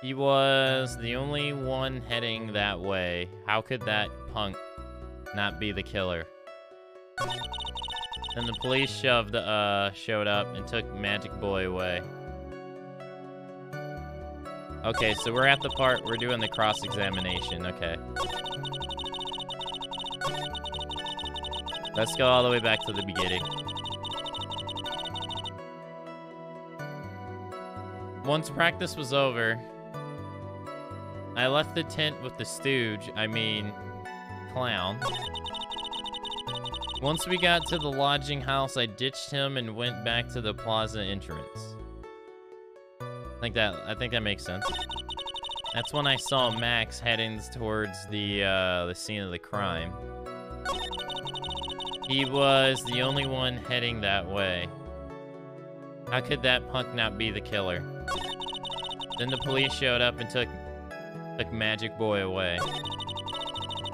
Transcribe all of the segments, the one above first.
He was the only one heading that way. How could that punk not be the killer? Then the police showed up and took Magic Boy away. Okay, so we're at the part we're doing the cross-examination. Okay. Let's go all the way back to the beginning. Once practice was over, I left the tent with the stooge, clown. Once we got to the lodging house, I ditched him and went back to the plaza entrance. I think that makes sense. That's when I saw Max heading towards the scene of the crime. He was the only one heading that way. How could that punk not be the killer? Then the police showed up and took Magic Boy away.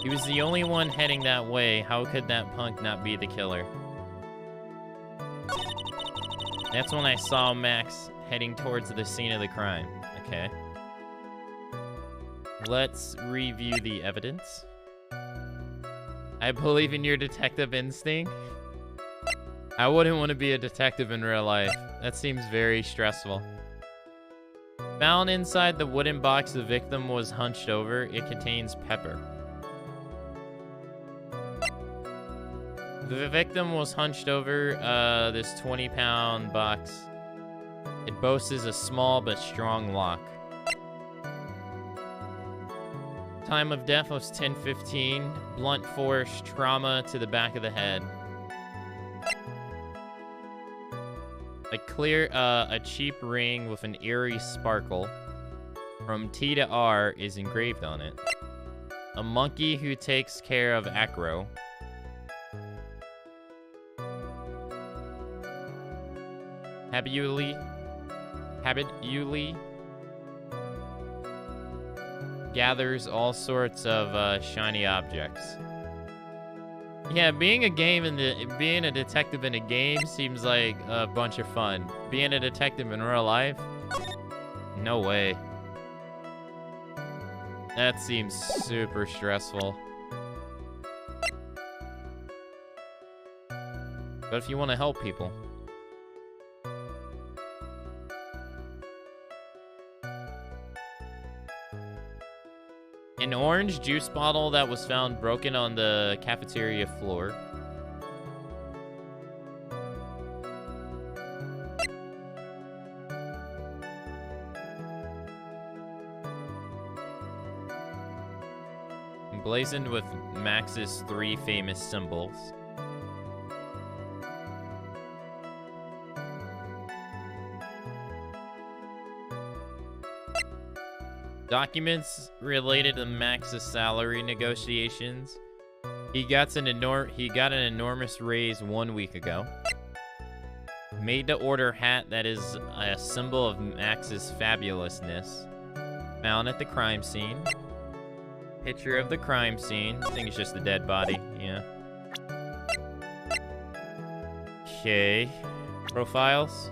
He was the only one heading that way. How could that punk not be the killer? That's when I saw Max heading towards the scene of the crime. Okay. Let's review the evidence. I believe in your detective instinct. I wouldn't want to be a detective in real life. That seems very stressful. Found inside the wooden box the victim was hunched over. It contains pepper. The victim was hunched over this 20-pound box. It boasts a small but strong lock. Time of death was 10:15. Blunt force trauma to the back of the head. A cheap ring with an eerie sparkle from T.4 is engraved on it. A monkey who takes care of Acro. Habitually gathers all sorts of shiny objects. Yeah, being a detective in a game seems like a bunch of fun. Being a detective in real life? No way. That seems super stressful. But if you want to help people. An orange juice bottle that was found broken on the cafeteria floor. Emblazoned with Max's 3 famous symbols. Documents related to Max's salary negotiations. He got an enormous raise 1 week ago. Made to order hat that is a symbol of Max's fabulousness. Found at the crime scene. Picture of the crime scene. I think it's just a dead body. Yeah. Okay. Profiles.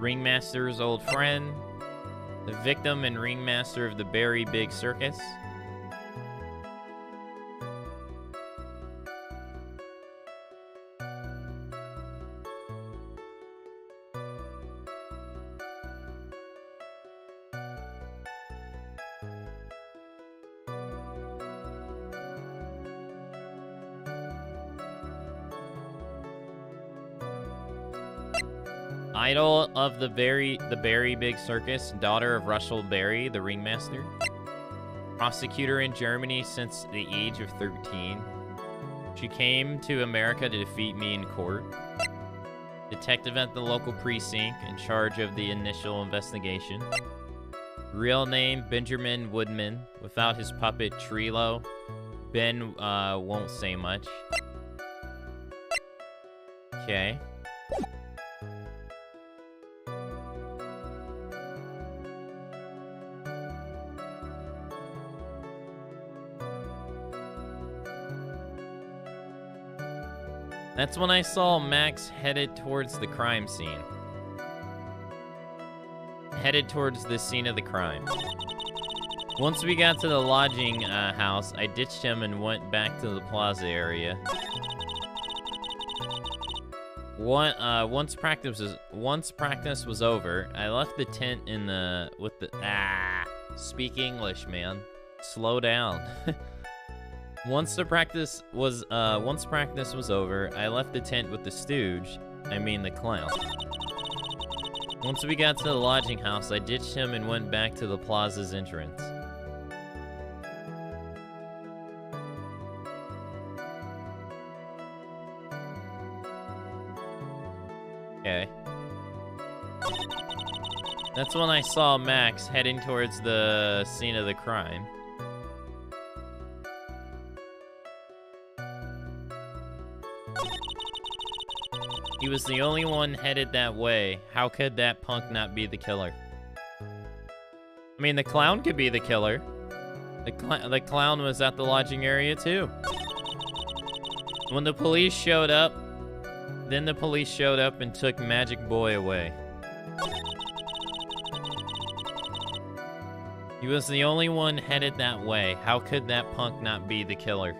Ringmaster's old friend, the victim and ringmaster of the Berry Big Circus. Idol of the Berry Big Circus, daughter of Russell Berry, the ringmaster. Prosecutor in Germany since the age of 13. She came to America to defeat me in court. Detective at the local precinct in charge of the initial investigation. Real name, Benjamin Woodman. Without his puppet, Trilo. Ben won't say much. Okay. That's when I saw Max headed towards the crime scene. headed towards the scene of the crime. Once we got to the lodging house, I ditched him and went back to the plaza area. Once practice was over, I left the tent in the speak English, man. Slow down. Once practice was over, I left the tent with the stooge. I mean the clown. Once we got to the lodging house, I ditched him and went back to the plaza's entrance. Okay. That's when I saw Max heading towards the scene of the crime. He was the only one headed that way. How could that punk not be the killer? I mean, the clown could be the killer. The clown was at the lodging area too. When the police showed up, then the police showed up and took Magic Boy away. He was the only one headed that way. How could that punk not be the killer?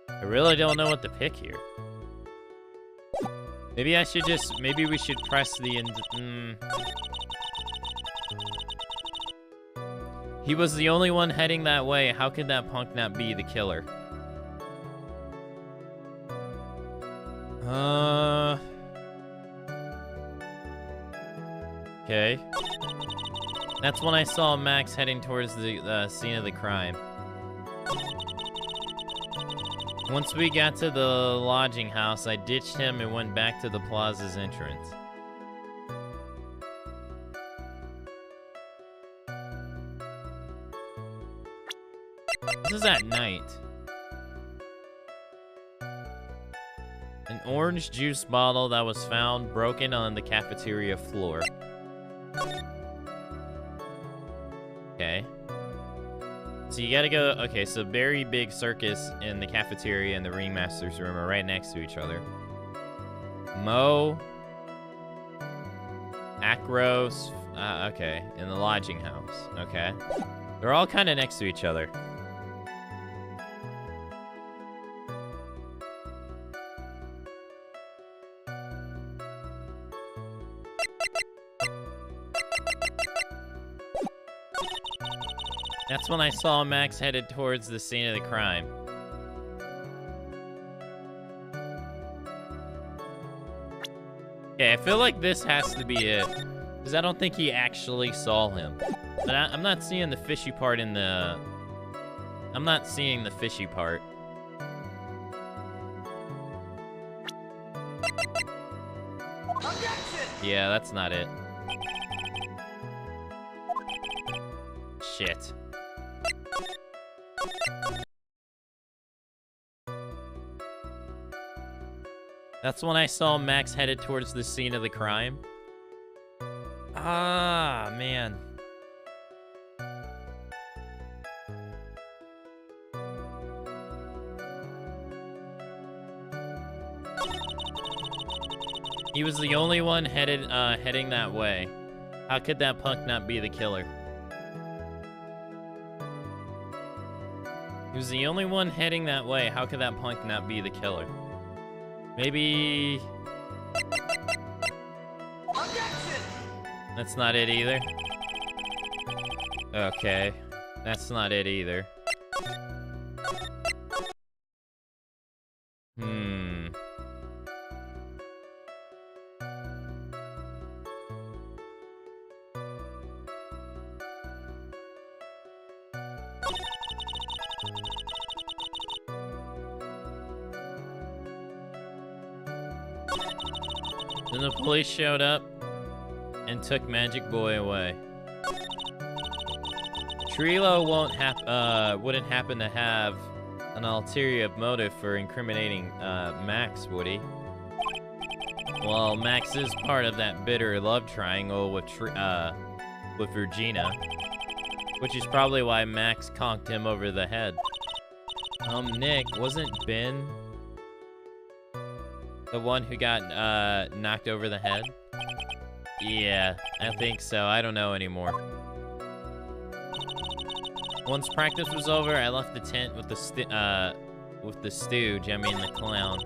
I really don't know what to pick here. Maybe we should press the He was the only one heading that way. How could that punk not be the killer? Okay. That's when I saw Max heading towards the scene of the crime. Once we got to the lodging house, I ditched him and went back to the plaza's entrance. This is at night. An orange juice bottle that was found broken on the cafeteria floor. Okay. So you gotta go, okay, so Very Big Circus in the cafeteria and the Ringmaster's room are right next to each other. Mo, Acros, okay, in the lodging house, okay. They're all kind of next to each other. That's when I saw Max headed towards the scene of the crime. Okay, I feel like this has to be it. Because I don't think he actually saw him. But I'm not seeing the fishy part in the... I'm not seeing the fishy part. Objection! Yeah, that's not it. Shit. That's when I saw Max headed towards the scene of the crime. Ah, man. He was the only one heading that way. How could that punk not be the killer? He was the only one heading that way. How could that punk not be the killer? Maybe... Objection! That's not it either. Okay. That's not it either. Then the police showed up and took Magic Boy away. Trilo wouldn't happen to have an ulterior motive for incriminating Max, would he? Well, Max is part of that bitter love triangle with Regina, which is probably why Max conked him over the head. Nick, wasn't Ben the one who got knocked over the head? Yeah, I think so. I don't know anymore. Once practice was over, I left the tent with the stooge, I mean the clown.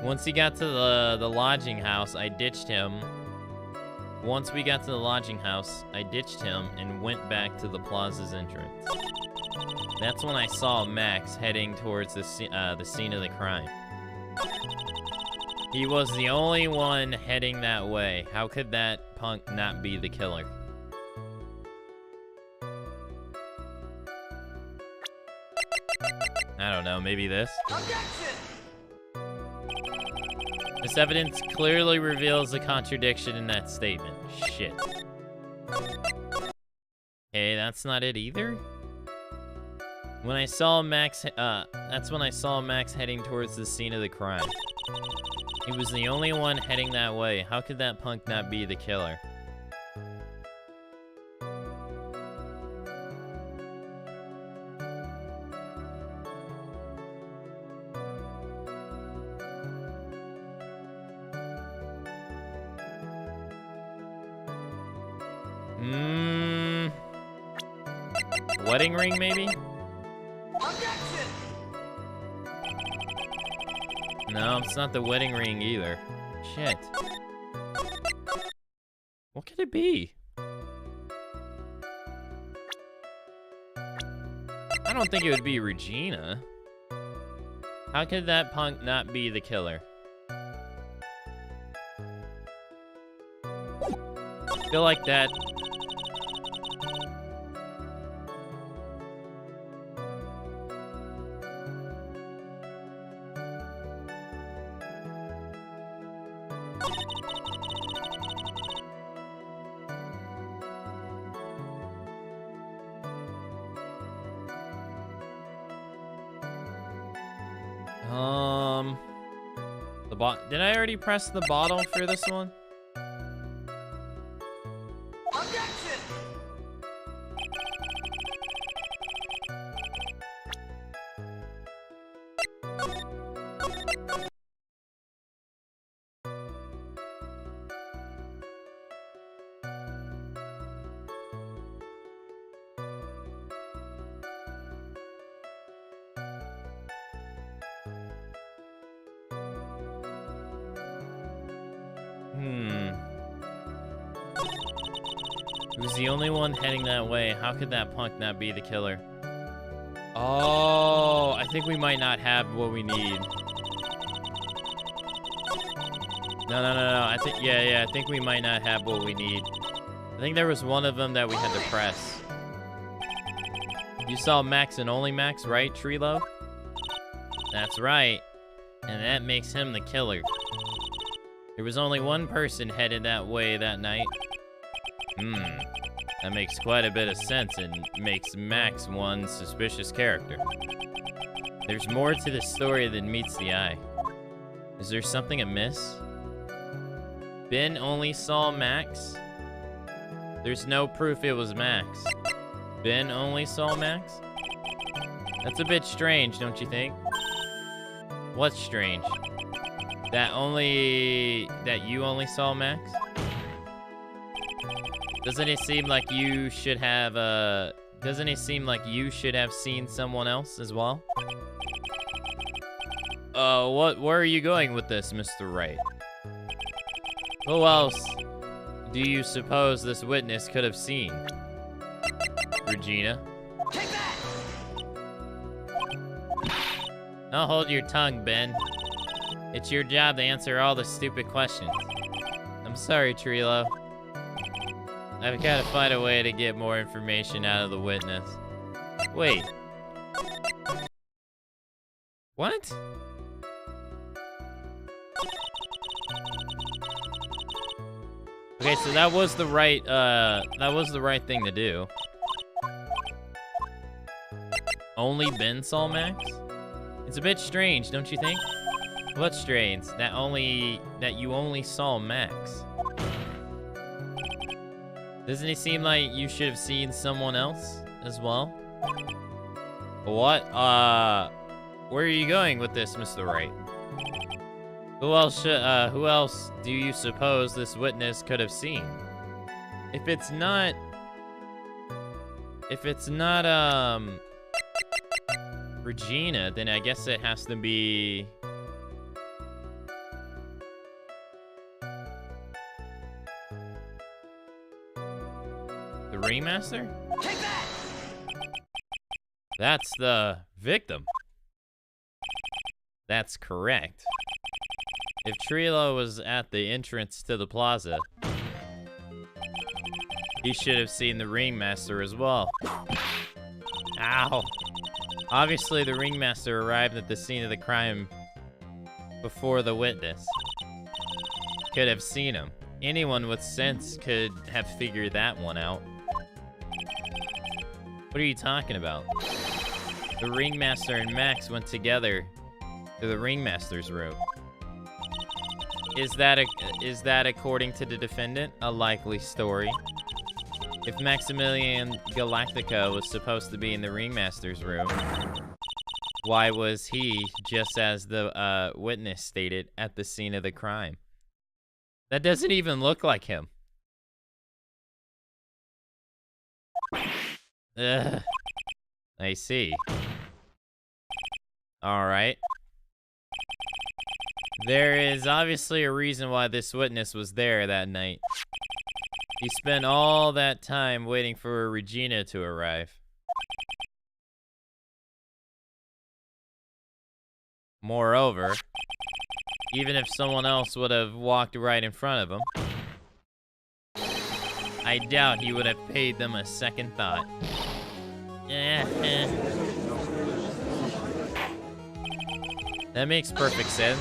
Once he got to the lodging house, I ditched him. Once we got to the lodging house, I ditched him and went back to the plaza's entrance. That's when I saw Max heading towards the scene of the crime. He was the only one heading that way. How could that punk not be the killer? I don't know, maybe this? Objection! This evidence clearly reveals a contradiction in that statement. Shit. Hey, that's not it either? When I saw Max, that's when I saw Max heading towards the scene of the crime. He was the only one heading that way. How could that punk not be the killer? Wedding ring, maybe? Objection! No, it's not the wedding ring either. Shit. What could it be? I don't think it would be Regina. How could that punk not be the killer? I feel like that... Did I already press the bottle for this one? Objection! He was the only one heading that way. How could that punk not be the killer? Oh, I think we might not have what we need. No. I think, yeah, I think we might not have what we need. I think there was one of them that we had to press. You saw Max and only Max, right, Trilo? That's right. And that makes him the killer. There was only one person headed that way that night. That makes quite a bit of sense and makes Max one suspicious character. There's more to this story than meets the eye. Is there something amiss? Ben only saw Max? There's no proof it was Max. Ben only saw Max? That's a bit strange, don't you think? What's strange? That you only saw Max? Doesn't it seem like you should have, seen someone else as well? Where are you going with this, Mr. Wright? Who else do you suppose this witness could have seen? Regina? Take that! Now hold your tongue, Ben. It's your job to answer all the stupid questions. I'm sorry, Trilo. I've got to find a way to get more information out of the witness. Wait. What? Okay, so that was the right thing to do. Only Ben saw Max? It's a bit strange, don't you think? What's strange? That you only saw Max. Doesn't it seem like you should have seen someone else as well? What? Where are you going with this, Mr. Wright? Who else do you suppose this witness could have seen? If it's not, Regina, then I guess it has to be... the ringmaster? Take that! That's the victim. That's correct. If Trilo was at the entrance to the plaza, he should have seen the ringmaster as well. Ow. Obviously, the ringmaster arrived at the scene of the crime before the witness could have seen him. Anyone with sense could have figured that one out. What are you talking about? The ringmaster and Max went together to the ringmaster's room. Is that according to the defendant, a likely story? If Maximilian Galactica was supposed to be in the ringmaster's room, why was he, just as the witness stated, at the scene of the crime? That doesn't even look like him. Ugh. I see. All right. There is obviously a reason why this witness was there that night. He spent all that time waiting for Regina to arrive. Moreover, even if someone else would have walked right in front of him, I doubt he would have paid them a second thought. That makes perfect sense.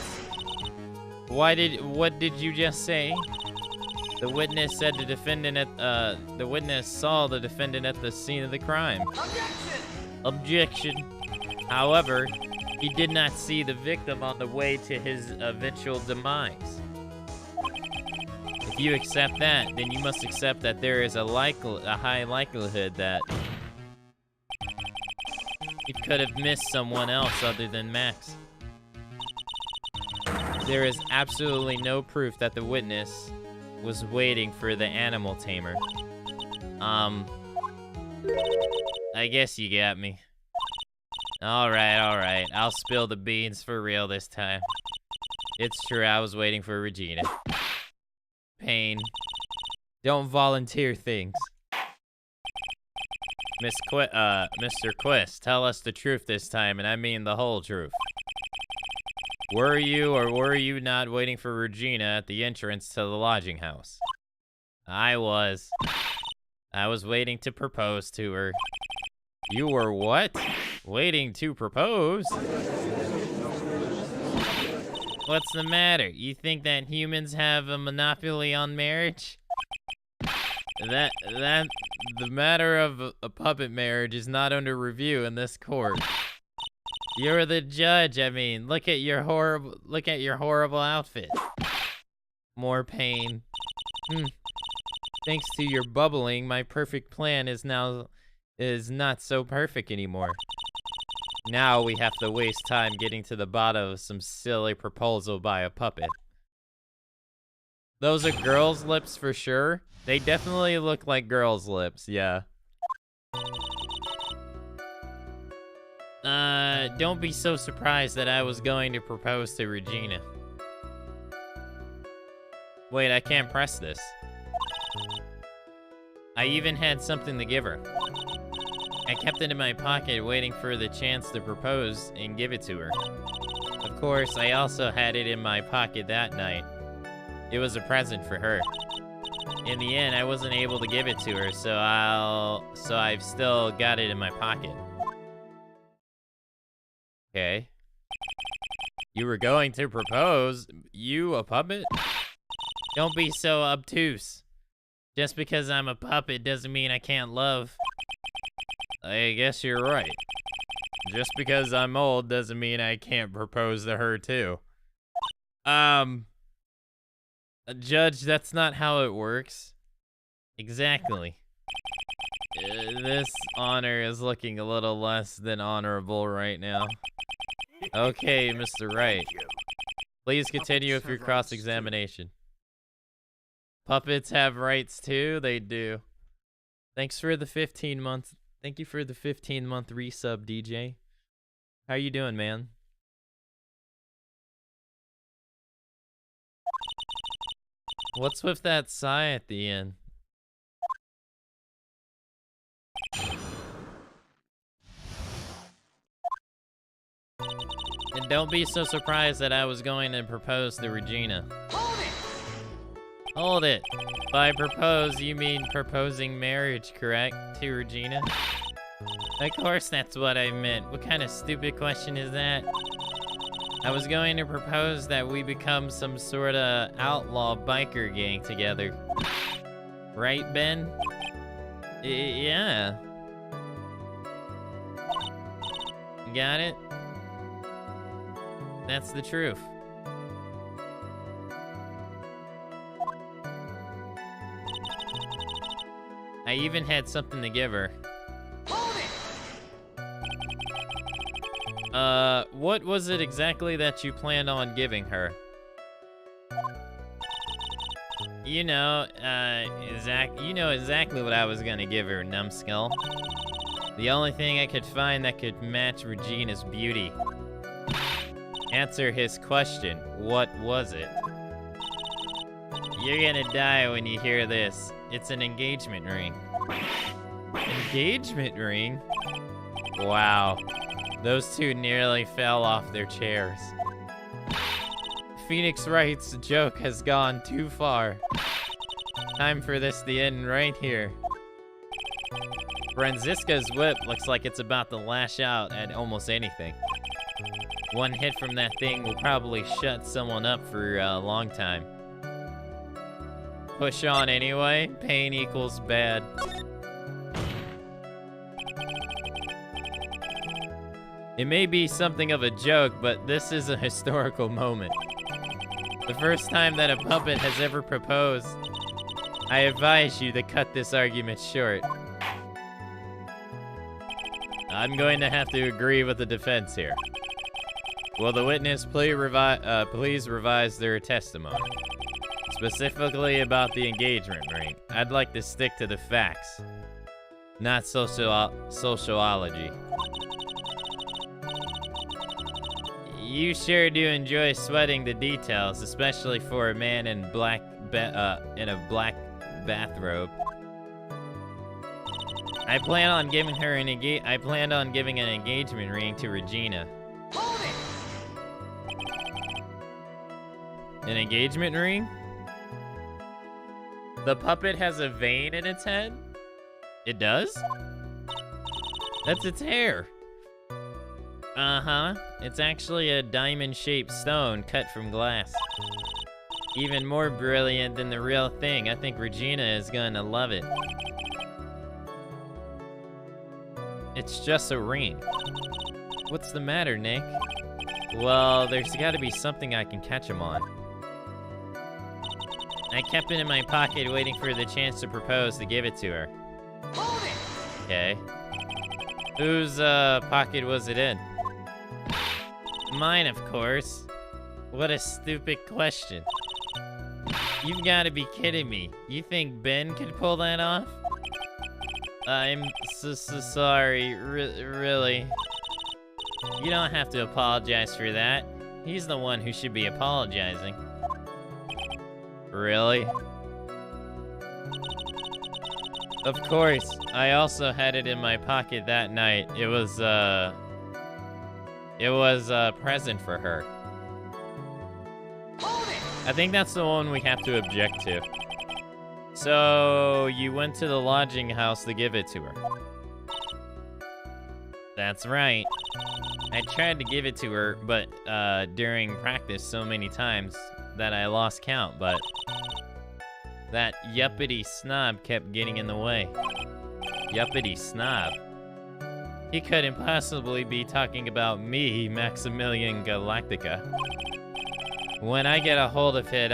What did you just say? The witness said the defendant the witness saw the defendant at the scene of the crime. Objection. However, he did not see the victim on the way to his eventual demise. If you accept that, then you must accept that there is a high likelihood that he could have missed someone else other than Max. There is absolutely no proof that the witness was waiting for the animal tamer. I guess you got me. Alright. I'll spill the beans for real this time. It's true, I was waiting for Regina. Pain. Don't volunteer things. Mr. Quist, tell us the truth this time, and I mean the whole truth. Were you or were you not waiting for Regina at the entrance to the lodging house? I was. I was waiting to propose to her. You were what? Waiting to propose? What's the matter? You think that humans have a monopoly on marriage? The matter of a puppet marriage is not under review in this court. You're the judge, I mean. Look at your horrible outfit. More pain. Thanks to your bubbling, my perfect plan is not so perfect anymore. Now we have to waste time getting to the bottom of some silly proposal by a puppet. Those are girls' lips for sure. They definitely look like girls' lips, yeah. Don't be so surprised that I was going to propose to Regina. Wait, I can't press this. I even had something to give her. I kept it in my pocket waiting for the chance to propose and give it to her. Of course, I also had it in my pocket that night. It was a present for her. In the end, I wasn't able to give it to her, so I've still got it in my pocket. Okay. You were going to propose? You, a puppet? Don't be so obtuse. Just because I'm a puppet doesn't mean I can't love. I guess you're right. Just because I'm old doesn't mean I can't propose to her too. Judge, that's not how it works. Exactly. This honor is looking a little less than honorable right now. Okay, Mr. Wright. Please continue with your cross-examination. Puppets have rights too? They do. Thanks for the 15 months. Thank you for the 15-month resub, DJ. How you doing, man? What's with that sigh at the end? And don't be so surprised that I was going to propose to Regina. Hold it! Hold it. By propose, you mean proposing marriage, correct? To Regina? Of course that's what I meant. What kind of stupid question is that? I was going to propose that we become some sort of outlaw biker gang together. Right, Ben? Yeah. Got it? That's the truth. I even had something to give her. Hold it! What was it exactly that you planned on giving her? You know exactly what I was gonna give her, numbskull. The only thing I could find that could match Regina's beauty. Answer his question. What was it? You're gonna die when you hear this. It's an engagement ring. Engagement ring? Wow. Those two nearly fell off their chairs. Phoenix Wright's joke has gone too far. Time for this to end right here. Franziska's whip looks like it's about to lash out at almost anything. One hit from that thing will probably shut someone up for a long time. Push on anyway. Pain equals bad. It may be something of a joke, but this is a historical moment. The first time that a puppet has ever proposed. I advise you to cut this argument short. I'm going to have to agree with the defense here. Will the witness please revise their testimony? Specifically about the engagement ring. I'd like to stick to the facts, not sociology. You sure do enjoy sweating the details, especially for a man in a black bathrobe. I plan on giving an engagement ring to Regina. Hold it! An engagement ring? The puppet has a vein in its head? It does? That's its hair. Uh-huh. It's actually a diamond-shaped stone cut from glass. Even more brilliant than the real thing. I think Regina is gonna love it. It's just a ring. What's the matter, Nick? Well, there's gotta be something I can catch him on. I kept it in my pocket waiting for the chance to propose to give it to her. Hold it! Okay. Whose pocket was it in? Mine, of course. What a stupid question. You've got to be kidding me. You think Ben could pull that off? I'm so sorry, really. You don't have to apologize for that. He's the one who should be apologizing. Really? Of course, I also had it in my pocket that night. It was a present for her. I think that's the one we have to object to. So, you went to the lodging house to give it to her. That's right. I tried to give it to her, but during practice so many times that I lost count, but that yuppity snob kept getting in the way. Yuppity snob? He couldn't possibly be talking about me, Maximilian Galactica. When I get a hold of him,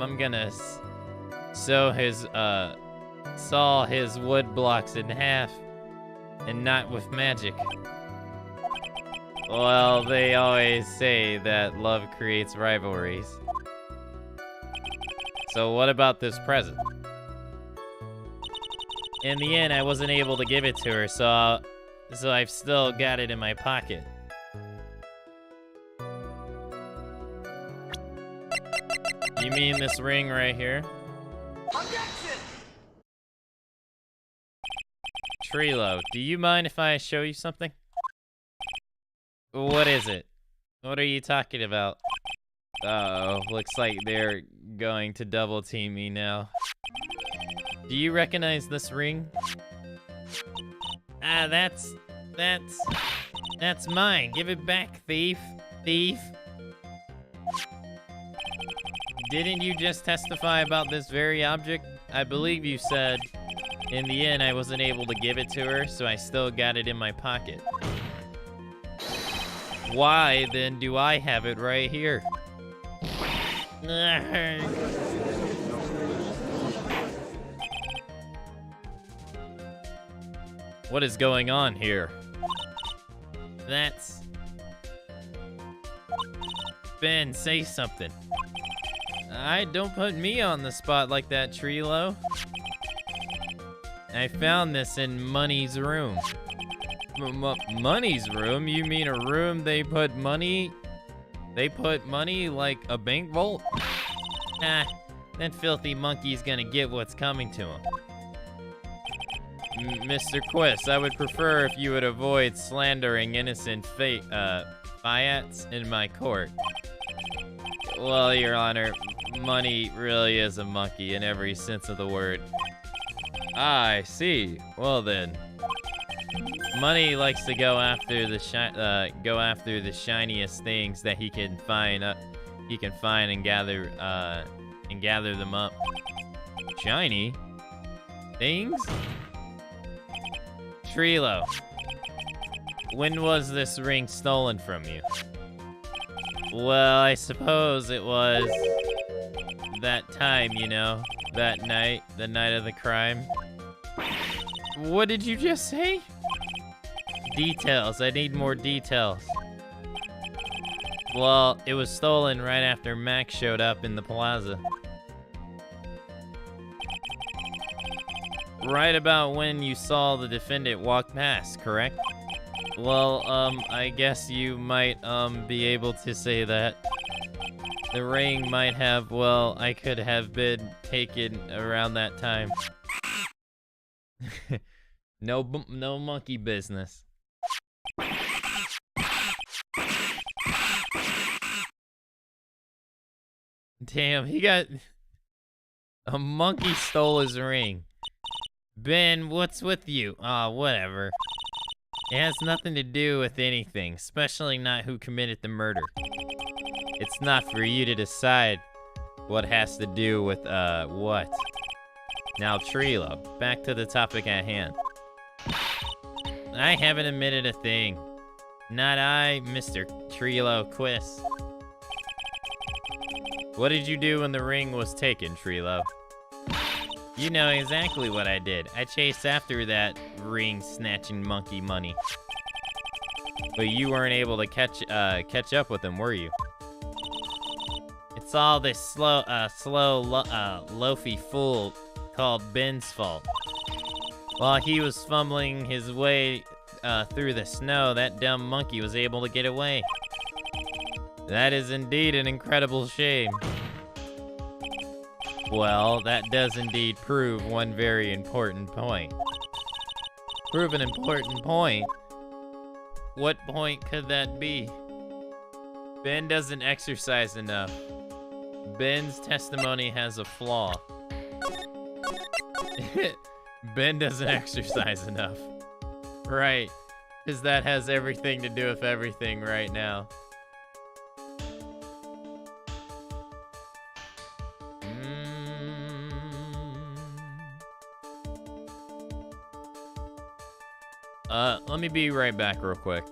I'm gonna sow his saw his wood blocks in half, and not with magic. Well, they always say that love creates rivalries. So what about this present? In the end, I wasn't able to give it to her, so I've still got it in my pocket. You mean this ring right here? Objection! Trilo, do you mind if I show you something? What is it? What are you talking about? Uh-oh, looks like they're going to double team me now. Do you recognize this ring? Ah, that's mine. Give it back, thief. Thief. Didn't you just testify about this very object? I believe you said, in the end, I wasn't able to give it to her, so I still got it in my pocket. Why, then, do I have it right here? What is going on here? Ben, say something. Don't put me on the spot like that, Trilo. I found this in Money's room. Money's room? You mean a room they put money? They put money like a bank vault? Ah, that filthy monkey's gonna get what's coming to him. Mr. Quist, I would prefer if you would avoid slandering innocent fiats in my court. Well, Your Honor, Money really is a monkey in every sense of the word. I see. Well then, Money likes to go after the shiniest things that he can find and gather them up. Shiny things? Trilo, when was this ring stolen from you? Well, I suppose it was that time, you know, that night, the night of the crime. What did you just say? Details, I need more details. Well, it was stolen right after Max showed up in the plaza. Right about when you saw the defendant walk past, correct? Well, I guess you might, be able to say that. The ring might have, well, I could have been taken around that time. No monkey business. Damn, he got... A monkey stole his ring. Ben, what's with you? Aw, whatever. It has nothing to do with anything, especially not who committed the murder. It's not for you to decide what has to do with, what. Now, Trilo, back to the topic at hand. I haven't admitted a thing. Not I, Mr. Trilo Quist. What did you do when the ring was taken, Trilo? You know exactly what I did. I chased after that ring-snatching monkey Money. But you weren't able to catch up with him, were you? It's all this slow, loafy fool called Ben's fault. While he was fumbling his way through the snow, that dumb monkey was able to get away. That is indeed an incredible shame. Well, that does indeed prove one very important point. Prove an important point? What point could that be? Ben doesn't exercise enough. Ben's testimony has a flaw. Ben doesn't exercise enough. Right, because that has everything to do with everything right now. Let me be right back real quick.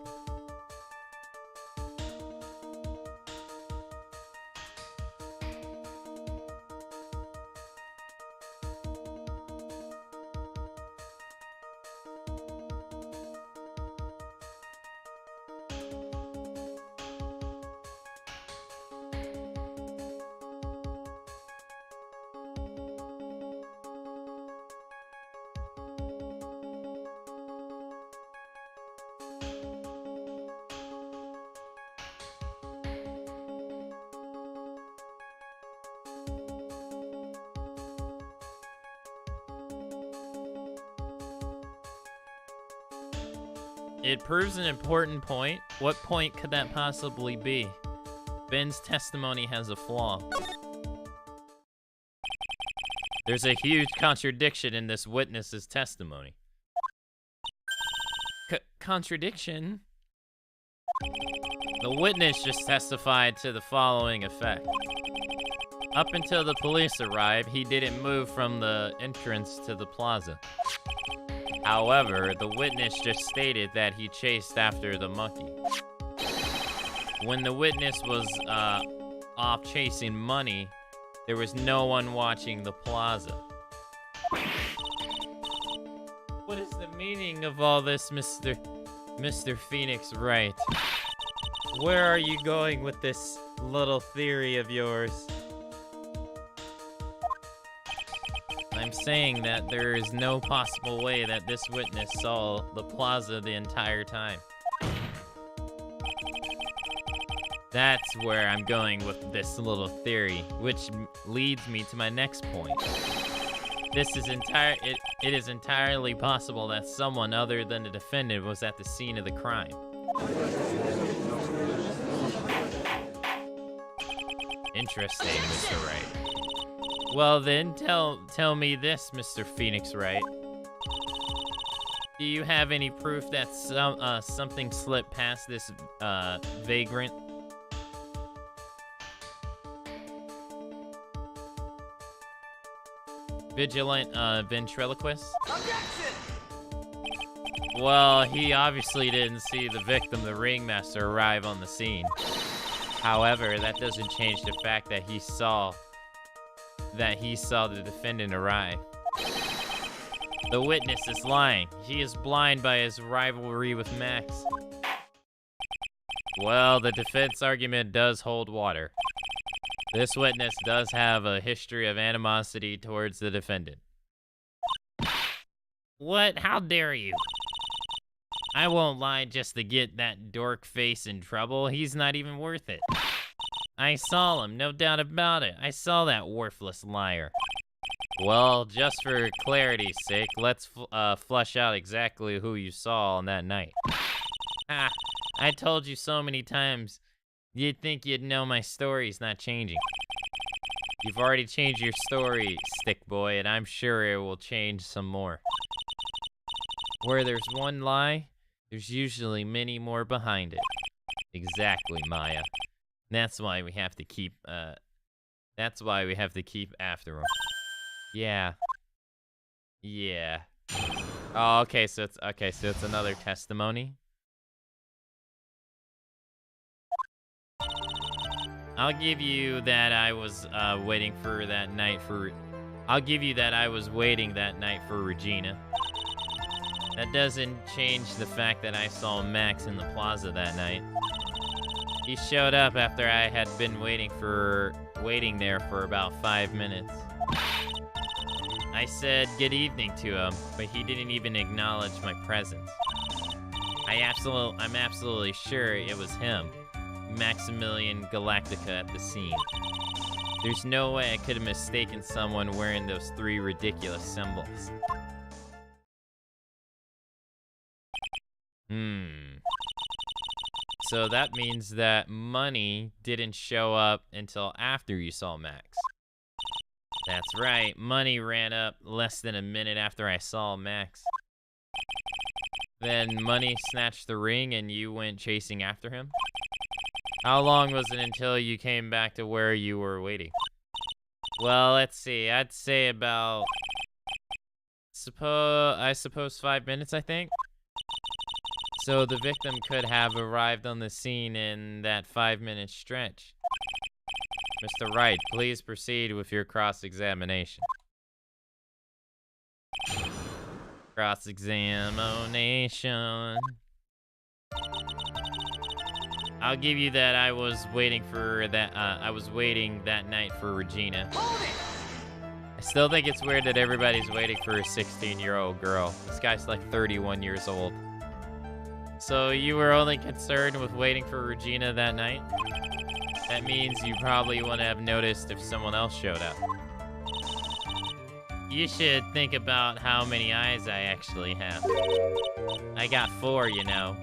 It proves an important point. What point could that possibly be? Ben's testimony has a flaw. There's a huge contradiction in this witness's testimony. Contradiction? The witness just testified to the following effect. Up until the police arrived, he didn't move from the entrance to the plaza. However, the witness just stated that he chased after the monkey. When the witness was off chasing money, there was no one watching the plaza. What is the meaning of all this, Mr. Phoenix Wright? Where are you going with this little theory of yours? I'm saying that there is no possible way that this witness saw the plaza the entire time. That's where I'm going with this little theory, which leads me to my next point. It is entirely possible that someone other than the defendant was at the scene of the crime. Interesting, Mr. Wright. Well then, tell me this, Mr. Phoenix Wright. Do you have any proof that something slipped past this vagrant? Vigilant ventriloquist? Objection! Well, he obviously didn't see the victim, the ringmaster, arrive on the scene. However, that doesn't change the fact that he saw the defendant arrive. The witness is lying. He is blind by his rivalry with Max. Well, the defense argument does hold water. This witness does have a history of animosity towards the defendant. What? How dare you? I won't lie just to get that dork face in trouble. He's not even worth it. I saw him, no doubt about it. I saw that worthless liar. Well, just for clarity's sake, let's flush out exactly who you saw on that night. Ha! I told you so many times. You'd think you'd know my story's not changing. You've already changed your story, stick boy, and I'm sure it will change some more. Where there's one lie, there's usually many more behind it. Exactly, Maya. That's why we have to keep after him. Yeah. Yeah. Oh, okay, so it's another testimony. I'll give you that I was waiting that night for Regina. That doesn't change the fact that I saw Max in the plaza that night. He showed up after I had been waiting there for about 5 minutes. I said good evening to him, but he didn't even acknowledge my presence. I'm absolutely sure it was him, Maximilian Galactica, at the scene. There's no way I could have mistaken someone wearing those 3 ridiculous symbols. So that means that money didn't show up until after you saw Max. That's right, money ran up less than a minute after I saw Max. Then money snatched the ring and you went chasing after him? How long was it until you came back to where you were waiting? Well, let's see, I'd say about, I suppose 5 minutes, I think. So the victim could have arrived on the scene in that 5-minute stretch. Mr. Wright, please proceed with your cross-examination. Cross-examination. I'll give you that I was waiting that night for Regina. Hold it! I still think it's weird that everybody's waiting for a 16-year-old girl. This guy's like 31 years old. So you were only concerned with waiting for Regina that night? That means you probably wouldn't have noticed if someone else showed up. You should think about how many eyes I actually have. I got 4, you know.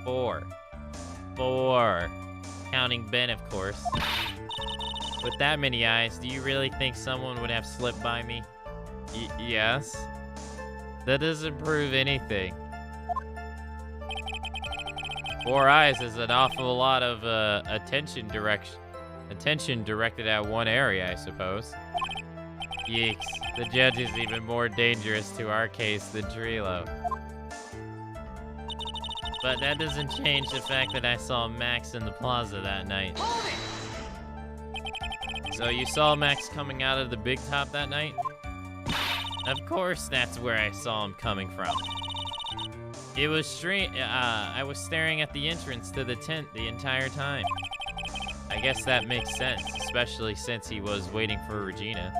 4. 4. Counting Ben, of course. With that many eyes, do you really think someone would have slipped by me? Yes. That doesn't prove anything. 4 eyes is an awful lot of attention directed at one area, I suppose. Yeeks. The judge is even more dangerous to our case than Trilo. But that doesn't change the fact that I saw Max in the plaza that night. So you saw Max coming out of the big top that night? Of course that's where I saw him coming from. It was strange. I was staring at the entrance to the tent the entire time. I guess that makes sense, especially since he was waiting for Regina.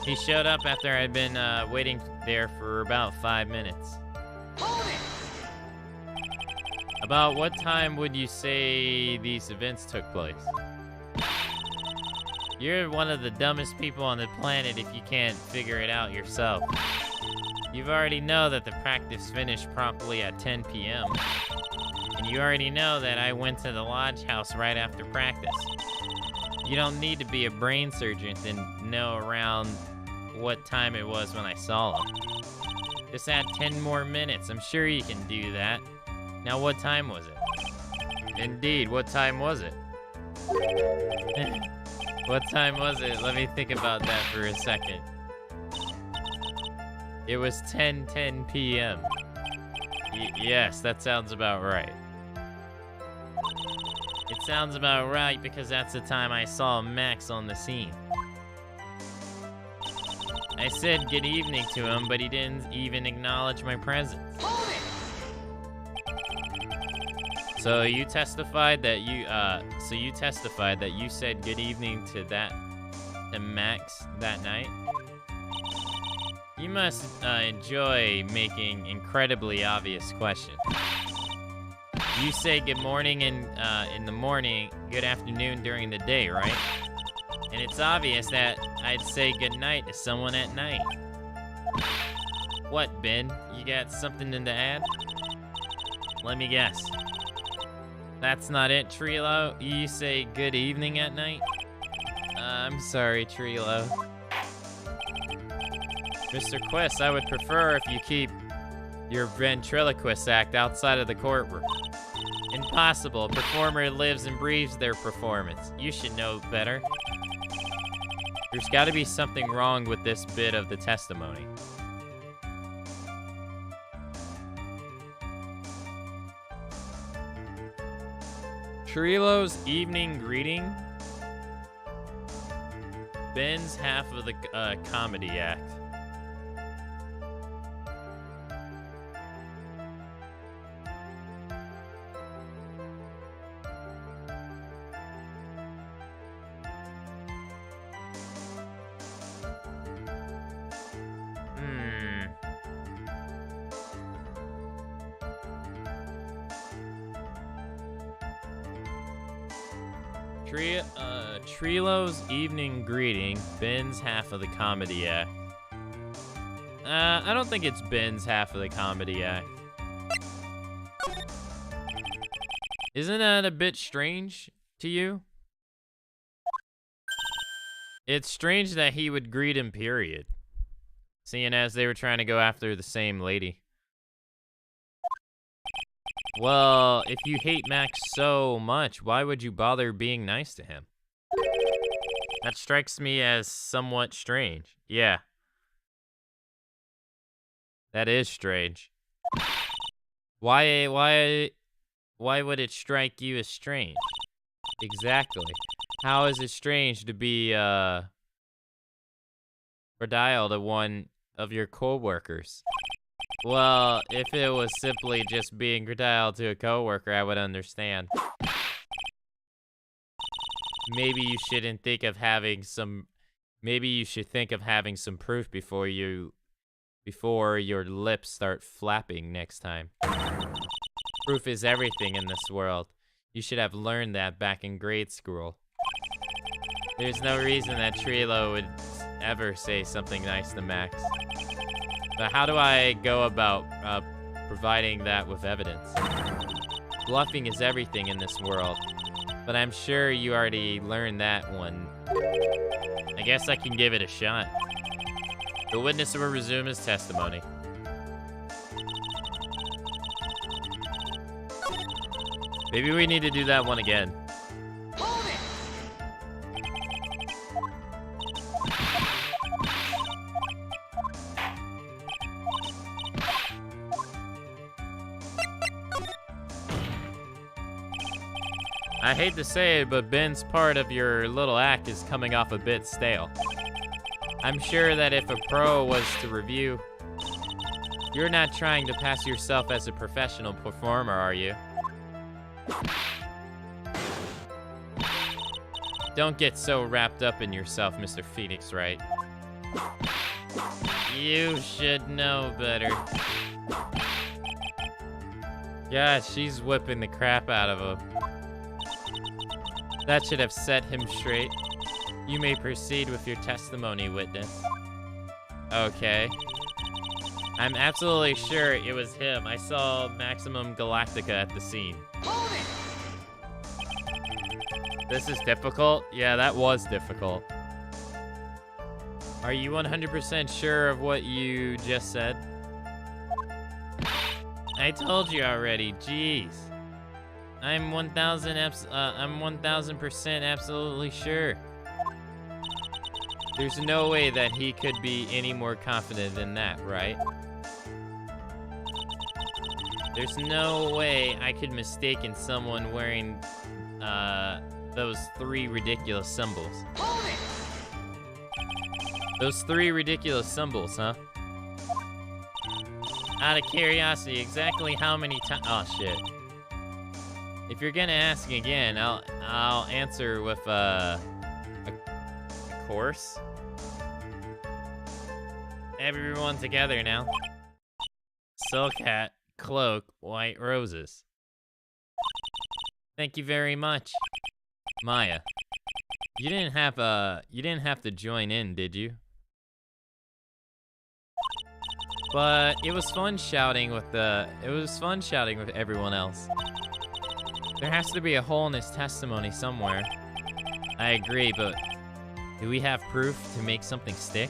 He showed up after I'd been waiting there for about 5 minutes. About what time would you say these events took place? You're one of the dumbest people on the planet if you can't figure it out yourself. You've already know that the practice finished promptly at 10 p.m. And you already know that I went to the lodge house right after practice. You don't need to be a brain surgeon to know around what time it was when I saw him. Just add 10 more minutes. I'm sure you can do that. Now, what time was it? Indeed, what time was it? What time was it? Let me think about that for a second. It was 10:10 p.m. Yes, that sounds about right. It sounds about right because that's the time I saw Max on the scene. I said good evening to him, but he didn't even acknowledge my presence. So you testified that you said good evening to Max that night? You must enjoy making incredibly obvious questions. You say good morning in the morning, good afternoon during the day, right? And it's obvious that I'd say good night to someone at night. What, Ben? You got something to add? Let me guess. That's not it, Trilo? You say good evening at night? I'm sorry, Trilo. Mr. Quist, I would prefer if you keep your ventriloquist act outside of the courtroom. Impossible. A performer lives and breathes their performance. You should know better. There's got to be something wrong with this bit of the testimony. Trilo's evening greeting? Ben's half of the comedy act. Trilo's evening greeting, Ben's half of the comedy act. I don't think it's Ben's half of the comedy act. Isn't that a bit strange to you? It's strange that he would greet him, period. Seeing as they were trying to go after the same lady. Well, if you hate Max so much, why would you bother being nice to him? That strikes me as somewhat strange. Yeah. That is strange. Why would it strike you as strange? Exactly. How is it strange to be cordial to one of your co-workers? Well, if it was simply just being cordial to a coworker, I would understand. Maybe you shouldn't think of having some. Maybe you should think of having some proof before your lips start flapping next time. Proof is everything in this world. You should have learned that back in grade school. There's no reason that Trilo would ever say something nice to Max. But how do I go about providing that with evidence? Bluffing is everything in this world, but I'm sure you already learned that one. I guess I can give it a shot. The witness will resume his testimony. Maybe we need to do that one again. Hold it! I hate to say it, but Ben's part of your little act is coming off a bit stale. I'm sure that if a pro was to review, you're not trying to pass yourself as a professional performer, are you? Don't get so wrapped up in yourself, Mr. Phoenix Wright. You should know better. Yeah, she's whipping the crap out of him. That should have set him straight. You may proceed with your testimony, witness. Okay. I'm absolutely sure it was him. I saw Maximum Galactica at the scene. Hold it! This is difficult? Yeah, that was difficult. Are you 100% sure of what you just said? I told you already, jeez. I'm 1000% absolutely sure. There's no way that he could be any more confident than that, right? There's no way I could mistaken someone wearing, those 3 ridiculous symbols. Hold it! Those 3 ridiculous symbols, huh? Out of curiosity, exactly how many times? Oh, shit. If you're gonna ask again, I'll answer with, a course. Everyone together now. Silk hat, cloak, white roses. Thank you very much. Maya, you didn't have to join in, did you? But it was fun shouting with everyone else. There has to be a hole in his testimony somewhere. I agree, but do we have proof to make something stick?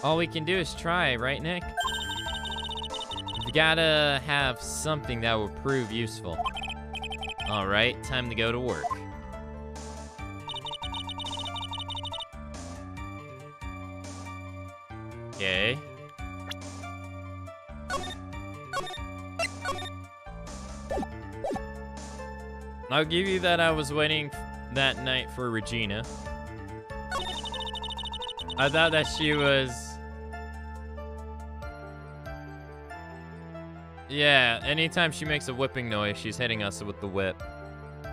All we can do is try, right, Nick? We gotta have something that will prove useful. All right, time to go to work. Okay. I'll give you that I was waiting that night for Regina. I thought that she was... Yeah, anytime she makes a whipping noise, she's hitting us with the whip.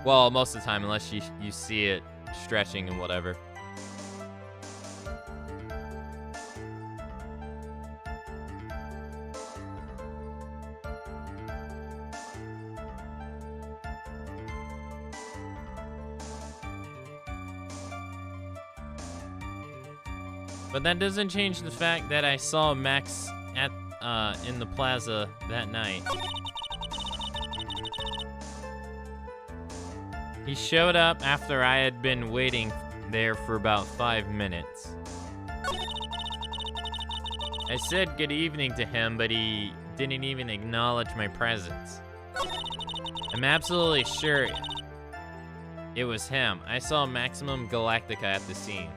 Well, most of the time, unless you see it stretching and whatever. But that doesn't change the fact that I saw Max at in the plaza that night. He showed up after I had been waiting there for about 5 minutes. I said good evening to him, but he didn't even acknowledge my presence. I'm absolutely sure it was him. I saw Maximum Galactica at the scene.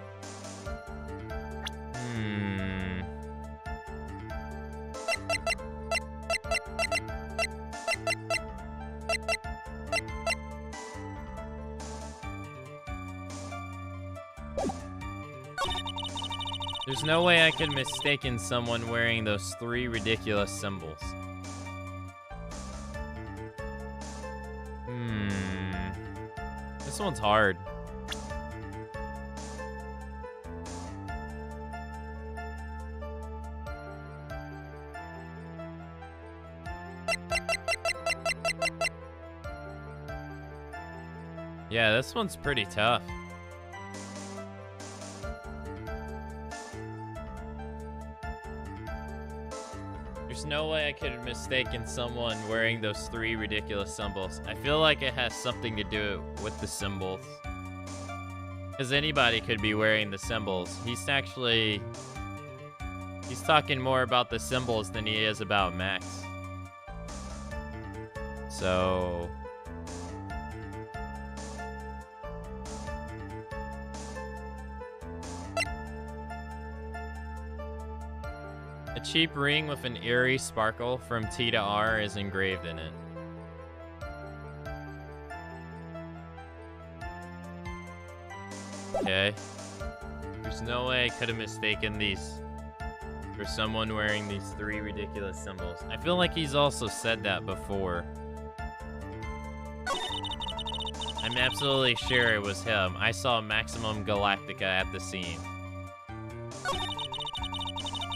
There's no way I could mistaken someone wearing those 3 ridiculous symbols. This one's hard. Yeah, this one's pretty tough. There's no way I could have mistaken someone wearing those 3 ridiculous symbols. I feel like it has something to do with the symbols. Because anybody could be wearing the symbols. He's talking more about the symbols than he is about Max. So... a cheap ring with an eerie sparkle from T.4 is engraved in it. Okay. There's no way I could have mistaken these for someone wearing these 3 ridiculous symbols. I feel like he's also said that before. I'm absolutely sure it was him. I saw Maximum Galactica at the scene.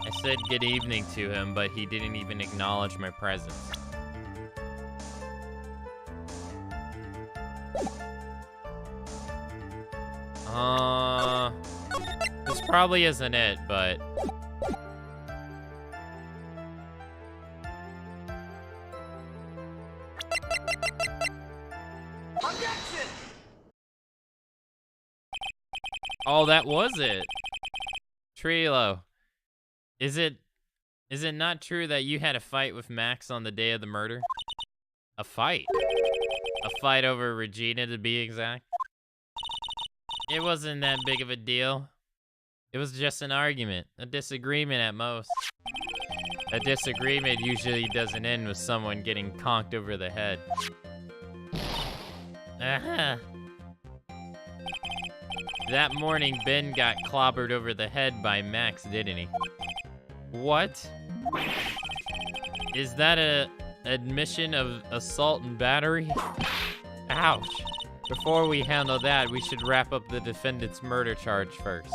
I said good evening to him, but he didn't even acknowledge my presence. This probably isn't it, but... Objection! oh, that was it. Trilo. Is it not true that you had a fight with Max on the day of the murder? A fight? A fight over Regina, to be exact? It wasn't that big of a deal. It was just an argument, a disagreement at most. A disagreement usually doesn't end with someone getting conked over the head. Aha! That morning, Ben got clobbered over the head by Max, didn't he? What? Is that a admission of assault and battery? Ouch. Before we handle that, we should wrap up the defendant's murder charge first.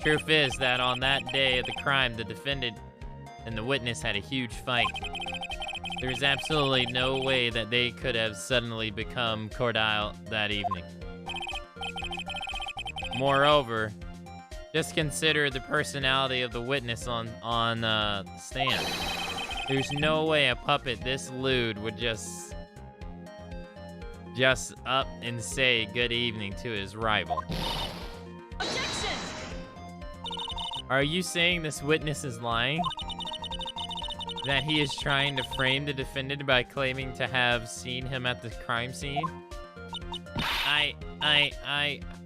Truth is that on that day of the crime, the defendant and the witness had a huge fight. There's absolutely no way that they could have suddenly become cordial that evening. Moreover, just consider the personality of the witness on stand. There's no way a puppet this lewd would just up and say good evening to his rival. Objection! Are you saying this witness is lying? That he is trying to frame the defendant by claiming to have seen him at the crime scene?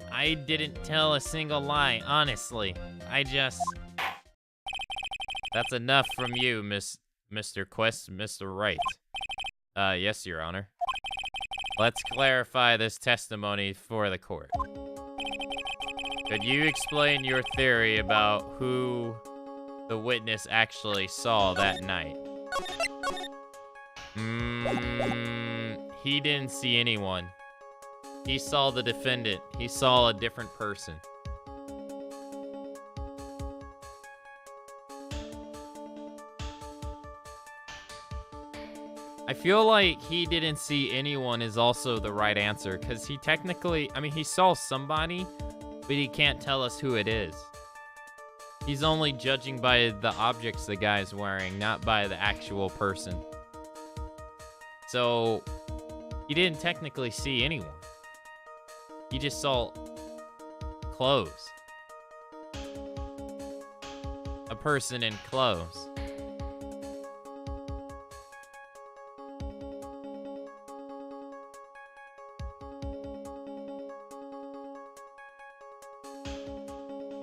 I didn't tell a single lie, honestly. That's enough from you, Mr. Quest, Mr. Wright. Yes, Your Honor. Let's clarify this testimony for the court. Could you explain your theory about who the witness actually saw that night? He didn't see anyone. He saw the defendant. He saw a different person. I feel like he didn't see anyone is also the right answer, because he technically, I mean, he saw somebody, but he can't tell us who it is. He's only judging by the objects the guy's wearing, not by the actual person. So, he didn't technically see anyone. He just saw clothes. A person in clothes.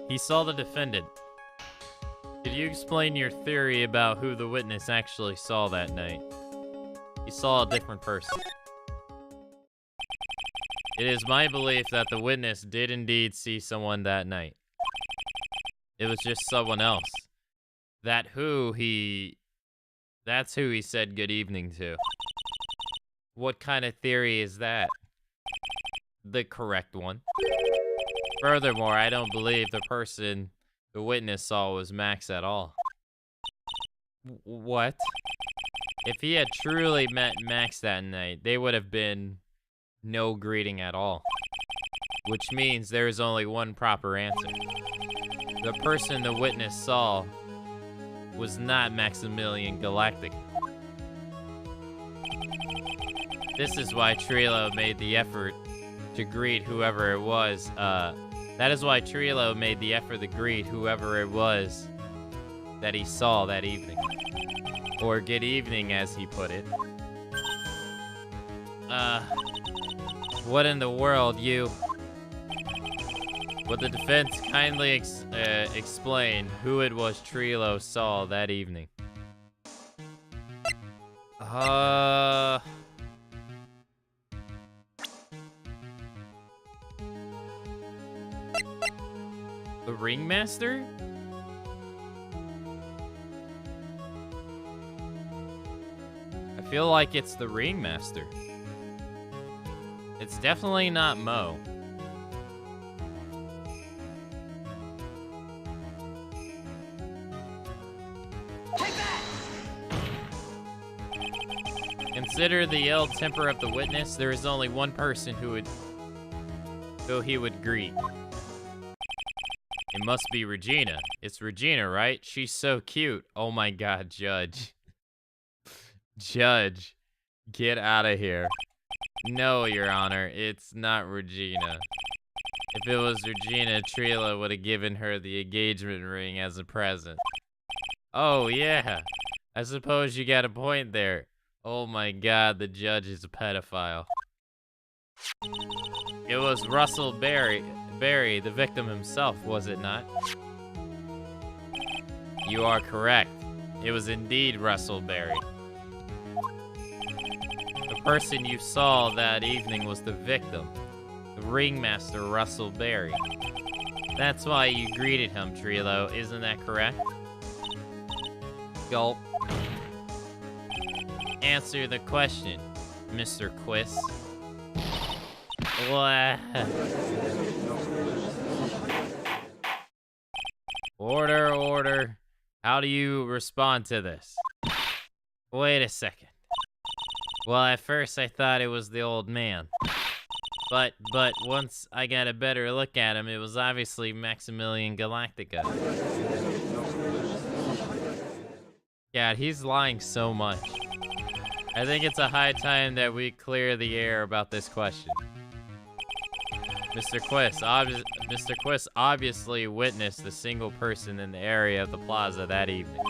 He saw the defendant. Could you explain your theory about who the witness actually saw that night? He saw a different person. It is my belief that the witness did indeed see someone that night. It was just someone else. That's who he said good evening to. What kind of theory is that? The correct one. Furthermore, I don't believe the person the witness saw was Max at all. What? If he had truly met Max that night, they would have been no greeting at all. Which means there is only one proper answer. The person the witness saw was not Maximilian Galactic. This is why Trilo made the effort to greet whoever it was. That is why Trilo made the effort to greet whoever it was that he saw that evening. Or good evening, as he put it. What in the world, you? Would the defense kindly explain who it was Trilo saw that evening? The Ringmaster? I feel like it's the Ringmaster. It's definitely not Mo. Take that! Consider the ill temper of the witness. There is only one person who he would greet. It must be Regina. It's Regina, right? She's so cute. Oh my god, Judge. Judge, get out of here. No, Your Honor, it's not Regina. If it was Regina, Trilo would have given her the engagement ring as a present. Oh, yeah. I suppose you got a point there. Oh my god, the judge is a pedophile. It was Russell Barry, the victim himself, was it not? You are correct. It was indeed Russell Barry. The person you saw that evening was the victim, the ringmaster Russell Barry. That's why you greeted him, Trilo, isn't that correct? Gulp. Answer the question, Mr. Quiz. What? Order. How do you respond to this? Wait a second. Well, at first I thought it was the old man. But once I got a better look at him, it was obviously Maximilian Galactica. God, he's lying so much. I think it's a high time that we clear the air about this question. Mr. Quiz obviously witnessed a single person in the area of the plaza that evening.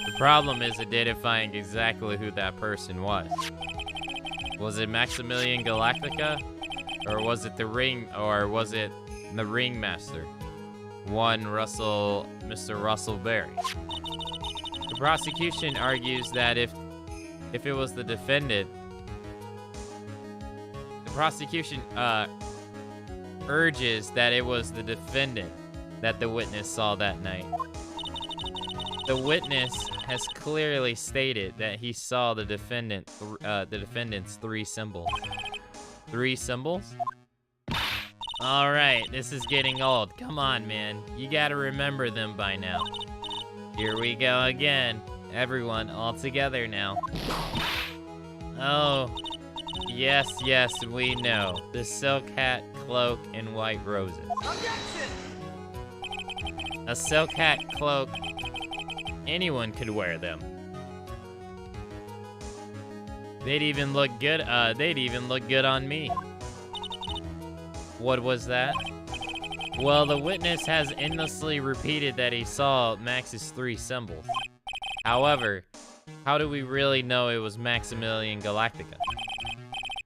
The problem is identifying exactly who that person was. Was it Maximilian Galactica? Or was it the Ringmaster? Mr. Russell Barry. The prosecution argues that if it was the defendant, the prosecution urges that it was the defendant that the witness saw that night. The witness has clearly stated that he saw the defendant's 3 symbols. 3 symbols? All right, this is getting old. Come on, man. You gotta remember them by now. Here we go again. Everyone, all together now. Oh, yes, we know. The silk hat, cloak, and white roses. Objection! A silk hat, cloak, anyone could wear them. They'd even look good on me. What was that? Well, the witness has endlessly repeated that he saw Max's 3 symbols. However, how do we really know it was Maximilian Galactica?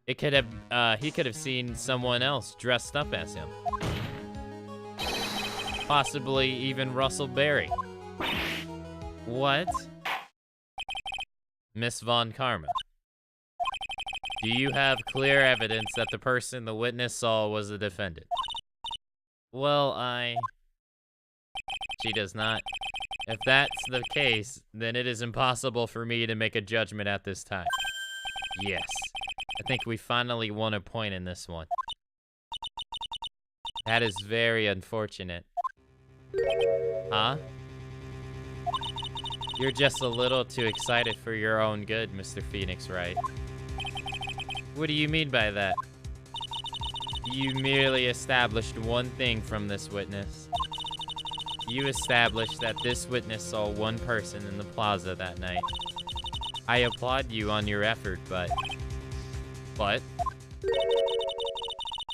He could have seen someone else dressed up as him. Possibly even Russell Barry. What? Miss Von Karma. Do you have clear evidence that the person the witness saw was the defendant? Well, She does not. If that's the case, then it is impossible for me to make a judgment at this time. Yes. I think we finally won a point in this one. That is very unfortunate. Huh? You're just a little too excited for your own good, Mr. Phoenix Wright. What do you mean by that? You merely established one thing from this witness. You established that this witness saw one person in the plaza that night. I applaud you on your effort, but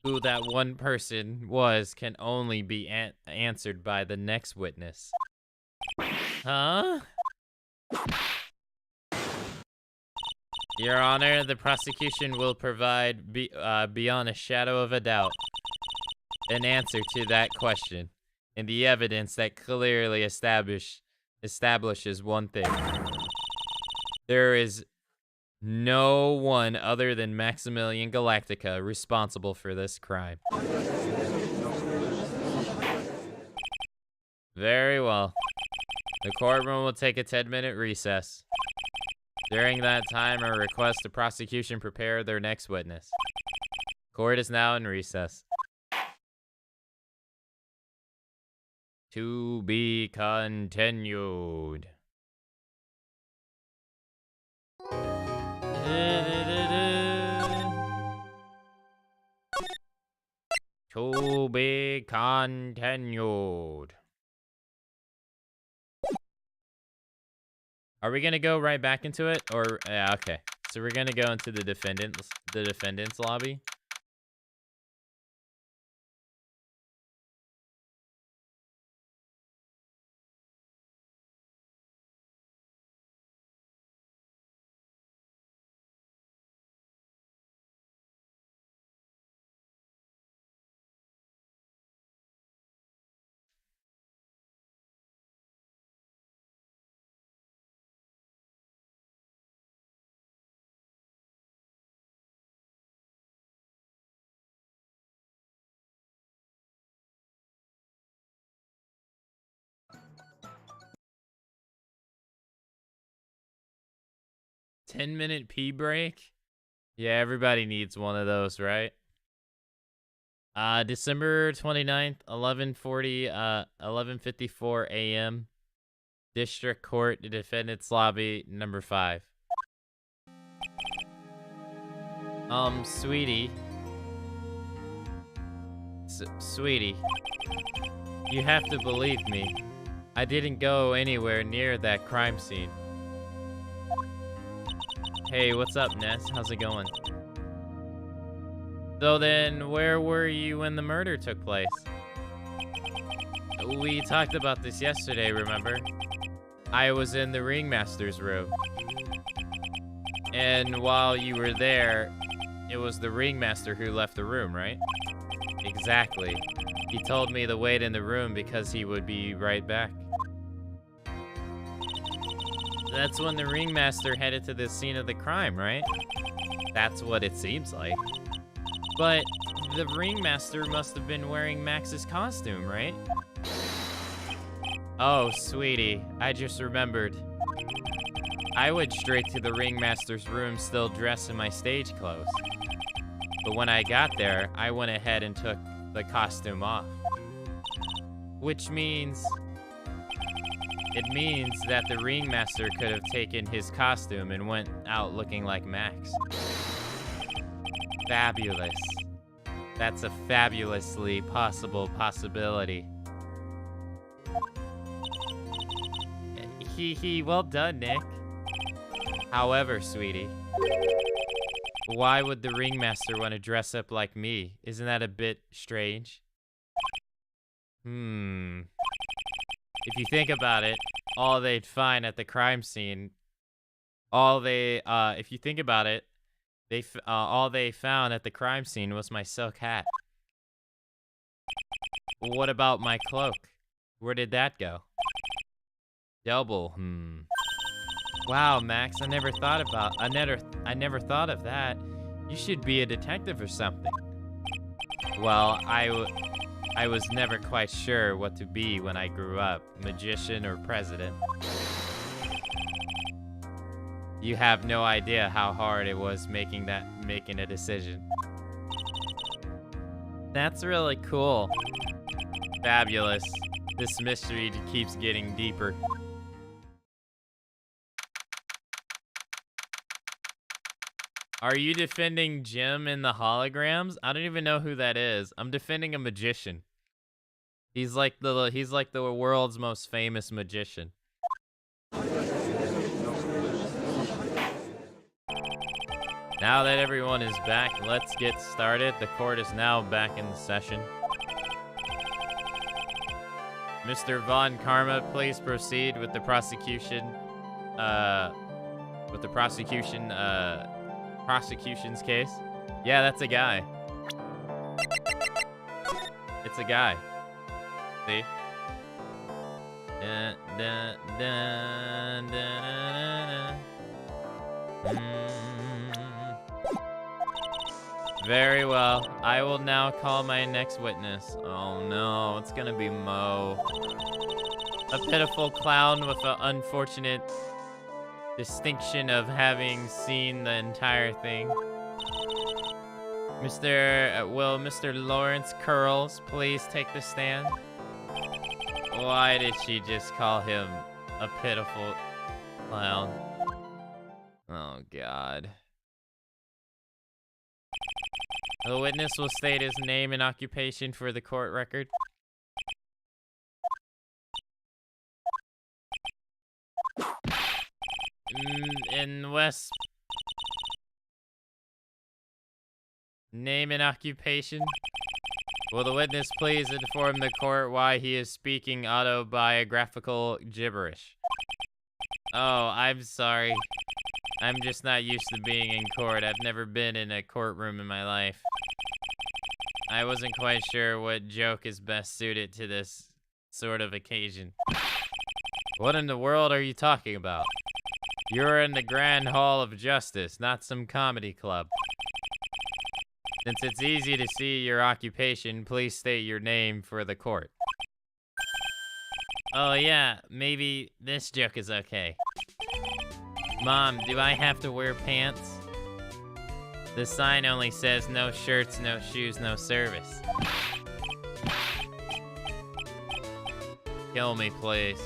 who that one person was can only be answered by the next witness. Huh? Your Honor, the prosecution will provide, beyond a shadow of a doubt, an answer to that question, and the evidence that clearly establishes one thing. There is no one other than Maximilian Galactica responsible for this crime. Very well. The courtroom will take a 10-minute recess. During that time, I request the prosecution prepare their next witness. Court is now in recess. To be continued. To be continued. Are we gonna go right back into it, or yeah, okay? So we're gonna go into the defendant's lobby. $10-minute pee break? Yeah, everybody needs one of those, right? December 29th, 11:54 a.m. District Court, the defendant's lobby, number 5. Sweetie. Sweetie. You have to believe me. I didn't go anywhere near that crime scene. Hey, what's up, Ness? How's it going? So then, where were you when the murder took place? We talked about this yesterday, remember? I was in the ringmaster's room. And while you were there, it was the ringmaster who left the room, right? Exactly. He told me to wait in the room because he would be right back. That's when the ringmaster headed to the scene of the crime, right? That's what it seems like. But the ringmaster must have been wearing Max's costume, right? Oh, sweetie, I just remembered. I went straight to the ringmaster's room still dressed in my stage clothes. But when I got there, I went ahead and took the costume off. Which means... It means that the ringmaster could have taken his costume and went out looking like Max. Fabulous. That's a fabulously possible possibility. Well done, Nick. However, sweetie, why would the ringmaster want to dress up like me? Isn't that a bit strange? If you think about it, all they'd find at the crime scene, all they found at the crime scene was my silk hat. What about my cloak? Where did that go? Double, Wow, Max, I never thought of that. You should be a detective or something. Well, I was never quite sure what to be when I grew up, magician or president. You have no idea how hard it was making a decision. That's really cool. Fabulous. This mystery keeps getting deeper. Are you defending Jim in the holograms? I don't even know who that is. I'm defending a magician. He's like the world's most famous magician. Now that everyone is back, let's get started. The court is now back in session. Mr. Von Karma, please proceed with the prosecution. Prosecution's case. Yeah, that's a guy. It's a guy. See? Dun, dun, dun, dun, dun, dun, dun. Very well. I will now call my next witness. Oh no, it's gonna be Mo. A pitiful clown with an unfortunate distinction of having seen the entire thing. Will Mr. Lawrence Curls please take the stand? Why did she just call him a pitiful clown? Oh God. The witness will state his name and occupation for the court record. In West... Name and occupation. Will the witness please inform the court why he is speaking autobiographical gibberish? Oh, I'm sorry. I'm just not used to being in court. I've never been in a courtroom in my life. I wasn't quite sure what joke is best suited to this sort of occasion. What in the world are you talking about? You're in the Grand Hall of Justice, not some comedy club. Since it's easy to see your occupation, please state your name for the court. Oh yeah, maybe this joke is okay. Mom, do I have to wear pants? The sign only says no shirts, no shoes, no service. Kill me, please.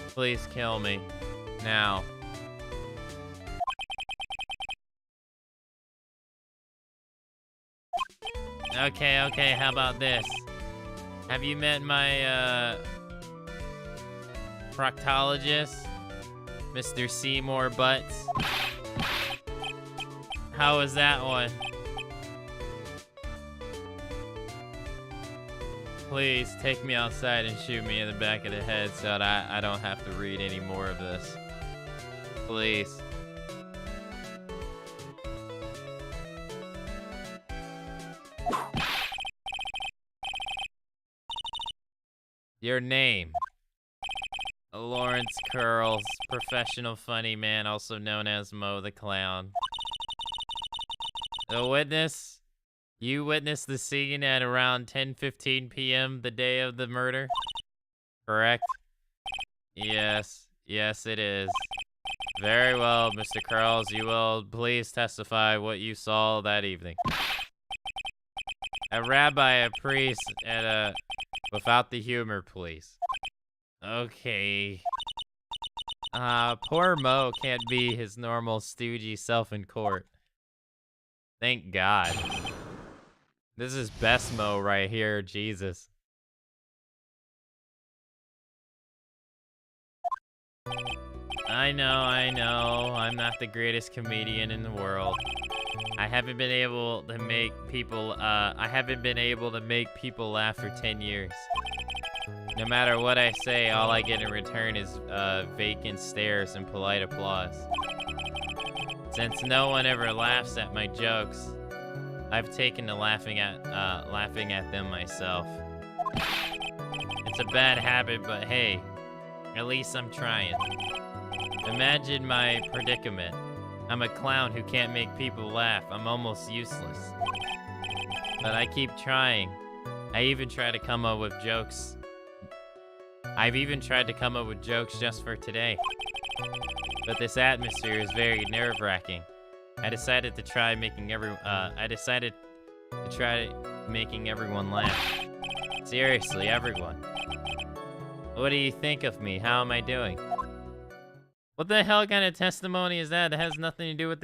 Please kill me. Now. Okay, how about this? Have you met my, proctologist? Mr. Seymour Butts? How was that one? Please take me outside and shoot me in the back of the head so that I don't have to read any more of this. Please. Your name. Lawrence Curls, professional funny man, also known as Mo the Clown. The witness? You witnessed the scene at around 10:15 p.m. the day of the murder? Correct? Yes, it is. Very well, Mr. Curls, you will please testify what you saw that evening. A rabbi, a priest, and a... Without the humor, please. Okay. Poor Mo can't be his normal stoogey self in court. Thank God. This is best Mo right here, Jesus. I know. I'm not the greatest comedian in the world. I haven't been able to make people laugh for 10 years. No matter what I say, all I get in return is vacant stares and polite applause. Since no one ever laughs at my jokes, I've taken to laughing at them myself. It's a bad habit, but hey, at least I'm trying. Imagine my predicament. I'm a clown who can't make people laugh. I'm almost useless. But I keep trying. I've even tried to come up with jokes just for today. But this atmosphere is very nerve-wracking. I decided to try making everyone laugh. Seriously, everyone. What do you think of me? How am I doing? What the hell kind of testimony is that? That has nothing to do with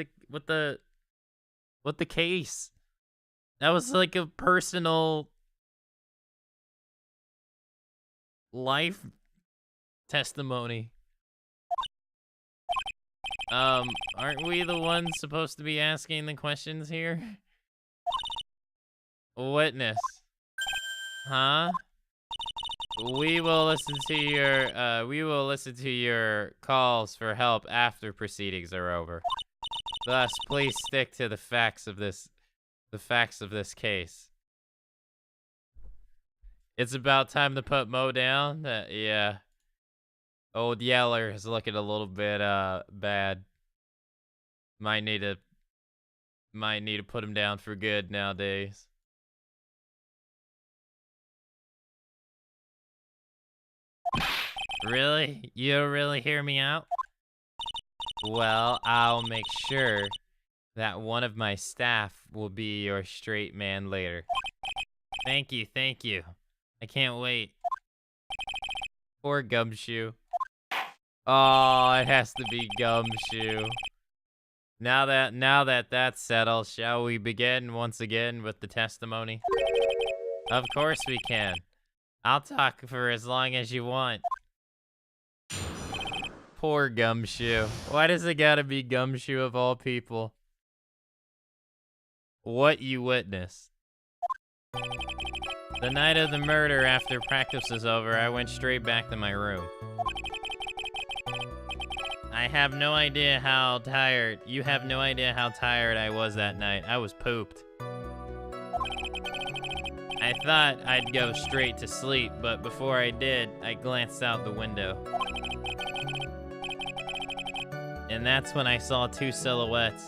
the case. That was like a personal life testimony. Aren't we the ones supposed to be asking the questions here? Witness. Huh? We will listen to your calls for help after proceedings are over. Thus, please stick to the facts of this case. It's about time to put Mo down. Yeah. Old Yeller is looking a little bit bad. Might need to put him down for good nowadays. Really? You don't really hear me out? Well, I'll make sure that one of my staff will be your straight man later. Thank you. I can't wait. Poor Gumshoe. Oh, it has to be Gumshoe. Now that that's settled, shall we begin once again with the testimony? Of course we can. I'll talk for as long as you want. Poor Gumshoe. Why does it gotta be Gumshoe of all people? What you witnessed. The night of the murder, after practice was over, I went straight back to my room. I have no idea how tired. You have no idea how tired I was that night. I was pooped. I thought I'd go straight to sleep, but before I did, I glanced out the window. And that's when I saw two silhouettes.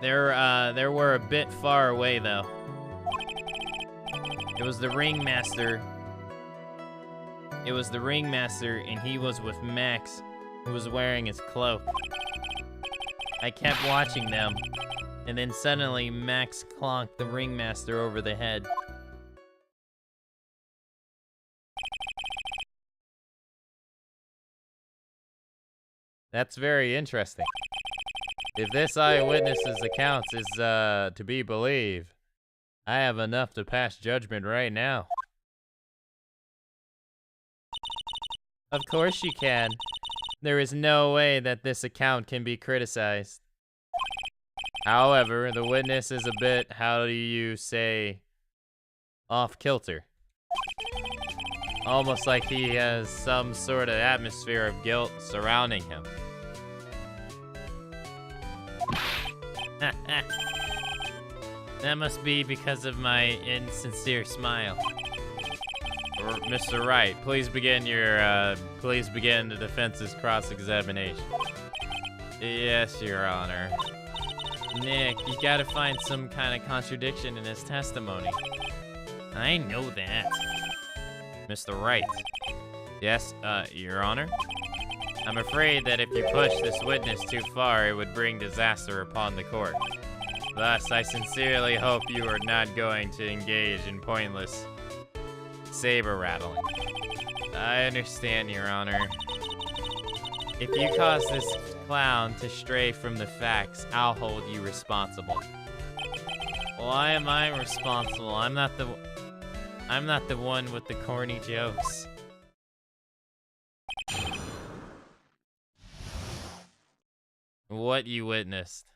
They were a bit far away, though. It was the ringmaster. And he was with Max, who was wearing his cloak. I kept watching them, and then suddenly Max clonked the ringmaster over the head. That's very interesting. If this eyewitness's account is to be believed, I have enough to pass judgment right now. Of course you can. There is no way that this account can be criticized. However, the witness is a bit, how do you say, off-kilter. Almost like he has some sort of atmosphere of guilt surrounding him. That must be because of my insincere smile. Mr. Wright, please begin the defense's cross-examination. Yes, Your Honor. Nick, you gotta find some kind of contradiction in his testimony. I know that. Mr. Wright. Yes, Your Honor? I'm afraid that if you push this witness too far, it would bring disaster upon the court. Thus, I sincerely hope you are not going to engage in pointless saber rattling. I understand, Your Honor. If you cause this clown to stray from the facts, I'll hold you responsible. Why am I responsible? I'm not the one with the corny jokes. What you witnessed.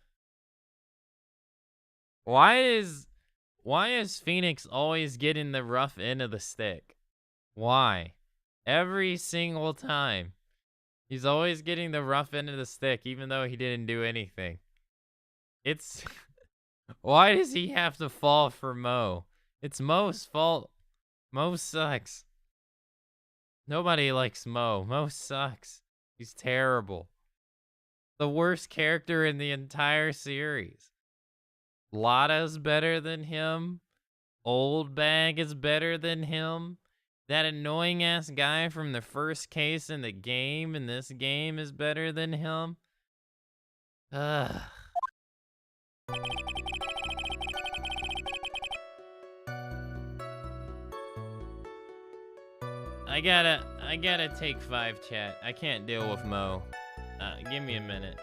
Why is Phoenix always getting the rough end of the stick? Why? Every single time. He's always getting the rough end of the stick, even though he didn't do anything. It's... Why does he have to fall for Mo? It's Mo's fault. Mo sucks. Nobody likes Mo. Mo sucks. He's terrible. The worst character in the entire series. Lotta's better than him. Old Bag is better than him. That annoying ass guy from the first case in the game in this game is better than him. Ugh. I gotta take 5, chat. I can't deal with Mo. Give me a minute.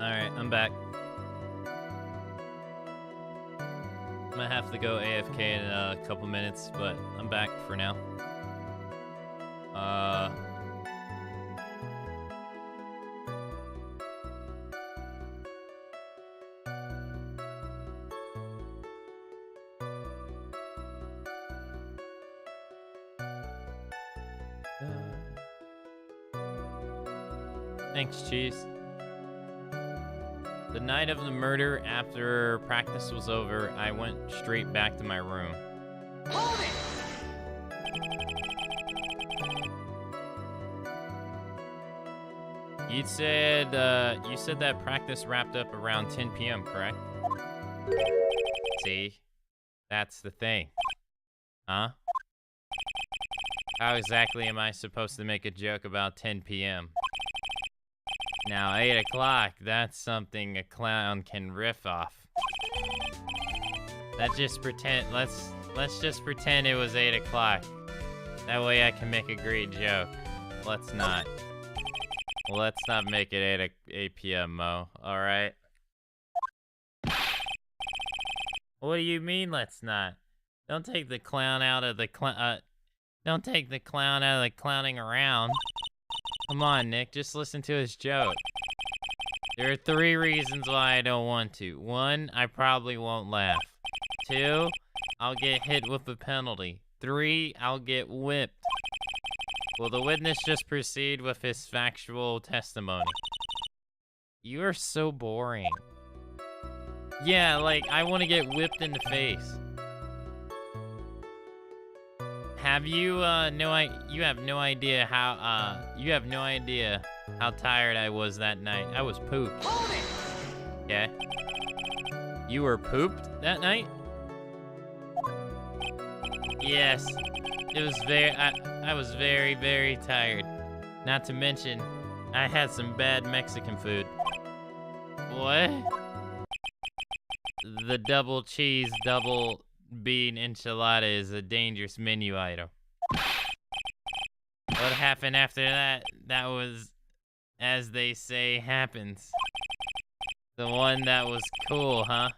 Alright, I'm back. I'm gonna have to go AFK in a couple minutes, but I'm back for now. Thanks, Cheese. The night of the murder, after practice was over, I went straight back to my room. Hold it! You said that practice wrapped up around 10 p.m., correct? See? That's the thing. Huh? How exactly am I supposed to make a joke about 10 p.m.? Now, 8 o'clock, that's something a clown can riff off. Let's just pretend it was 8 o'clock. That way I can make a great joke. Let's not make it 8 p.m., Mo, alright? What do you mean, let's not? Don't take the clown out of the clowning around. Come on, Nick, just listen to his joke. There are 3 reasons why I don't want to. 1, I probably won't laugh. 2, I'll get hit with a penalty. 3, I'll get whipped. Will the witness just proceed with his factual testimony? You are so boring. Yeah, like, I want to get whipped in the face. You have no idea how tired I was that night. I was pooped. Hold it! Okay. You were pooped that night? Yes. It was I was very, very tired. Not to mention, I had some bad Mexican food. What? The double cheese, double bean enchilada is a dangerous menu item. What happened after that? That was, as they say, happens. The one that was cool, huh?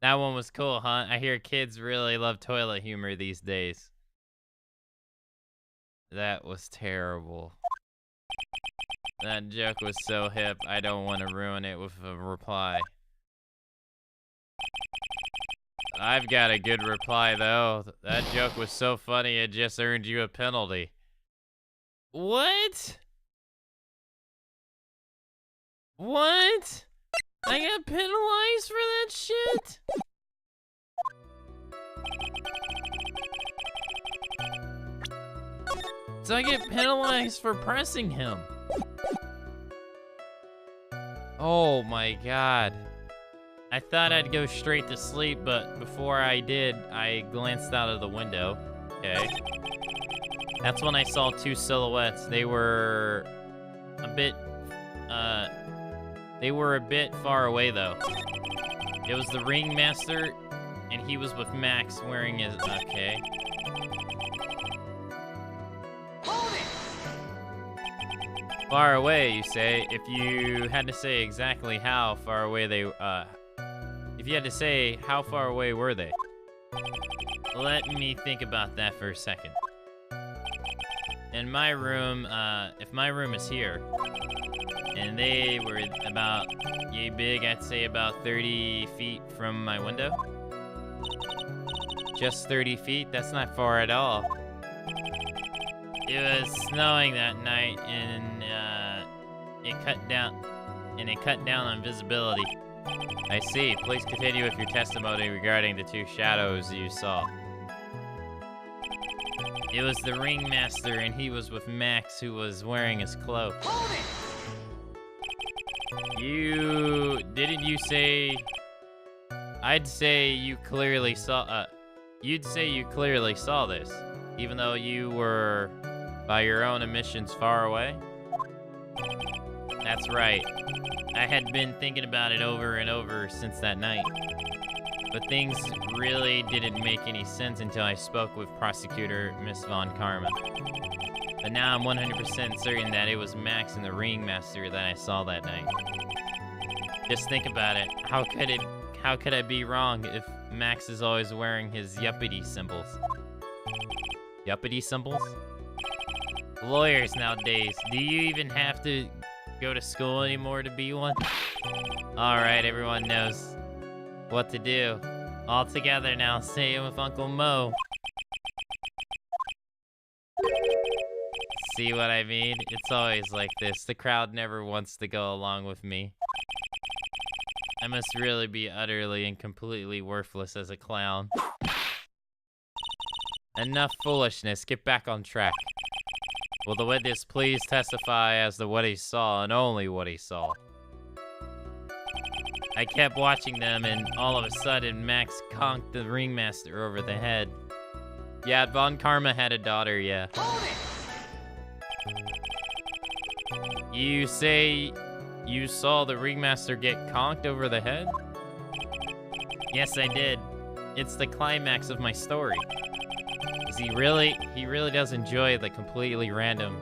That one was cool, huh? I hear kids really love toilet humor these days. That was terrible. That joke was so hip, I don't want to ruin it with a reply. I've got a good reply, though. That joke was so funny, it just earned you a penalty. What? What? I got penalized for that shit? So I get penalized for pressing him. Oh my god. I thought I'd go straight to sleep, but before I did, I glanced out of the window. Okay. That's when I saw 2 silhouettes. They were a bit far away, though. It was the ringmaster, and he was with Max wearing his... Okay. Hold it! Far away, you say? If you had to say exactly how far away they... If you had to say, how far away were they? Let me think about that for a second. In my room, if my room is here, and they were about yay big, I'd say about 30 feet from my window. Just 30 feet? That's not far at all. It was snowing that night, and it cut down on visibility. I see. Please continue with your testimony regarding the 2 shadows you saw. It was the ringmaster, and he was with Max, who was wearing his cloak. Hold it! Didn't you say... I'd say you clearly saw... you'd say you clearly saw this, even though you were, by your own admissions, far away? That's right. I had been thinking about it over and over since that night. But things really didn't make any sense until I spoke with prosecutor Miss Von Karma. But now I'm 100% certain that it was Max and the ringmaster that I saw that night. Just think about it. How could I be wrong if Max is always wearing his yuppity symbols? Yuppity symbols? Lawyers nowadays, do you even have to go to school anymore to be one? Alright, everyone knows what to do. All together now, say it with Uncle Mo. See what I mean? It's always like this. The crowd never wants to go along with me. I must really be utterly and completely worthless as a clown. Enough foolishness. Get back on track. Will the witness please testify as to what he saw and only what he saw? I kept watching them and all of a sudden Max conked the ringmaster over the head. Yeah, Von Karma had a daughter, yeah. Hold it! You say you saw the ringmaster get conked over the head? Yes, I did. It's the climax of my story. He really does enjoy the completely random,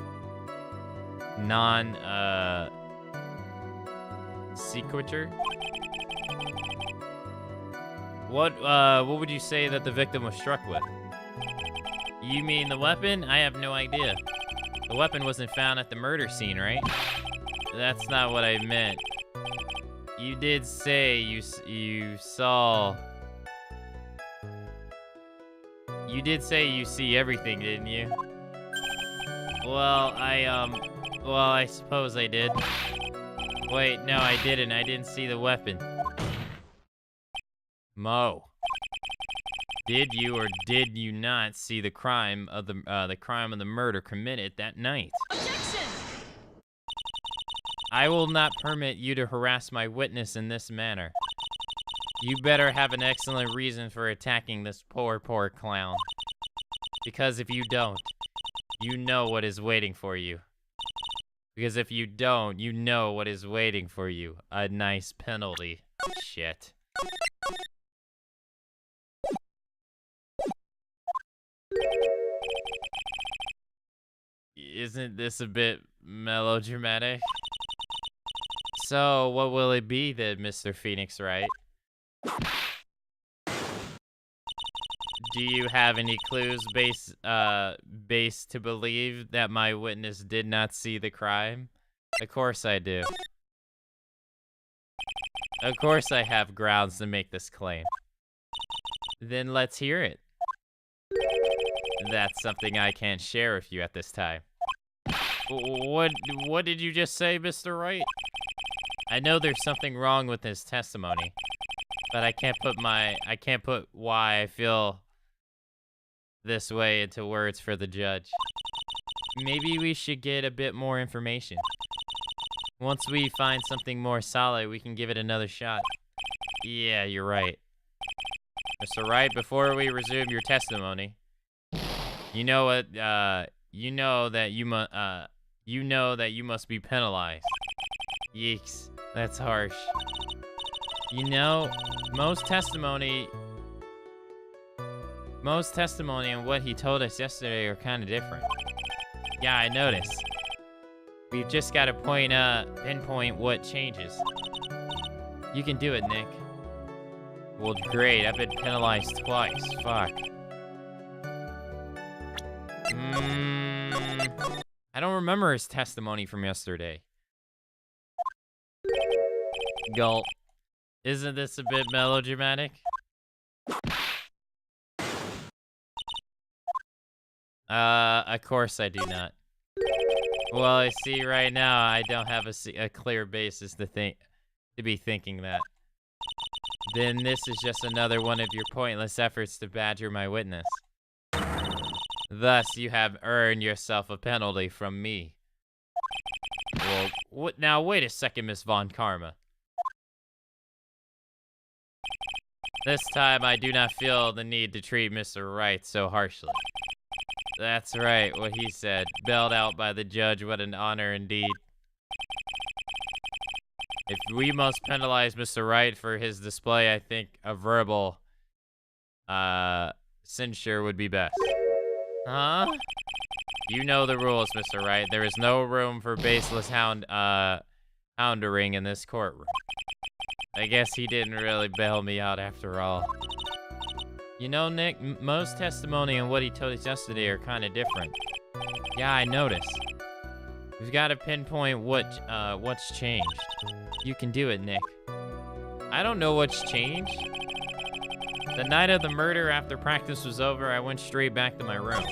sequitur. What would you say that the victim was struck with? You mean the weapon? I have no idea. The weapon wasn't found at the murder scene, right? That's not what I meant. You did say you saw... You did say you see everything, didn't you? Well, I suppose I did. Wait, no, I didn't. I didn't see the weapon. Mo. Did you or did you not see the crime of the murder committed that night? Objection! I will not permit you to harass my witness in this manner. You better have an excellent reason for attacking this poor clown. Because if you don't, you know what is waiting for you. Because if you don't, you know what is waiting for you. A nice penalty. Shit. Isn't this a bit melodramatic? So, what will it be then, Mr. Phoenix Wright? Do you have any clues based to believe that my witness did not see the crime? Of course I do. Of course I have grounds to make this claim. Then let's hear it. That's something I can't share with you at this time. What did you just say, Mr. Wright? I know there's something wrong with his testimony, but I can't put why I feel this way into words for the judge. Maybe we should get a bit more information. Once we find something more solid, we can give it another shot. Yeah, you're right. Mr. Wright, before we resume your testimony, you know that you must be penalized. Yeeks, that's harsh. You know, most testimony and what he told us yesterday are kind of different. Yeah, I noticed. We've just got to pinpoint what changes. You can do it, Nick. Well, great. I've been penalized twice. Fuck. I don't remember his testimony from yesterday. Gulp. Isn't this a bit melodramatic? Of course I do not. Well, I see right now I don't have a clear basis to be thinking that. Then this is just another one of your pointless efforts to badger my witness. Thus, you have earned yourself a penalty from me. Well, now wait a second, Miss Von Karma. This time, I do not feel the need to treat Mr. Wright so harshly. That's right, what he said. Bailed out by the judge, what an honor indeed. If we must penalize Mr. Wright for his display, I think a verbal censure would be best. Huh? You know the rules, Mr. Wright. There is no room for baseless houndering in this courtroom. I guess he didn't really bail me out after all. You know, Nick, Mo's testimony and what he told us yesterday are kind of different. Yeah, I noticed. We've got to pinpoint what's changed. You can do it, Nick. I don't know what's changed. The night of the murder, after practice was over, I went straight back to my room.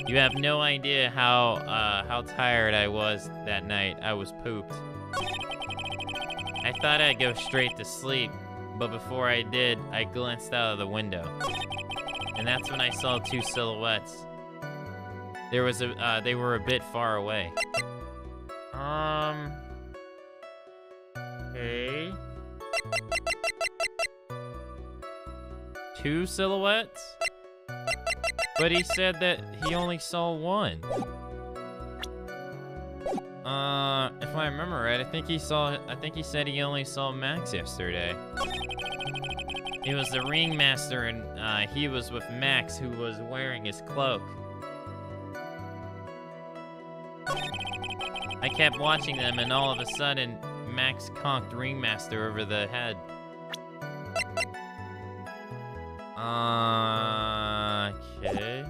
You have no idea how tired I was that night. I was pooped. I thought I'd go straight to sleep, but before I did, I glanced out of the window. And that's when I saw two silhouettes. They were a bit far away. Okay. Two silhouettes? But he said that he only saw one. If I remember right, I think he said he only saw Max yesterday. It was the ringmaster, and he was with Max, who was wearing his cloak. I kept watching them, and all of a sudden, Max conked ringmaster over the head. Okay.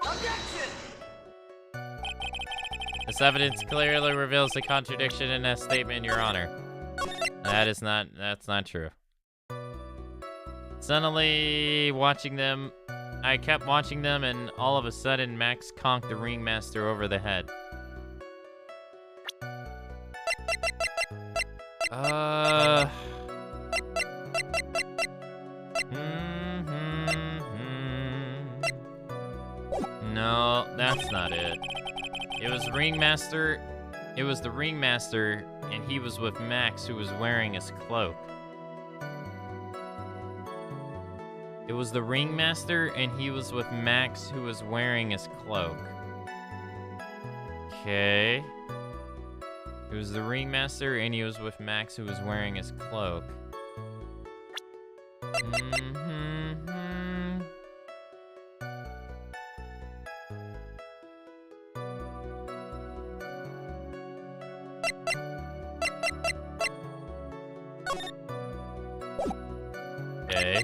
Objection! This evidence clearly reveals the contradiction in that statement, Your Honor. That's not true. Suddenly, I kept watching them, and all of a sudden, Max conked the ringmaster over the head. No, that's not it. It was the ringmaster, and he was with Max, who was wearing his cloak. It was the ringmaster, and he was with Max, who was wearing his cloak. Okay. It was the ringmaster, and he was with Max, who was wearing his cloak. Okay.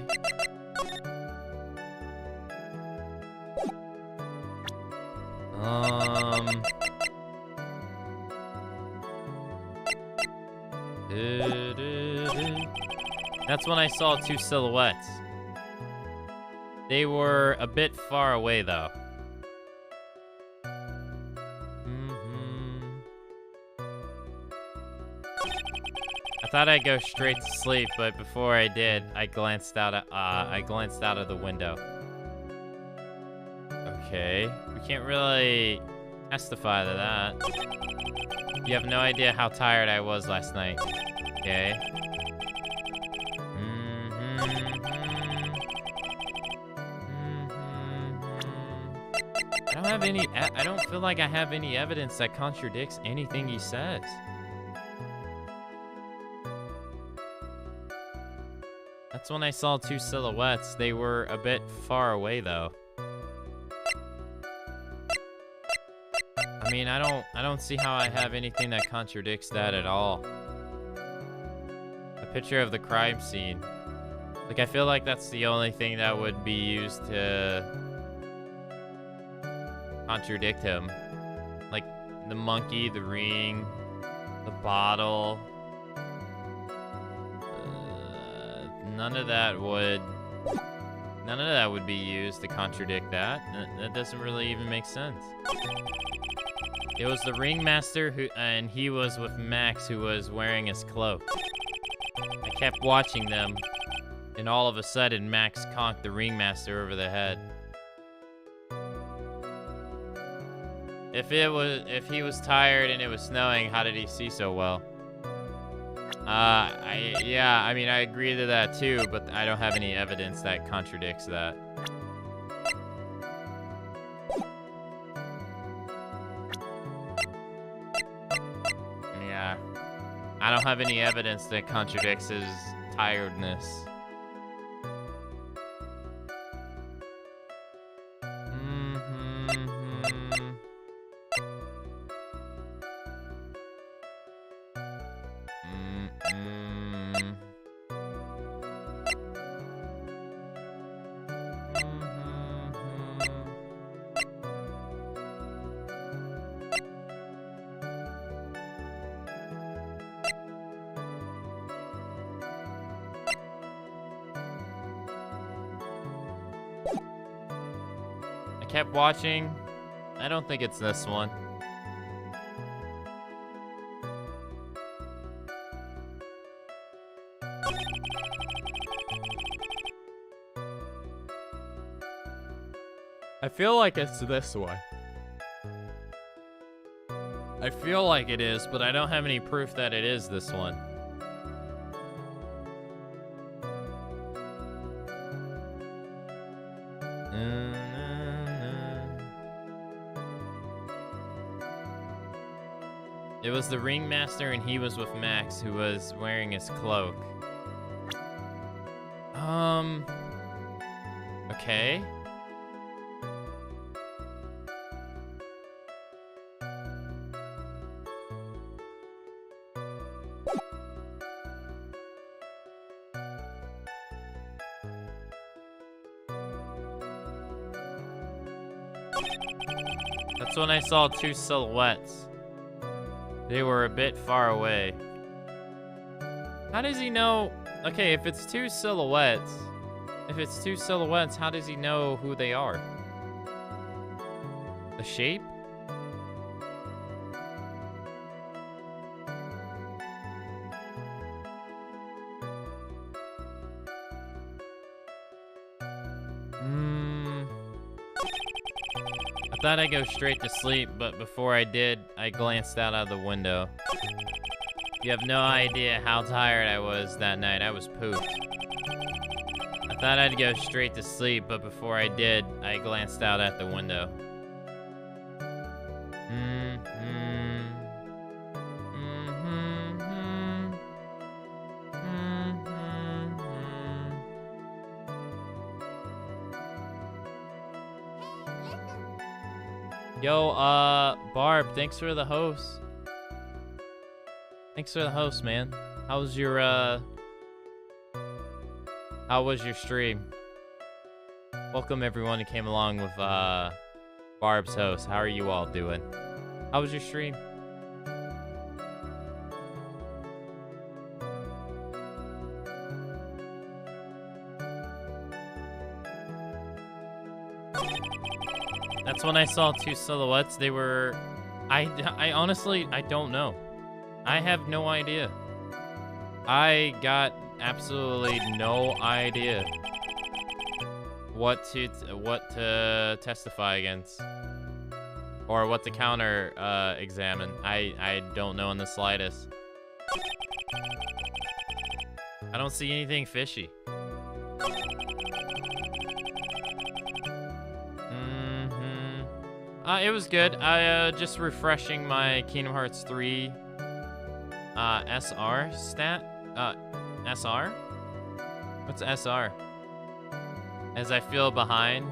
That's when I saw two silhouettes. They were a bit far away, though. I thought I'd go straight to sleep, but before I did, I glanced out of the window. Okay, we can't really testify to that. You have no idea how tired I was last night. Okay. I don't feel like I have any evidence that contradicts anything he says. That's when I saw two silhouettes. They were a bit far away, though. I mean, I don't see how I have anything that contradicts that at all. A picture of the crime scene. Like, I feel like that's the only thing that would be used to contradict him. Like, the monkey, the ring, the bottle. None of that would be used to contradict that. That doesn't really even make sense. It was the ringmaster and he was with Max, who was wearing his cloak. I kept watching them, and all of a sudden, Max conked the ringmaster over the head. If he was tired and it was snowing, how did he see so well? I mean, I agree to that too, but I don't have any evidence that contradicts that. Yeah. I don't have any evidence that contradicts his tiredness. kept watching. I don't think it's this one. I feel like it's this one. I feel like it is, but I don't have any proof that it is this one. It was the ringmaster and he was with Max, who was wearing his cloak. Okay. That's when I saw two silhouettes. They were a bit far away. How does he know? Okay, if it's two silhouettes, how does he know who they are? The shape? I thought I'd go straight to sleep, but before I did, I glanced out of the window. You have no idea how tired I was that night. I was pooped. I thought I'd go straight to sleep, but before I did, I glanced out at the window. Yo, Barb, thanks for the host. Thanks for the host, man. How was your stream? Welcome everyone who came along with Barb's host. How are you all doing? How was your stream? That's when I saw two silhouettes. They were... I honestly, I don't know. I have no idea. I got absolutely no idea what to testify against. Or what to counter examine. I don't know in the slightest. I don't see anything fishy. It was good. I just refreshing my Kingdom Hearts 3 SR stat. SR? What's SR? As I feel behind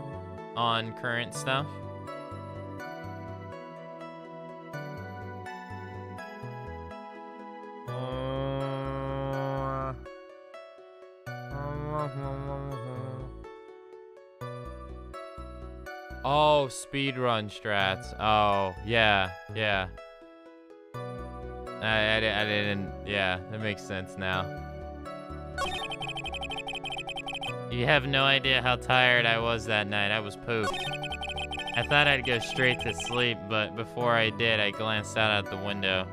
on current stuff. Oh, speedrun strats. Oh, yeah. I didn't, yeah, that makes sense now. You have no idea how tired I was that night. I was pooped. I thought I'd go straight to sleep, but before I did, I glanced out at the window.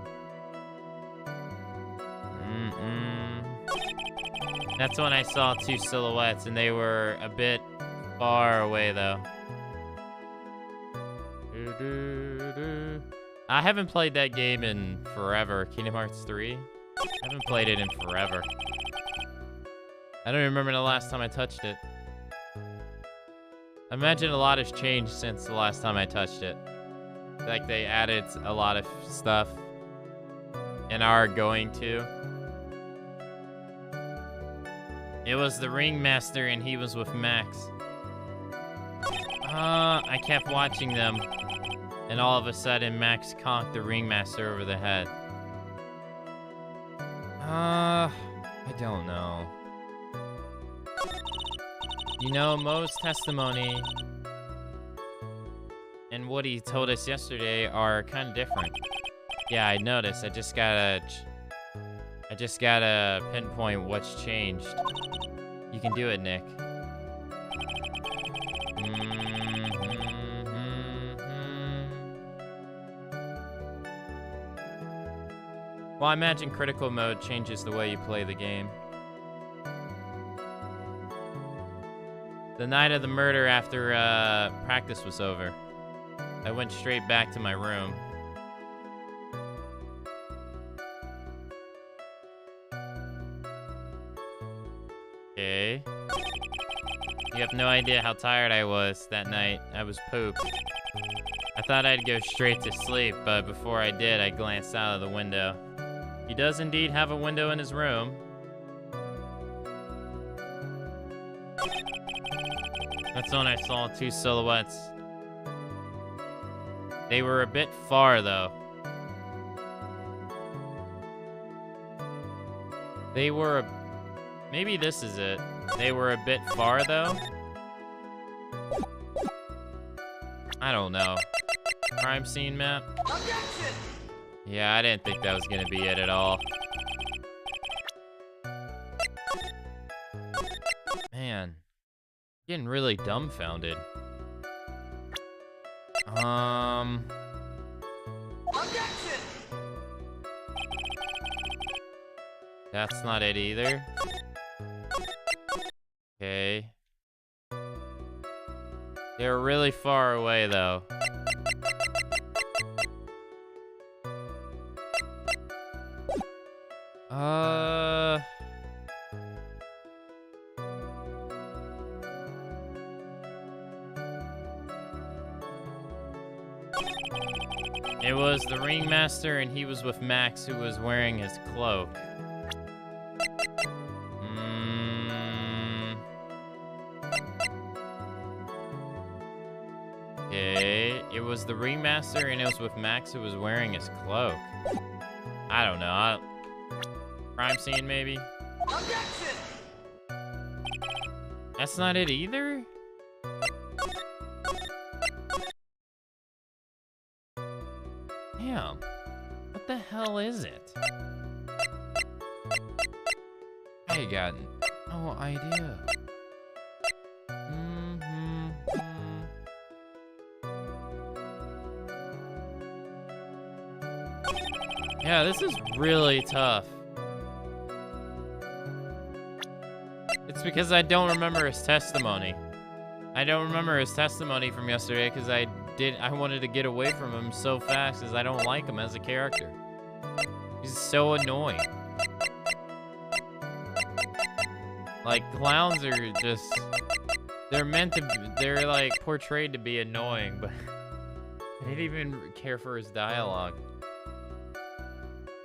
That's when I saw two silhouettes, and they were a bit far away, though. I haven't played that game in forever. Kingdom Hearts 3. I haven't played it in forever. I don't remember the last time I touched it. I imagine a lot has changed since the last time I touched it. Like they added a lot of stuff and are going to. It was the ringmaster and he was with Max. I kept watching them. And all of a sudden, Max conked the ringmaster over the head. I don't know. You know, Mo's testimony and what he told us yesterday are kind of different. Yeah, I noticed. I just gotta pinpoint what's changed. You can do it, Nick. Well, I imagine critical mode changes the way you play the game. The night of the murder after practice was over, I went straight back to my room. Okay. You have no idea how tired I was that night. I was pooped. I thought I'd go straight to sleep, but before I did, I glanced out of the window. He does indeed have a window in his room. That's when I saw two silhouettes. They were a bit far, though. They were maybe this is it. They were a bit far, though. I don't know. Crime scene map? Objection! Yeah, I didn't think that was gonna be it at all. Man. Getting really dumbfounded. Objection! That's not it either. Okay. They were really far away, though. It was the ringmaster, and he was with Max, who was wearing his cloak. Okay, it was the ringmaster, and it was with Max, who was wearing his cloak. I don't know. Crime scene, maybe? Objection! That's not it either? Damn. What the hell is it? I got no idea. Yeah, this is really tough. It's because I don't remember his testimony. I don't remember his testimony from yesterday because I wanted to get away from him so fast because I don't like him as a character. He's so annoying. Like, clowns are just, they're like portrayed to be annoying, but I didn't even care for his dialogue.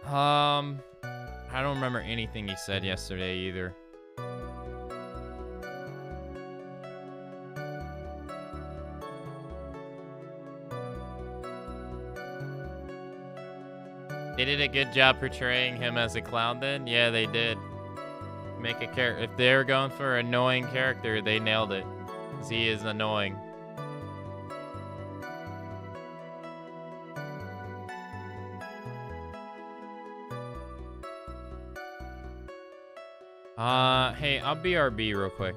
I don't remember anything he said yesterday either. They did a good job portraying him as a clown then? Yeah, they did. Make a character. If they were going for an annoying character, they nailed it. Because he is annoying. Hey, I'll BRB real quick.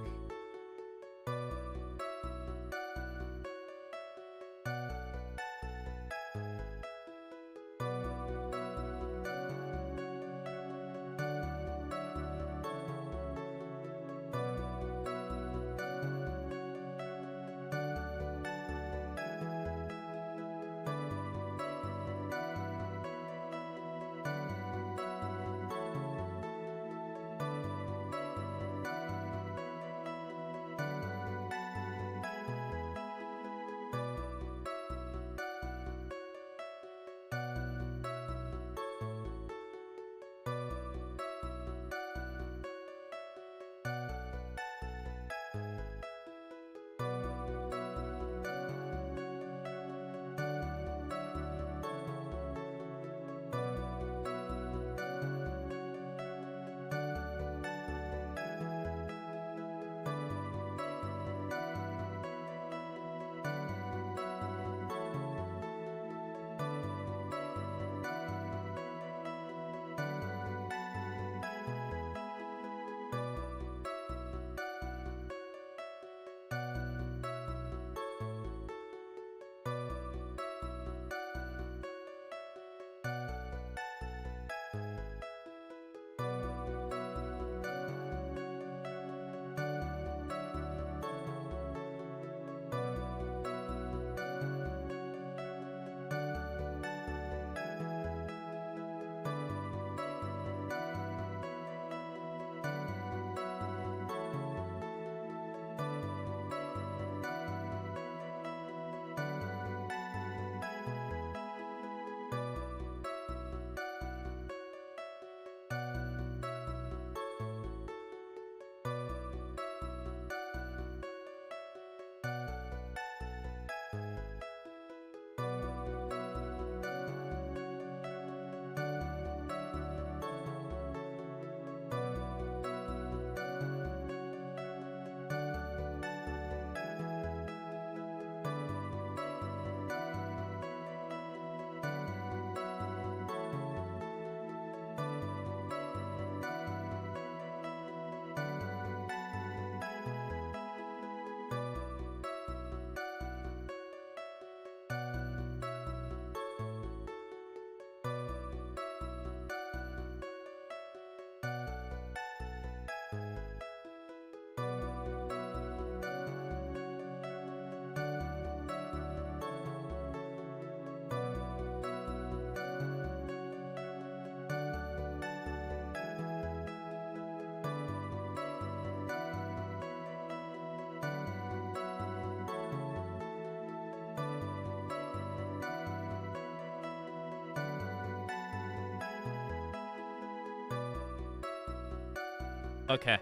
Okay.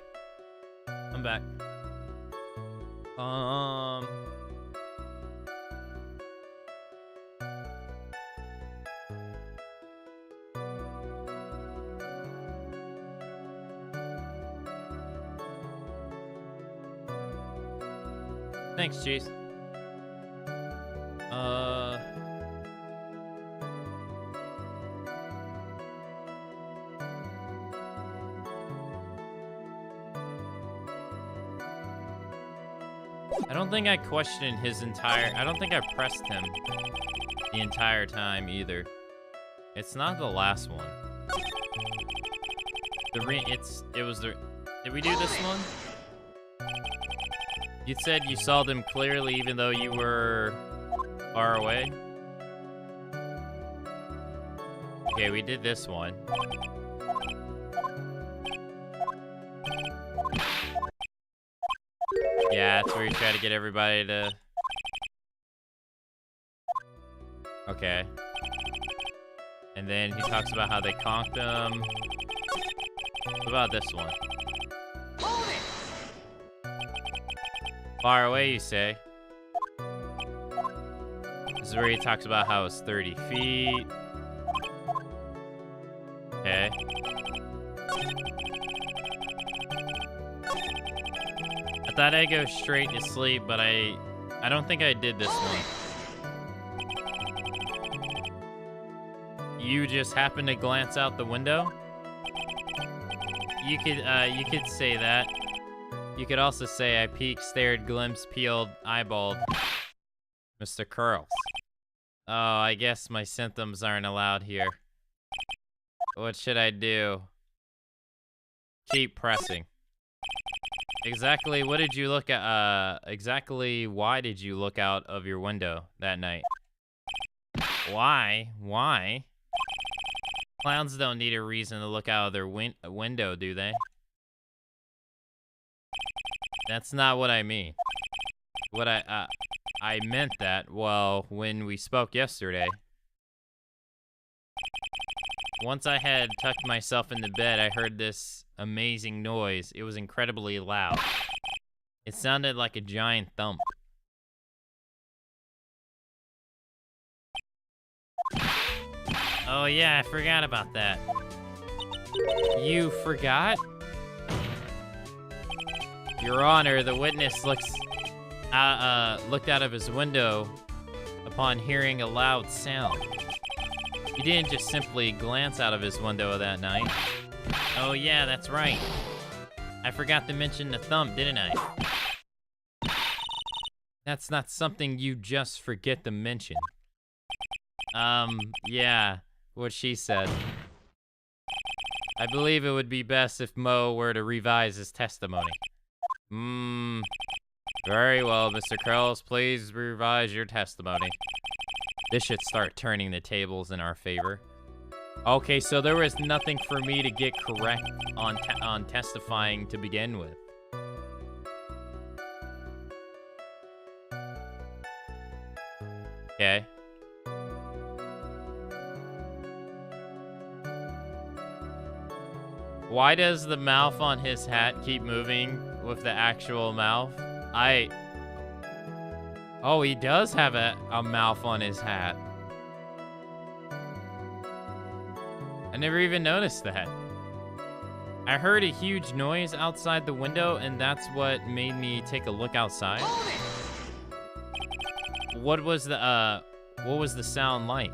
I'm back. Thanks, Cheese. I don't think I questioned his entire... I don't think I pressed him the entire time either. It's not the last one. It was the... Did we do this one? You said you saw them clearly even though you were far away? Okay, we did this one. Yeah, that's where you try to get everybody to... Okay. And then he talks about how they conked them. What about this one? Far away, you say? This is where he talks about how it's 30 feet. Okay. I thought I'd go straight to sleep, but I don't think I did this one. You just happened to glance out the window? You could say that. You could also say I peeked, stared, glimpsed, peeled, eyeballed Mr. Curls. Oh, I guess my symptoms aren't allowed here. What should I do? Keep pressing. Exactly what did you look at, exactly why did you look out of your window that night? Why? Why? Clowns don't need a reason to look out of their window, do they? That's not what I mean. What I meant that, well, when we spoke yesterday. Once I had tucked myself into bed, I heard this amazing noise. It was incredibly loud. It sounded like a giant thump. Oh yeah, I forgot about that. You forgot? Your Honor, the witness looked out of his window upon hearing a loud sound. He didn't just simply glance out of his window that night. Oh yeah, that's right. I forgot to mention the thump, didn't I? That's not something you just forget to mention. Yeah, what she said. I believe it would be best if Mo were to revise his testimony. Very well, Mr. Krells, please revise your testimony. This should start turning the tables in our favor. Okay, so there was nothing for me to get correct on testifying to begin with. Okay. Why does the mouth on his hat keep moving with the actual mouth? Oh, he does have a mouth on his hat. I never even noticed that. I heard a huge noise outside the window, and that's what made me take a look outside. What was the sound like?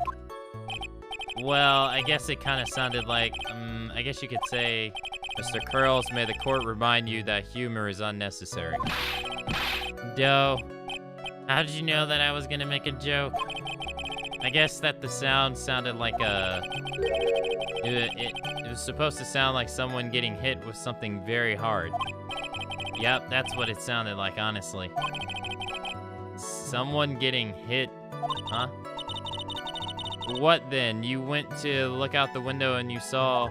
Well, I guess it kind of sounded like, I guess you could say, Mr. Curls, may the court remind you that humor is unnecessary. Doe, how did you know that I was gonna make a joke? I guess that the sound sounded like it was supposed to sound like someone getting hit with something very hard. Yep, that's what it sounded like, honestly. Someone getting hit, huh? What then? You went to look out the window and you saw...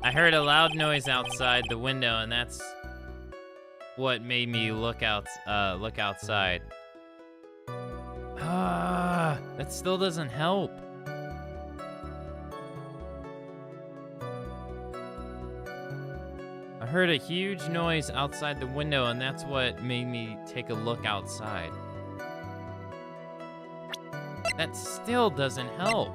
I heard a loud noise outside the window, and that's what made me look outside. That still doesn't help. heard a huge noise outside the window, and that's what made me take a look outside. That still doesn't help.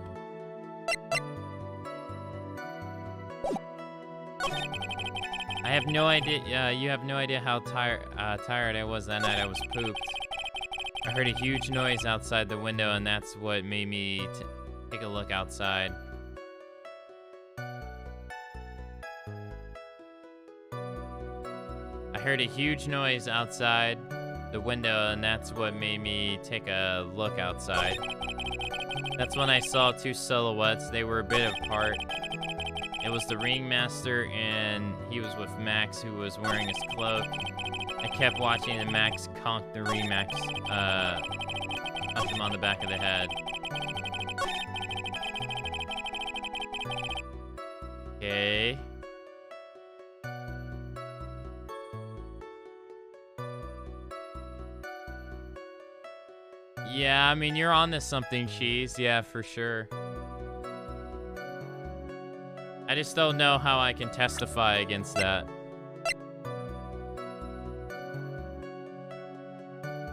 I have no idea. You have no idea how tired I was that night. I was pooped. I heard a huge noise outside the window, and that's what made me take a look outside. I heard a huge noise outside the window, and that's what made me take a look outside. That's when I saw two silhouettes. They were a bit apart. It was the ringmaster, and he was with Max, who was wearing his cloak. I kept watching, and Max conked the ringmax, knocked him on the back of the head. Okay. Yeah, I mean, you're on to something, Cheese. Yeah, for sure. I just don't know how I can testify against that.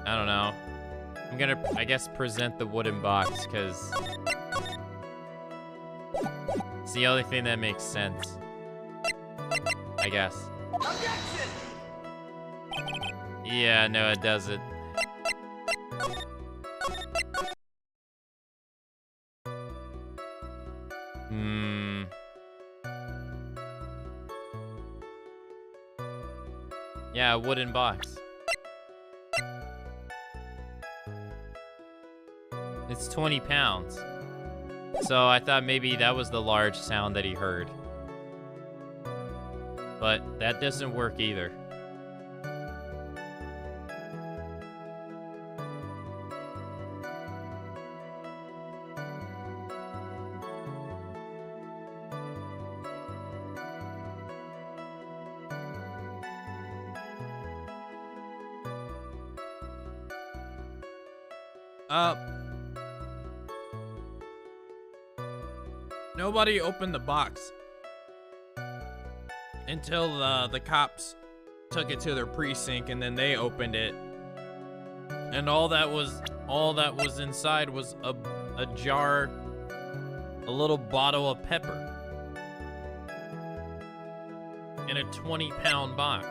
I don't know. I'm gonna, I guess, present the wooden box, because it's the only thing that makes sense. I guess. Objection! Yeah, no, it doesn't. Yeah, a wooden box. It's 20 pounds. So I thought maybe that was the large sound that he heard. But that doesn't work either. Nobody opened the box until the cops took it to their precinct, and then they opened it. And all that was inside was a jar, a little bottle of pepper in a 20-pound box.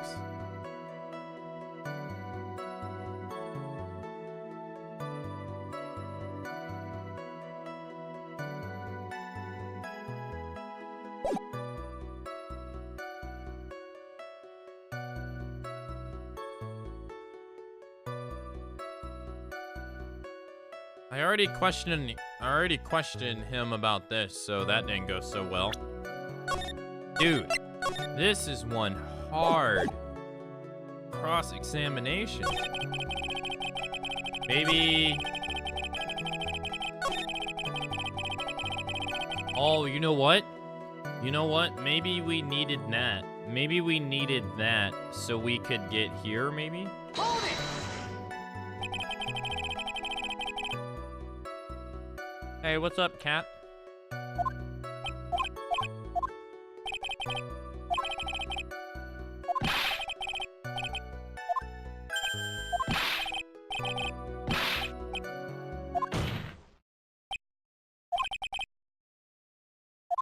I already questioned him about this, so that didn't go so well. Dude, this is one hard cross-examination. Maybe... Oh, you know what? You know what? Maybe we needed that. Maybe we needed that so we could get here, maybe? Hold it! Hey, what's up, cat?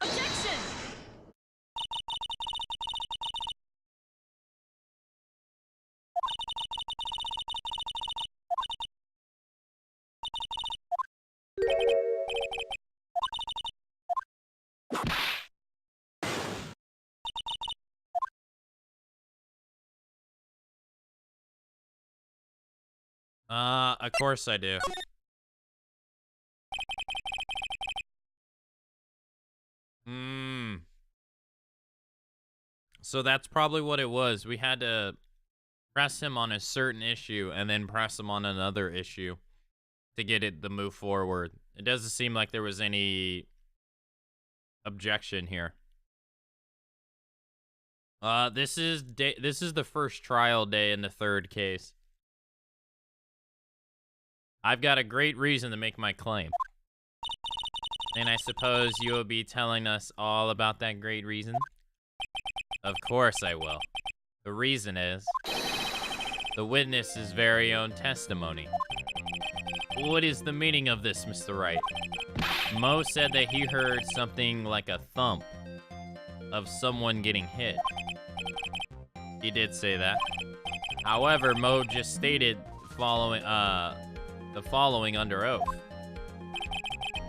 Objection! Of course I do. So that's probably what it was. We had to press him on a certain issue and then press him on another issue to get it to move forward. It doesn't seem like there was any objection here. This is the first trial day in the third case. I've got a great reason to make my claim. And I suppose you will be telling us all about that great reason? Of course I will. The reason is the witness's very own testimony. What is the meaning of this, Mr. Wright? Mo said that he heard something like a thump of someone getting hit. He did say that. However, Mo just stated the following under oath.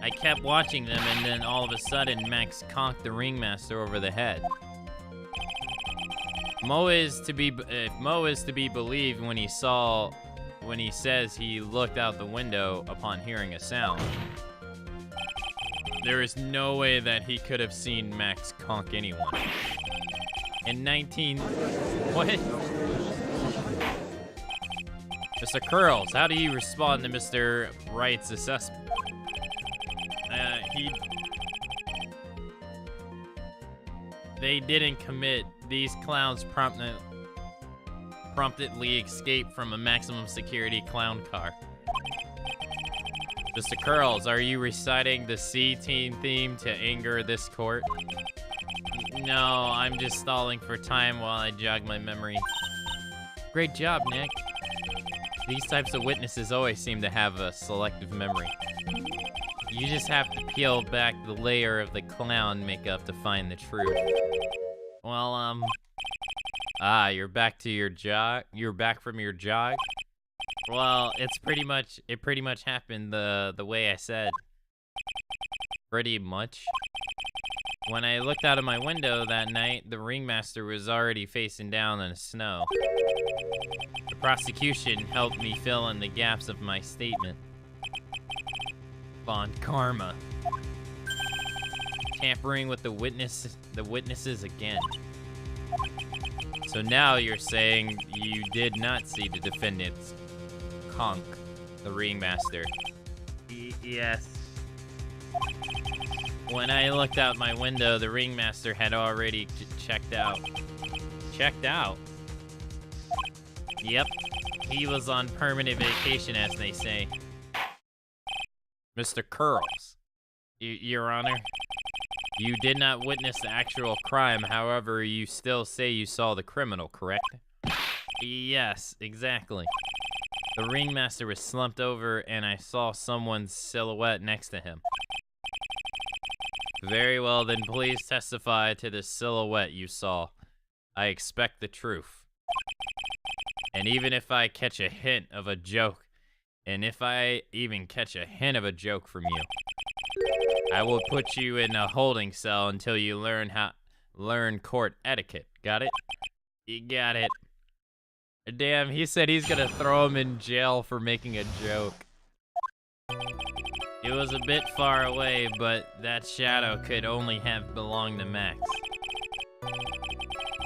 I kept watching them, and then all of a sudden, Max conked the ringmaster over the head. If Mo is to be believed when he says he looked out the window upon hearing a sound, there is no way that he could have seen Max conk anyone. What? Mr. Curls, how do you respond to Mr. Wright's assessment? They didn't commit. These clowns promptly escaped from a maximum security clown car. Mr. Curls, are you reciting the C-Team theme to anger this court? No, I'm just stalling for time while I jog my memory. Great job, Nick. These types of witnesses always seem to have a selective memory. You just have to peel back the layer of the clown makeup to find the truth. Well, you're back to your jog? You're back from your jog? Well, it pretty much happened the way I said. Pretty much. When I looked out of my window that night, the ringmaster was already facing down in the snow. The prosecution helped me fill in the gaps of my statement. Von Karma. Tampering with the witnesses again. So now you're saying you did not see the defendants conk the ringmaster. Yes. When I looked out my window, the ringmaster had already checked out. Checked out? Yep. He was on permanent vacation, as they say. Mr. Curls, Your Honor, you did not witness the actual crime. However, you still say you saw the criminal, correct? Yes, exactly. The ringmaster was slumped over, and I saw someone's silhouette next to him. Very well, then please testify to the silhouette you saw. I expect the truth. And even if I catch a hint of a joke, and if I even catch a hint of a joke from you, I will put you in a holding cell until you learn court etiquette. Got it? You got it. Damn, he said he's gonna throw him in jail for making a joke. It was a bit far away, but that shadow could only have belonged to Max.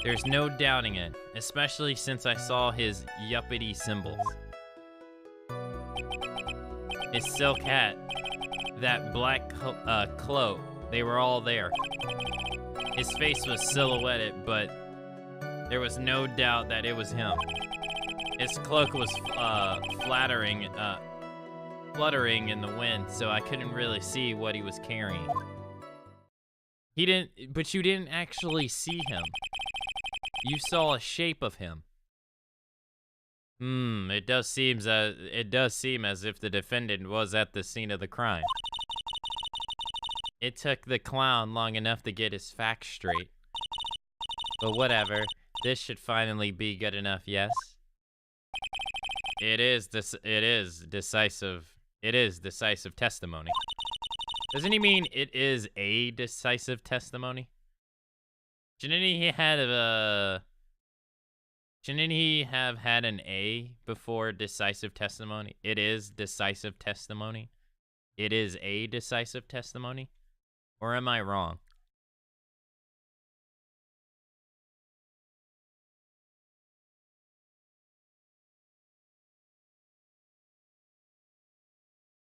There's no doubting it, especially since I saw his yuppity symbols. His silk hat, that black cloak, they were all there. His face was silhouetted, but there was no doubt that it was him. His cloak was fluttering in the wind, so I couldn't really see what he was carrying. But you didn't actually see him. You saw a shape of him. It does seem as if the defendant was at the scene of the crime. It took the clown long enough to get his facts straight. But whatever, this should finally be good enough, yes? It is decisive testimony. Doesn't he mean it is a decisive testimony? Shouldn't he have had an A before decisive testimony? It is decisive testimony. It is a decisive testimony? Or am I wrong?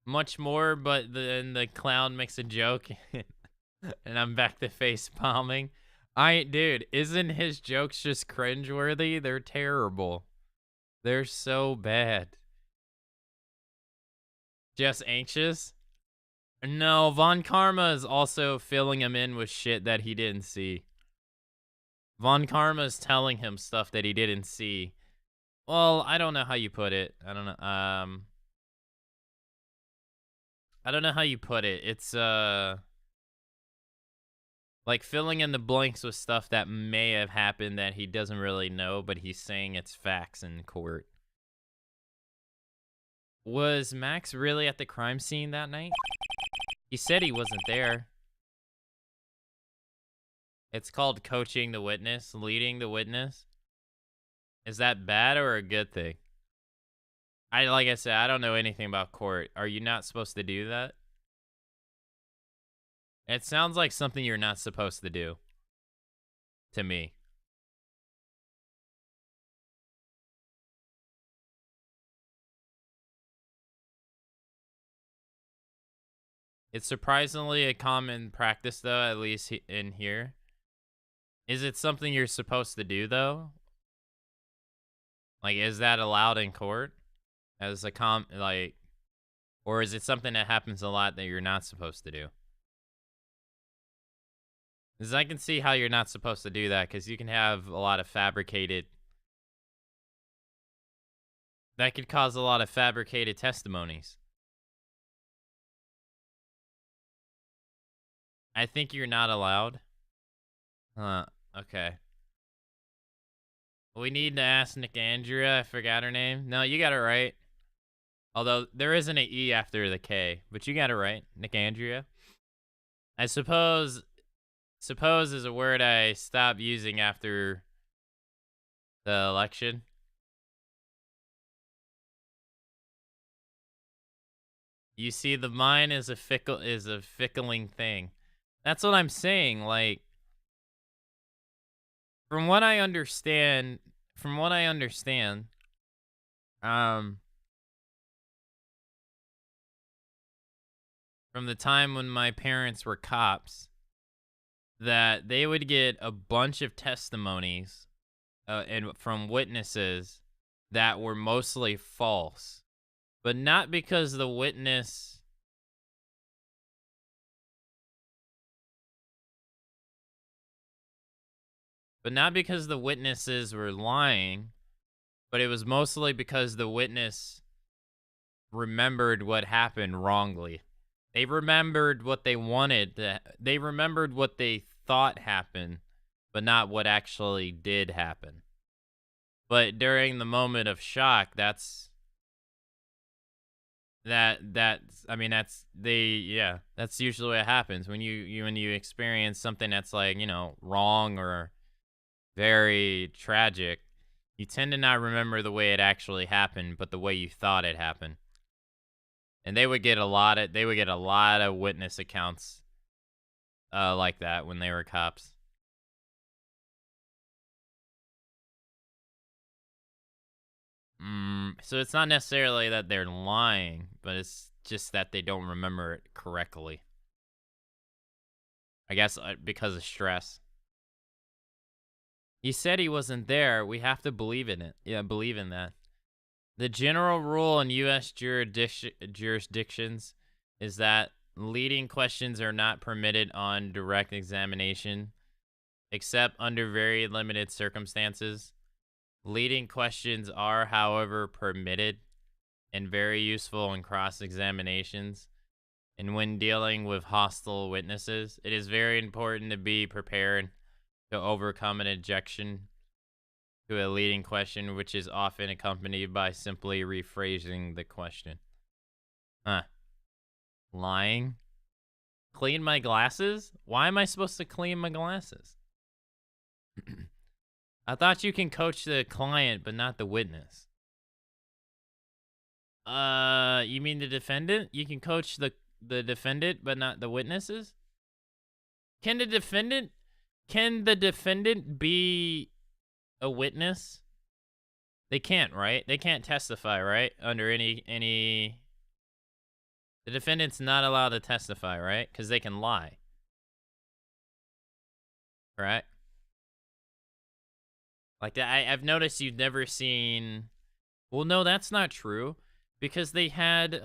Much more, but then the clown makes a joke and I'm back to face palming. Dude, isn't his jokes just cringeworthy? They're terrible. They're so bad. Just anxious? No, Von Karma is also filling him in with shit that he didn't see. Von Karma's telling him stuff that he didn't see. Well, I don't know how you put it. I don't know. I don't know how you put it. It's like filling in the blanks with stuff that may have happened that he doesn't really know, but he's saying it's facts in court. Was Max really at the crime scene that night? He said he wasn't there. It's called coaching the witness, leading the witness. Is that bad or a good thing? Like I said, I don't know anything about court. Are you not supposed to do that? It sounds like something you're not supposed to do. To me. It's surprisingly a common practice, though, at least in here. Is it something you're supposed to do, though? Like, is that allowed in court? As a or is it something that happens a lot that you're not supposed to do? Because I can see how you're not supposed to do that, because you can have a lot of fabricated... That could cause a lot of fabricated testimonies. I think you're not allowed. Okay. We need to ask Nick Andrea. I forgot her name. No, you got it right. Although there isn't an E after the K, but you got it right. Nick Andrea. I suppose is a word I stopped using after the election. You see, the mind is a fickling thing. That's what I'm saying. Like, from what I understand, from the time when my parents were cops, that they would get a bunch of testimonies and from witnesses that were mostly false, but not because the witnesses were lying, but it was mostly because the witness remembered what happened wrongly. They remembered what they wanted. They remembered what they thought happened, but not what actually did happen. But during the moment of shock, that's usually what happens when you experience something that's like, wrong or very tragic. You tend to not remember the way it actually happened, but the way you thought it happened. And they would get a lot of witness accounts like that when they were cops. So it's not necessarily that they're lying, but it's just that they don't remember it correctly. I guess because of stress. He said he wasn't there. We have to believe in it. Yeah, believe in that. The general rule in U.S. jurisdictions is that leading questions are not permitted on direct examination, except under very limited circumstances. Leading questions are, however, permitted and very useful in cross-examinations. And when dealing with hostile witnesses, it is very important to be prepared to overcome an objection to a leading question, which is often accompanied by simply rephrasing the question. Lying? Clean my glasses? Why am I supposed to clean my glasses? I thought you can coach the client, but not the witness. You mean the defendant? You can coach the defendant, but not the witnesses? Can the defendant be a witness? They can't, right? They can't testify, right? Under any... The defendant's not allowed to testify, right? Because they can lie. Right? Like, I've noticed you've never seen... Well, no, that's not true. Because they had, in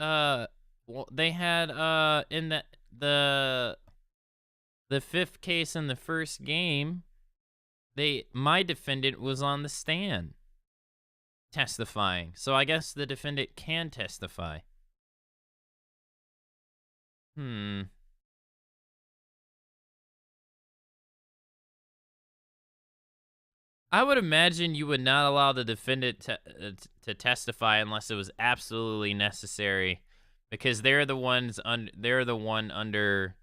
the fifth case in the first game, My defendant was on the stand testifying. So I guess the defendant can testify. I would imagine you would not allow the defendant to testify unless it was absolutely necessary, because they're the one under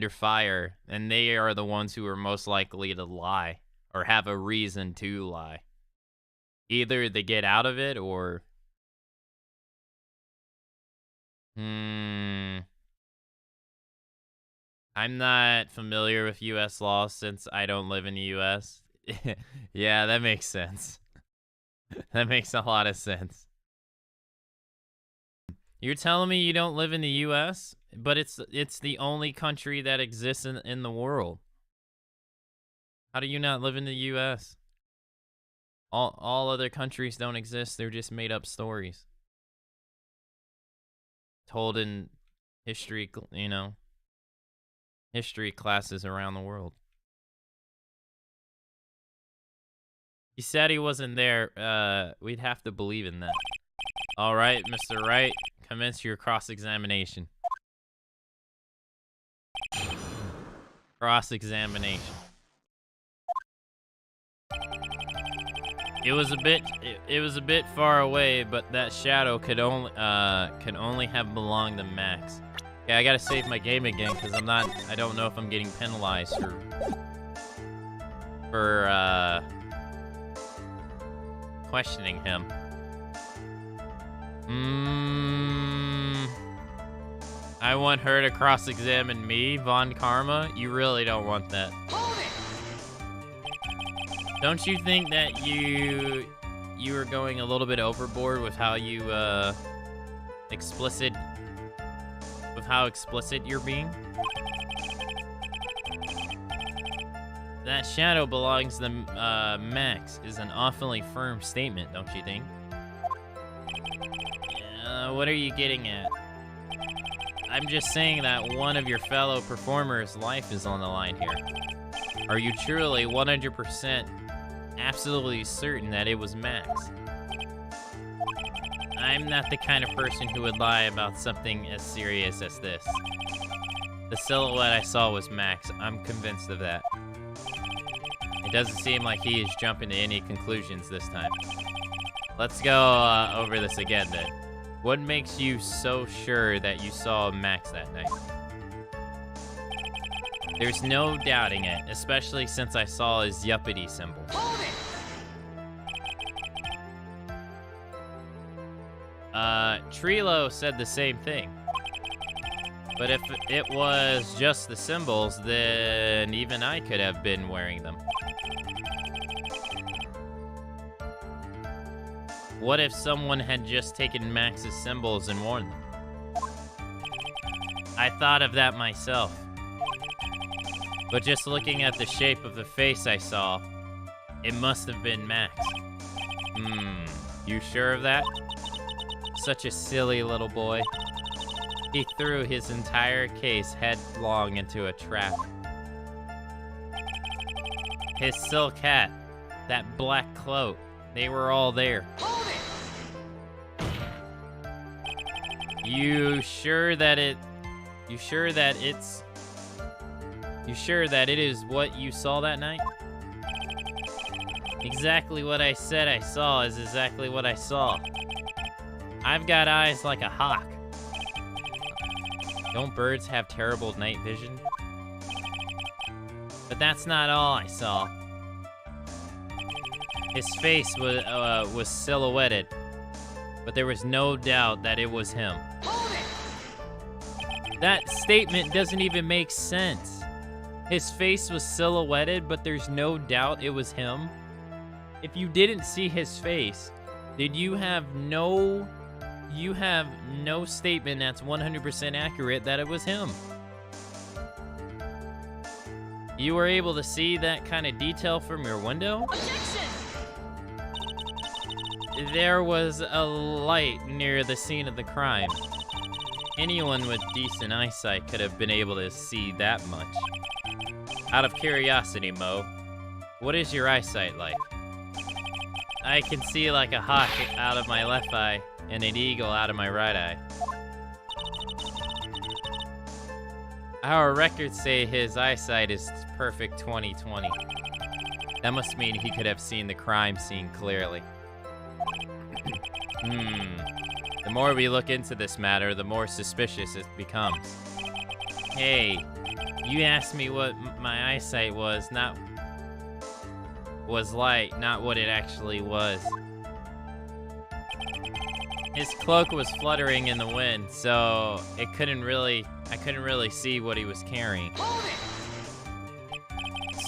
fire, and they are the ones who are most likely to lie or have a reason to lie. Either they get out of it or I'm not familiar with U.S. law since I don't live in the U.S. Yeah, that makes sense. That makes a lot of sense. You're telling me you don't live in the U.S., but it's the only country that exists in the world. How do you not live in the U.S.? All other countries don't exist. They're just made up stories told in history, history classes around the world. He said he wasn't there. We'd have to believe in that. All right, Mr. Wright, commence your cross-examination. Cross-examination. It was a bit far away, but that shadow could only have belonged to Max. Yeah, I gotta save my game again because I don't know if I'm getting penalized for questioning him. I want her to cross-examine me, Von Karma. You really don't want that. Hold it! Don't you think that you were going a little bit overboard with how you explicit you're being? That shadow belongs to Max is an awfully firm statement, don't you think? What are you getting at? I'm just saying that one of your fellow performers' life is on the line here. Are you truly 100% absolutely certain that it was Max? I'm not the kind of person who would lie about something as serious as this. The silhouette I saw was Max. I'm convinced of that. It doesn't seem like he is jumping to any conclusions this time. Let's go over this again then. What makes you so sure that you saw Max that night? There's no doubting it, especially since I saw his yuppity symbol. Hold it! Trilo said the same thing. But if it was just the symbols, then even I could have been wearing them. What if someone had just taken Max's symbols and worn them? I thought of that myself. But just looking at the shape of the face I saw, it must have been Max. You sure of that? Such a silly little boy. He threw his entire case headlong into a trap. His silk hat, that black cloak, they were all there. Hold it! You sure that it is what you saw that night? Exactly what I said I saw is exactly what I saw. I've got eyes like a hawk. Don't birds have terrible night vision? But that's not all I saw. His face was silhouetted, but there was no doubt that it was him. Hold it! That statement doesn't even make sense. His face was silhouetted, but there's no doubt it was him. If you didn't see his face, then you have no statement that's 100% accurate that it was him. You were able to see that kind of detail from your window? Objection! There was a light near the scene of the crime. Anyone with decent eyesight could have been able to see that much. Out of curiosity, Mo, what is your eyesight like? I can see like a hawk out of my left eye and an eagle out of my right eye. Our records say his eyesight is perfect 20/20. That must mean he could have seen the crime scene clearly. The more we look into this matter, the more suspicious it becomes. Hey, you asked me what my eyesight was like, not what it actually was. His cloak was fluttering in the wind, so I couldn't really see what he was carrying. Hold it!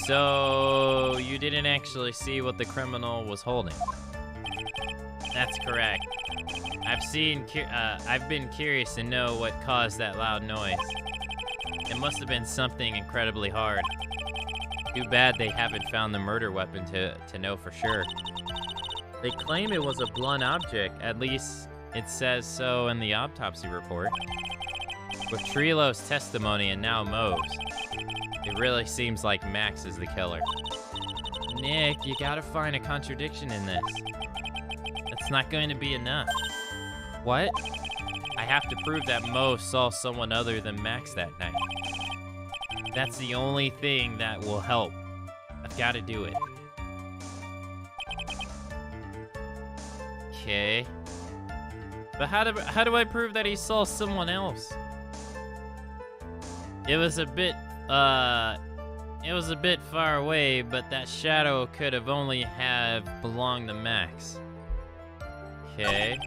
So you didn't actually see what the criminal was holding. That's correct. I've been curious to know what caused that loud noise. It must have been something incredibly hard. Too bad they haven't found the murder weapon to know for sure. They claim it was a blunt object, at least it says so in the autopsy report. With Trilo's testimony and now Mo's, it really seems like Max is the killer. Nick, you gotta find a contradiction in this. It's not going to be enough. What? I have to prove that Mo saw someone other than Max that night. That's the only thing that will help. I've got to do it. Okay. But how do I prove that he saw someone else? It was a bit far away, but that shadow could have only have belonged to Max. Okay.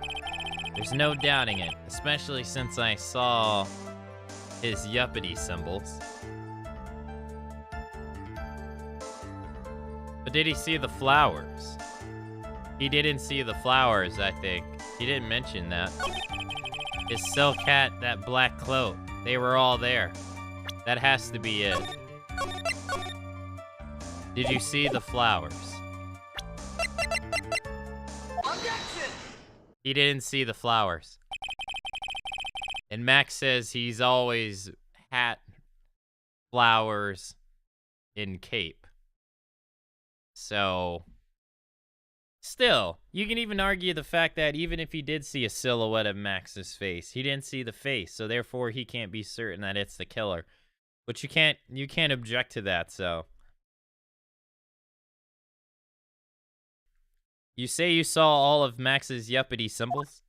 There's no doubting it, especially since I saw his yuppity symbols. But did he see the flowers? He didn't see the flowers, I think. He didn't mention that. His silk hat, that black cloak, they were all there. That has to be it. Did you see the flowers? Objection! He didn't see the flowers. And Max says he's always hat, flowers, in cape. So, still, you can even argue the fact that even if he did see a silhouette of Max's face, he didn't see the face, so therefore he can't be certain that it's the killer. But you can't object to that, so. You say you saw all of Max's yuppity symbols?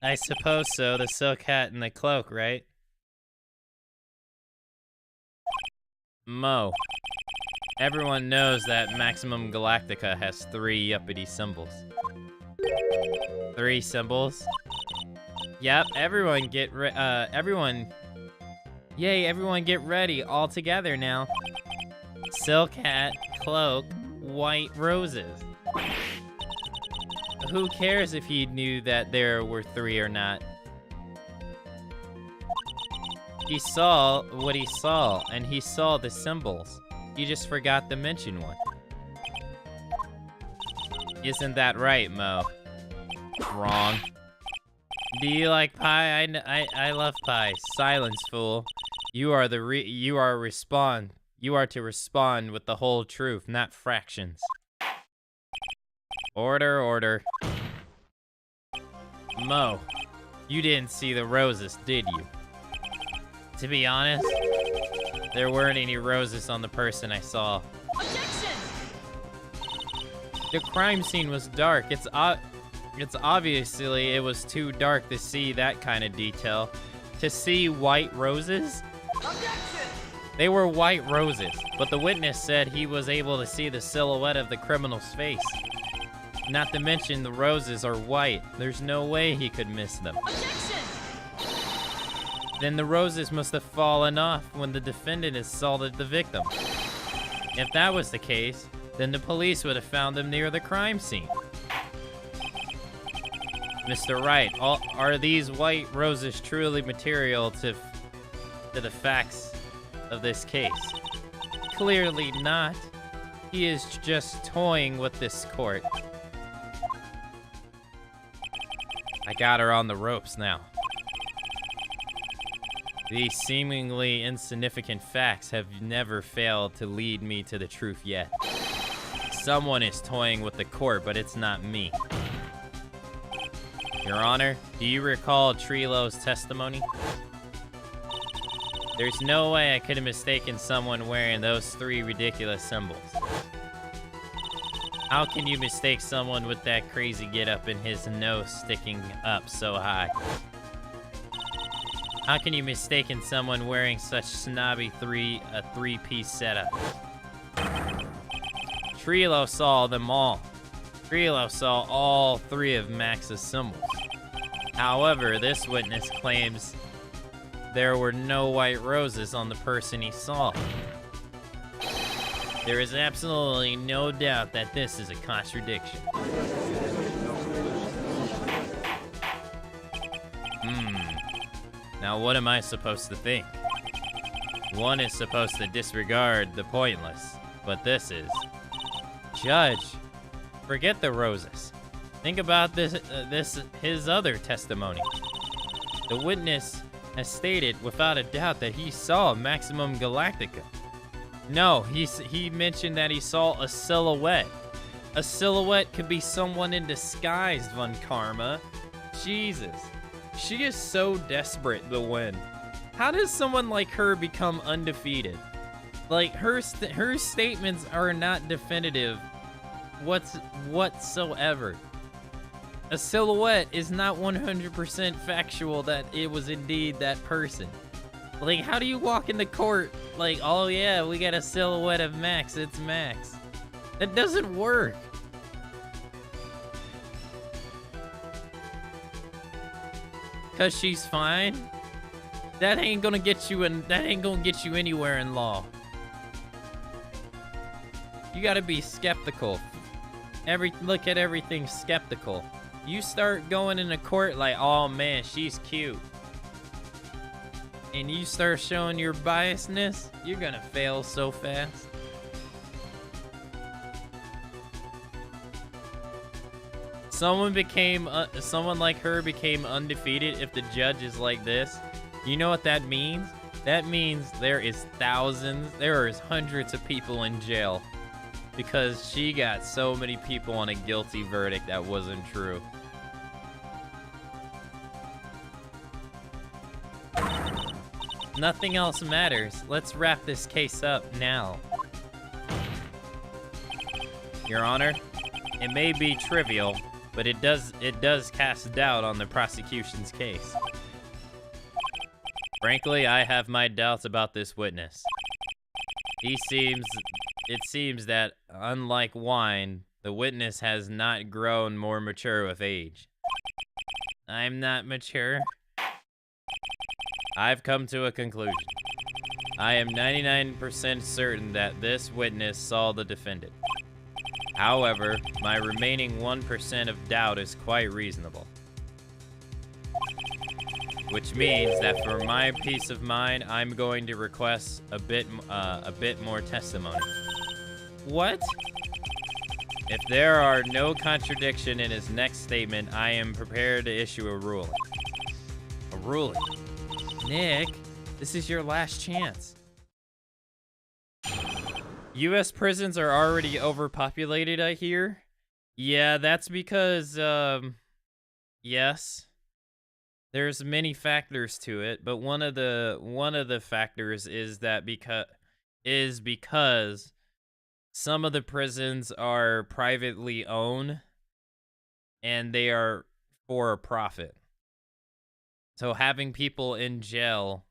I suppose so, the silk hat and the cloak, right? Mo. Everyone knows that Maximum Galactica has 3 yuppity symbols. 3 symbols? Yep, everyone get everyone get ready, all together now. Silk hat, cloak, white roses. Who cares if he knew that there were 3 or not? He saw what he saw, and he saw the symbols. He just forgot to mention one. Isn't that right, Mo? Wrong. Do you like pie? I love pie. Silence, fool. You are to respond with the whole truth, not fractions. Order, order. Mo, you didn't see the roses, did you? To be honest, there weren't any roses on the person I saw. Objection! The crime scene was dark. It's obviously it was too dark to see that kind of detail. To see white roses? Objection! They were white roses, but the witness said he was able to see the silhouette of the criminal's face. Not to mention the roses are white. There's no way he could miss them. Objection! Then the roses must have fallen off when the defendant assaulted the victim. If that was the case, then the police would have found them near the crime scene. Mr. Wright, are these white roses truly material to the facts of this case? Clearly not. He is just toying with this court. I got her on the ropes now. These seemingly insignificant facts have never failed to lead me to the truth yet. Someone is toying with the court, but it's not me. Your Honor, do you recall Trilo's testimony? There's no way I could have mistaken someone wearing those 3 ridiculous symbols. How can you mistake someone with that crazy getup and his nose sticking up so high? How can you mistaken someone wearing such snobby three-piece setup? Trilo saw them all. Trilo saw all 3 of Max's symbols. However, this witness claims there were no white roses on the person he saw. There is absolutely no doubt that this is a contradiction. Now what am I supposed to think? One is supposed to disregard the pointless, but this is... Judge, forget the roses. Think about his other testimony. The witness has stated without a doubt that he saw Maximum Galactica. No, he mentioned that he saw a silhouette. A silhouette could be someone in disguise, Von Karma. Jesus. She is so desperate to win. How does someone like her become undefeated? Like, her statements are not definitive whatsoever. A silhouette is not 100% factual that it was indeed that person. Like, how do you walk into court like, oh yeah, we got a silhouette of Max, it's Max? That doesn't work. Cause she's fine? That ain't gonna get you anywhere in law. You gotta be skeptical. Look at everything skeptical. You start going into court like, oh man, she's cute. And you start showing your biasness, you're gonna fail so fast. Someone like her became undefeated if the judge is like this. You know what that means? That means there is hundreds of people in jail because she got so many people on a guilty verdict that wasn't true. Nothing else matters. Let's wrap this case up now. Your Honor, it may be trivial, but it does cast doubt on the prosecution's case. Frankly, I have my doubts about this witness. It seems that, unlike wine, the witness has not grown more mature with age. I'm not mature. I've come to a conclusion. I am 99% certain that this witness saw the defendant. However, my remaining 1% of doubt is quite reasonable. Which means that for my peace of mind, I'm going to request a bit more testimony. What? If there are no contradiction in his next statement, I am prepared to issue a ruling. A ruling? Nick, this is your last chance. U.S. prisons are already overpopulated, I hear. Yeah, that's because, yes. There's many factors to it, but one of the factors is that because some of the prisons are privately owned and they are for a profit. So having people in jail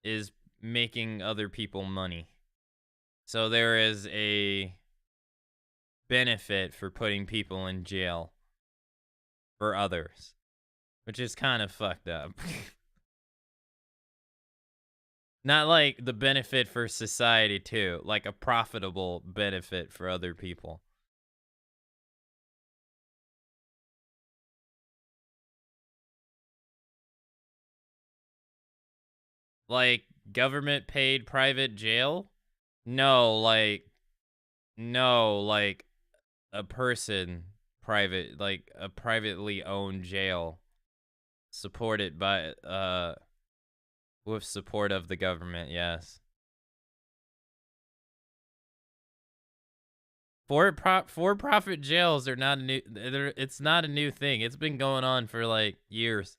is making other people money. So there is a benefit for putting people in jail for others, which is kind of fucked up. Not like the benefit for society too, like a profitable benefit for other people. Like government paid private jail? No, like a person private, like a privately owned jail supported by With support of the government, yes. For-profit jails are not a new. It's not a new thing. It's been going on for like years.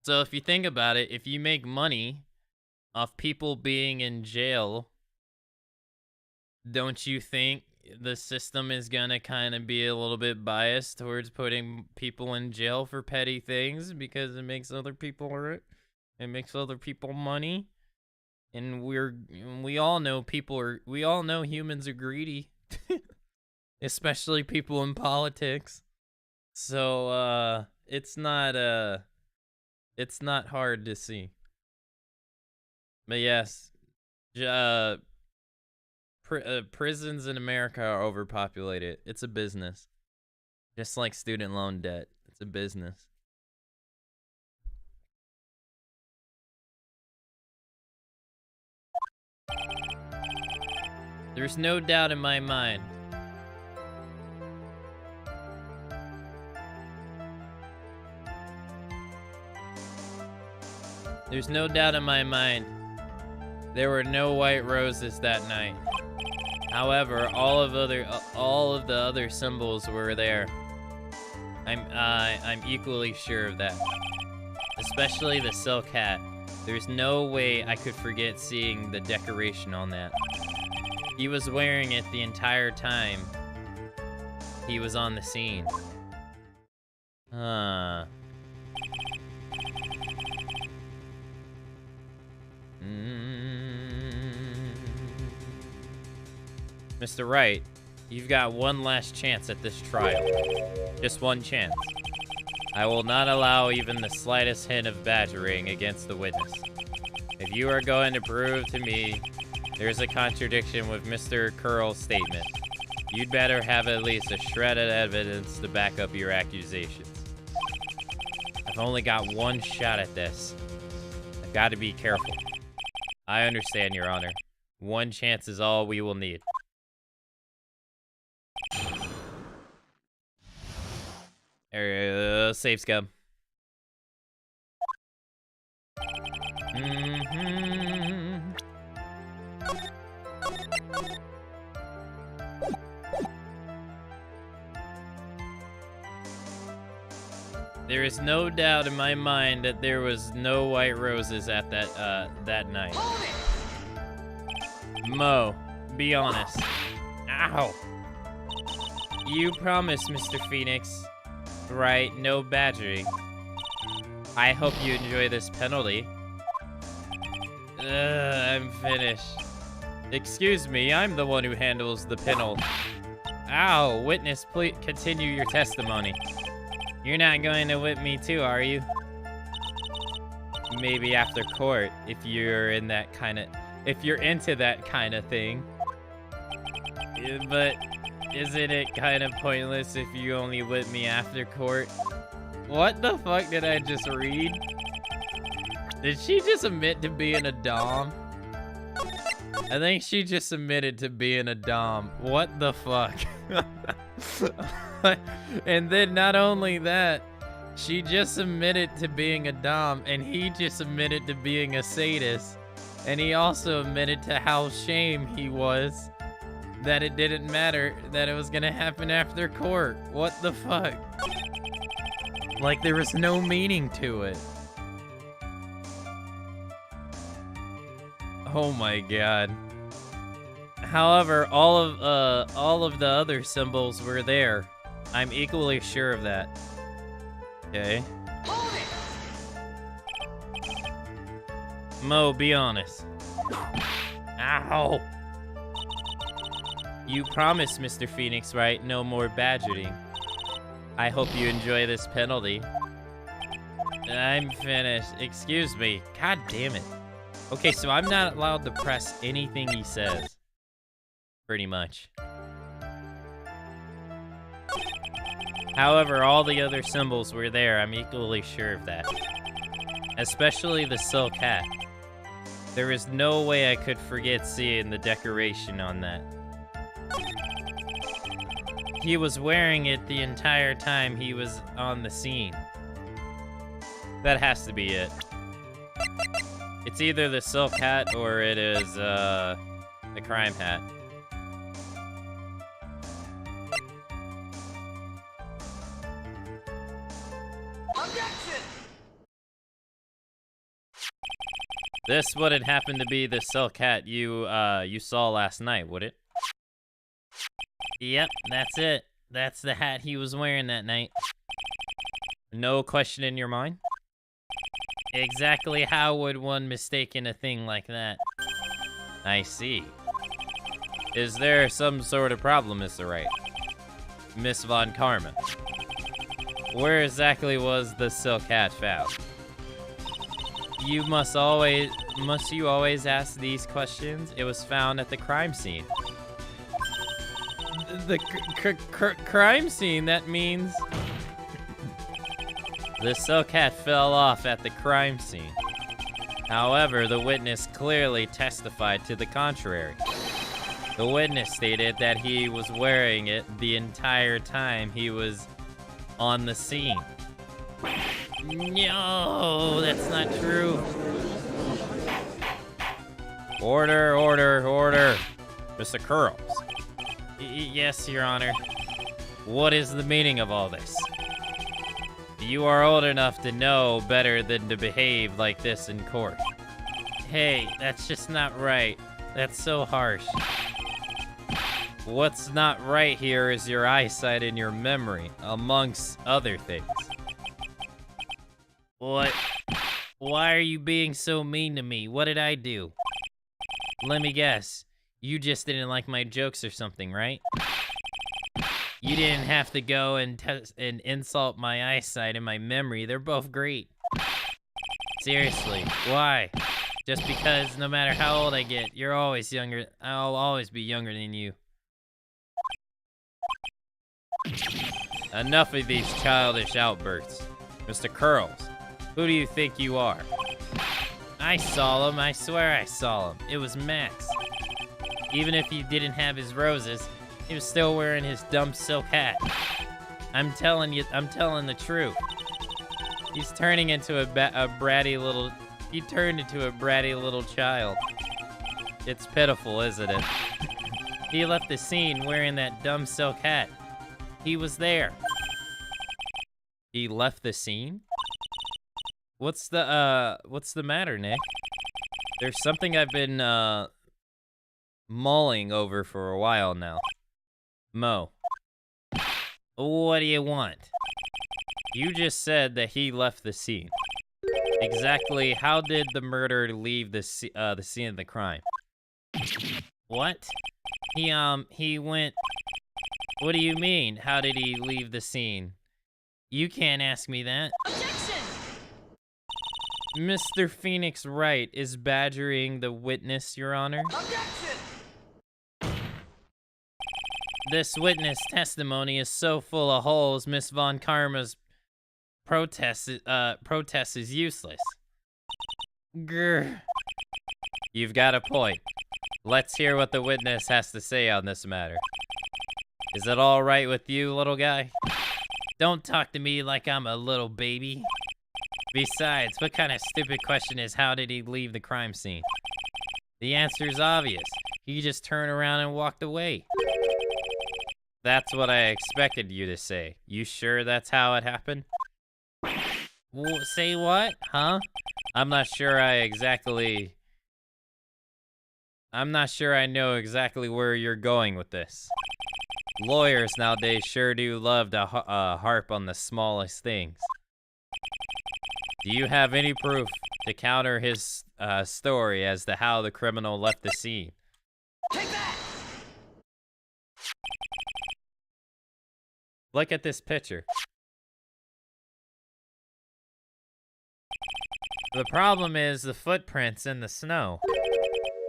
So if you think about it, if you make money off people being in jail, don't you think the system is gonna kind of be a little bit biased towards putting people in jail for petty things because it makes other people hurt? It makes other people money. And we all know humans are greedy. Especially people in politics. So it's not hard to see. But yes, prisons in America are overpopulated. It's a business. Just like student loan debt. It's a business. There's no doubt in my mind. There's no doubt in my mind. There were no white roses that night. However, all of the other symbols were there. I'm equally sure of that. Especially the silk hat. There's no way I could forget seeing the decoration on that. He was wearing it the entire time he was on the scene. Mr. Wright, you've got one last chance at this trial. Just one chance. I will not allow even the slightest hint of badgering against the witness. If you are going to prove to me there's a contradiction with Mr. Curl's statement, you'd better have at least a shred of evidence to back up your accusations. I've only got one shot at this. I've got to be careful. I understand, Your Honor. One chance is all we will need. Safe scum. There is no doubt in my mind that there was no white roses at that night. Mo, be honest. Ow. You promised, Mr. Phoenix Wright, no badgering. I hope you enjoy this penalty. I'm finished. Excuse me, I'm the one who handles the penalty. Ow, witness, please continue your testimony. You're not going to whip me too, are you? Maybe after court, if you're into that kind of thing. But isn't it kind of pointless if you only whip me after court? What the fuck did I just read? Did she just admit to being a dom? I think she just admitted to being a dom. What the fuck? And then not only that, she just admitted to being a dom, and he just admitted to being a sadist. And he also admitted to how ashamed he was that it didn't matter, that it was gonna happen after court. What the fuck? Like, there was no meaning to it. Oh my god. However, all of the other symbols were there. I'm equally sure of that. Okay. Mo, be honest. Ow! You promised, Mr. Phoenix Wright, no more badgering. I hope you enjoy this penalty. I'm finished. Excuse me. God damn it. Okay, so I'm not allowed to press anything he says. Pretty much. However, all the other symbols were there. I'm equally sure of that. Especially the silk hat. There is no way I could forget seeing the decoration on that. He was wearing it the entire time he was on the scene. That has to be it. It's either the silk hat or it is the crime hat. Objection! This wouldn't happen to be the silk hat you saw last night, would it? Yep, that's it. That's the hat he was wearing that night. No question in your mind? Exactly how would one mistake a thing like that? I see. Is there some sort of problem, Mr. Wright? Miss Von Karma. Where exactly was the silk hat found? You must you always ask these questions? It was found at the crime scene. The crime scene, that means... The silk hat fell off at the crime scene. However, the witness clearly testified to the contrary. The witness stated that he was wearing it the entire time he was on the scene. No, that's not true. Order, order, order. Mr. Curls. Yes, Your Honor. What is the meaning of all this? You are old enough to know better than to behave like this in court. Hey, that's just not right. That's so harsh. What's not right here is your eyesight and your memory, amongst other things. What? Why are you being so mean to me? What did I do? Let me guess. You just didn't like my jokes or something, right? You didn't have to go and insult my eyesight and my memory. They're both great. Seriously, why? Just because no matter how old I get, you're always younger. I'll always be younger than you. Enough of these childish outbursts. Mr. Curls, who do you think you are? I saw him. I swear I saw him. It was Max. Even if he didn't have his roses, he was still wearing his dumb silk hat. I'm telling the truth. He's turning into a bratty little... He turned into a bratty little child. It's pitiful, isn't it? He left the scene wearing that dumb silk hat. He was there. He left the scene? What's the matter, Nick? There's something I've been, mulling over for a while now. Mo. What do you want? You just said that he left the scene. Exactly how did the murderer leave the scene of the crime? What? He went... What do you mean? How did he leave the scene? You can't ask me that. Objection! Mr. Phoenix Wright is badgering the witness, Your Honor. Objection! This witness testimony is so full of holes, Miss Von Karma's protest is useless. Grr. You've got a point. Let's hear what the witness has to say on this matter. Is it all right with you, little guy? Don't talk to me like I'm a little baby. Besides, what kind of stupid question is how did he leave the crime scene? The answer is obvious. He just turned around and walked away. That's what I expected you to say. You sure that's how it happened? Say what? Huh? I'm not sure I know exactly where you're going with this. Lawyers nowadays sure do love to harp on the smallest things. Do you have any proof to counter his story as to how the criminal left the scene? Take that! Look at this picture. The problem is the footprints in the snow.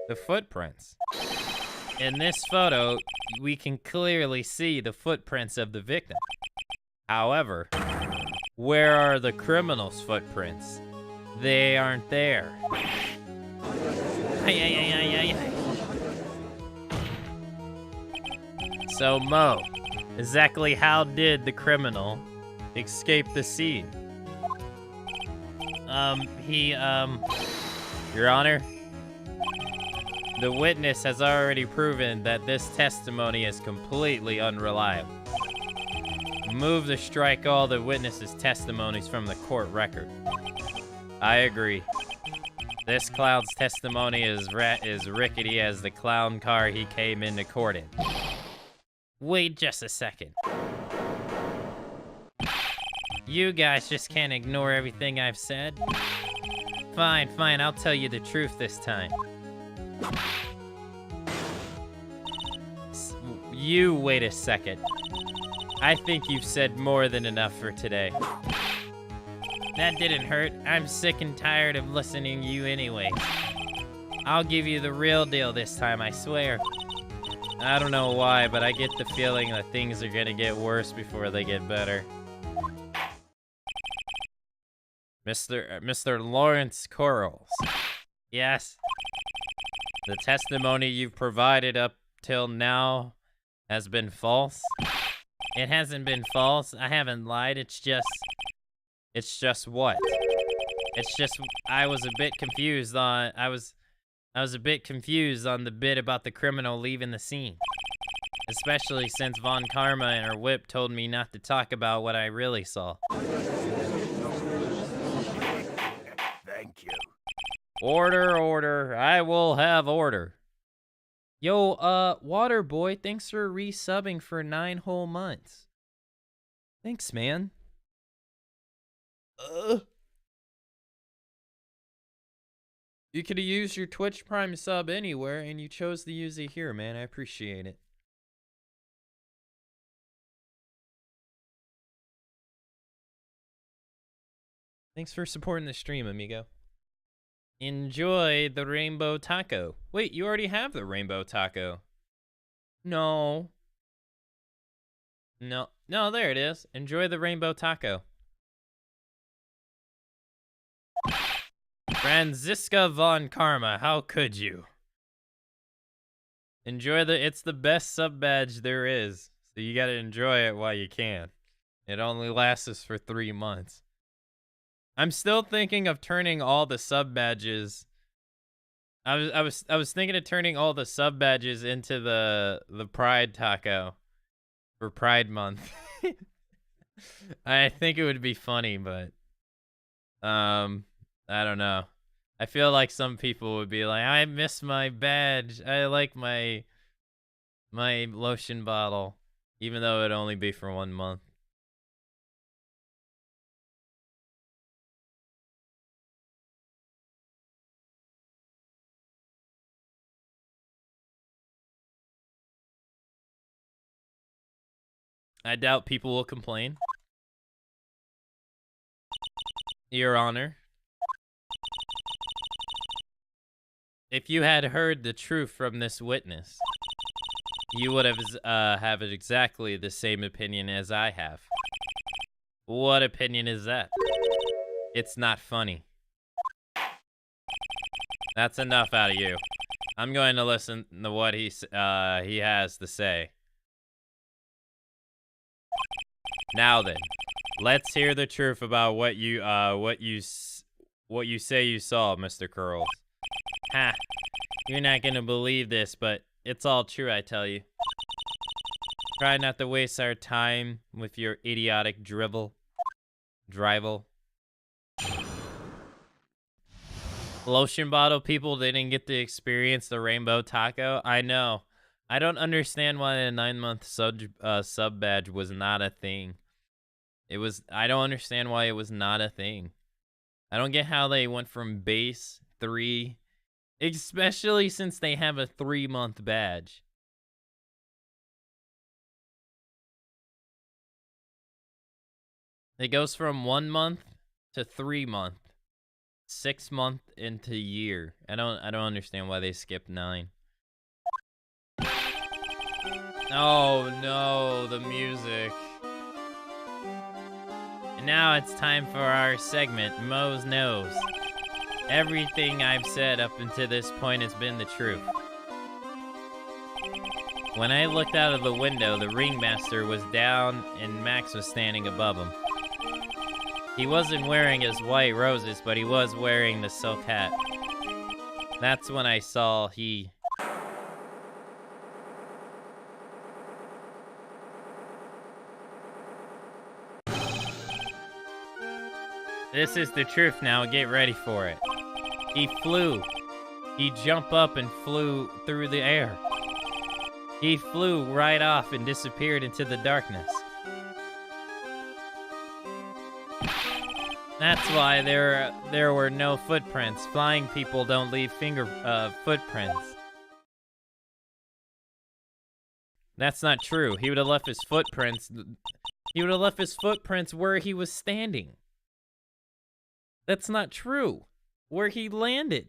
The footprints. In this photo, we can clearly see the footprints of the victim. However, where are the criminal's footprints? They aren't there. So, Mo, exactly how did the criminal escape the scene? Your Honor, the witness has already proven that this testimony is completely unreliable. Move to strike all the witnesses' testimonies from the court record. I agree. This clown's testimony is rickety as the clown car he came into court in. Wait just a second. You guys just can't ignore everything I've said. Fine, I'll tell you the truth this time. You wait a second. I think you've said more than enough for today. That didn't hurt. I'm sick and tired of listening to you anyway. I'll give you the real deal this time, I swear. I don't know why, but I get the feeling that things are gonna get worse before they get better. Mr. Lawrence Corals. Yes. The testimony you've provided up till now has been false. It hasn't been false. I haven't lied. It's just what? It's just I was a bit confused on I was a bit confused on the bit about the criminal leaving the scene. Especially since Von Karma and her whip told me not to talk about what I really saw. Thank you. Order. I will have order. Yo, Water Boy, thanks for resubbing for 9 whole months. Thanks, man. You could have used your Twitch Prime sub anywhere, and you chose to use it here, man. I appreciate it. Thanks for supporting the stream, amigo. Enjoy the rainbow taco. Wait, you already have the rainbow taco. No, there it is. Enjoy the rainbow taco. Franziska Von Karma, how could you? Enjoy it's the best sub badge there is. So you gotta enjoy it while you can. It only lasts for 3 months. I'm still thinking of turning all the sub badges. I was thinking of turning all the sub badges into the Pride taco for Pride Month. I think it would be funny, but I don't know. I feel like some people would be like, I miss my badge. I like my lotion bottle, even though it'd only be for 1 month. I doubt people will complain. Your Honor, if you had heard the truth from this witness, you would have exactly the same opinion as I have. What opinion is that? It's not funny. That's enough out of you. I'm going to listen to what he has to say. Now then, let's hear the truth about what you say you saw, Mr. Curls. Ha! You're not gonna believe this, but it's all true, I tell you. Try not to waste our time with your idiotic drivel. Lotion bottle people didn't get to experience the rainbow taco. I know. I don't understand why the 9-month sub badge was not a thing. I don't understand why it was not a thing. I don't get how they went from base 3, especially since they have a 3-month badge. It goes from 1 month to 3 month, 6 month into year. I don't understand why they skipped 9. Oh no, the music. And now it's time for our segment, Mo's Knows. Everything I've said up until this point has been the truth. When I looked out of the window, the ringmaster was down and Max was standing above him. He wasn't wearing his white roses, but he was wearing the silk hat. That's when I saw he... This is the truth now, get ready for it. He flew. He jumped up and flew through the air. He flew right off and disappeared into the darkness. That's why there were no footprints. Flying people don't leave footprints. That's not true. He would have left his footprints. He would have left his footprints where he was standing. That's not true. Where he landed.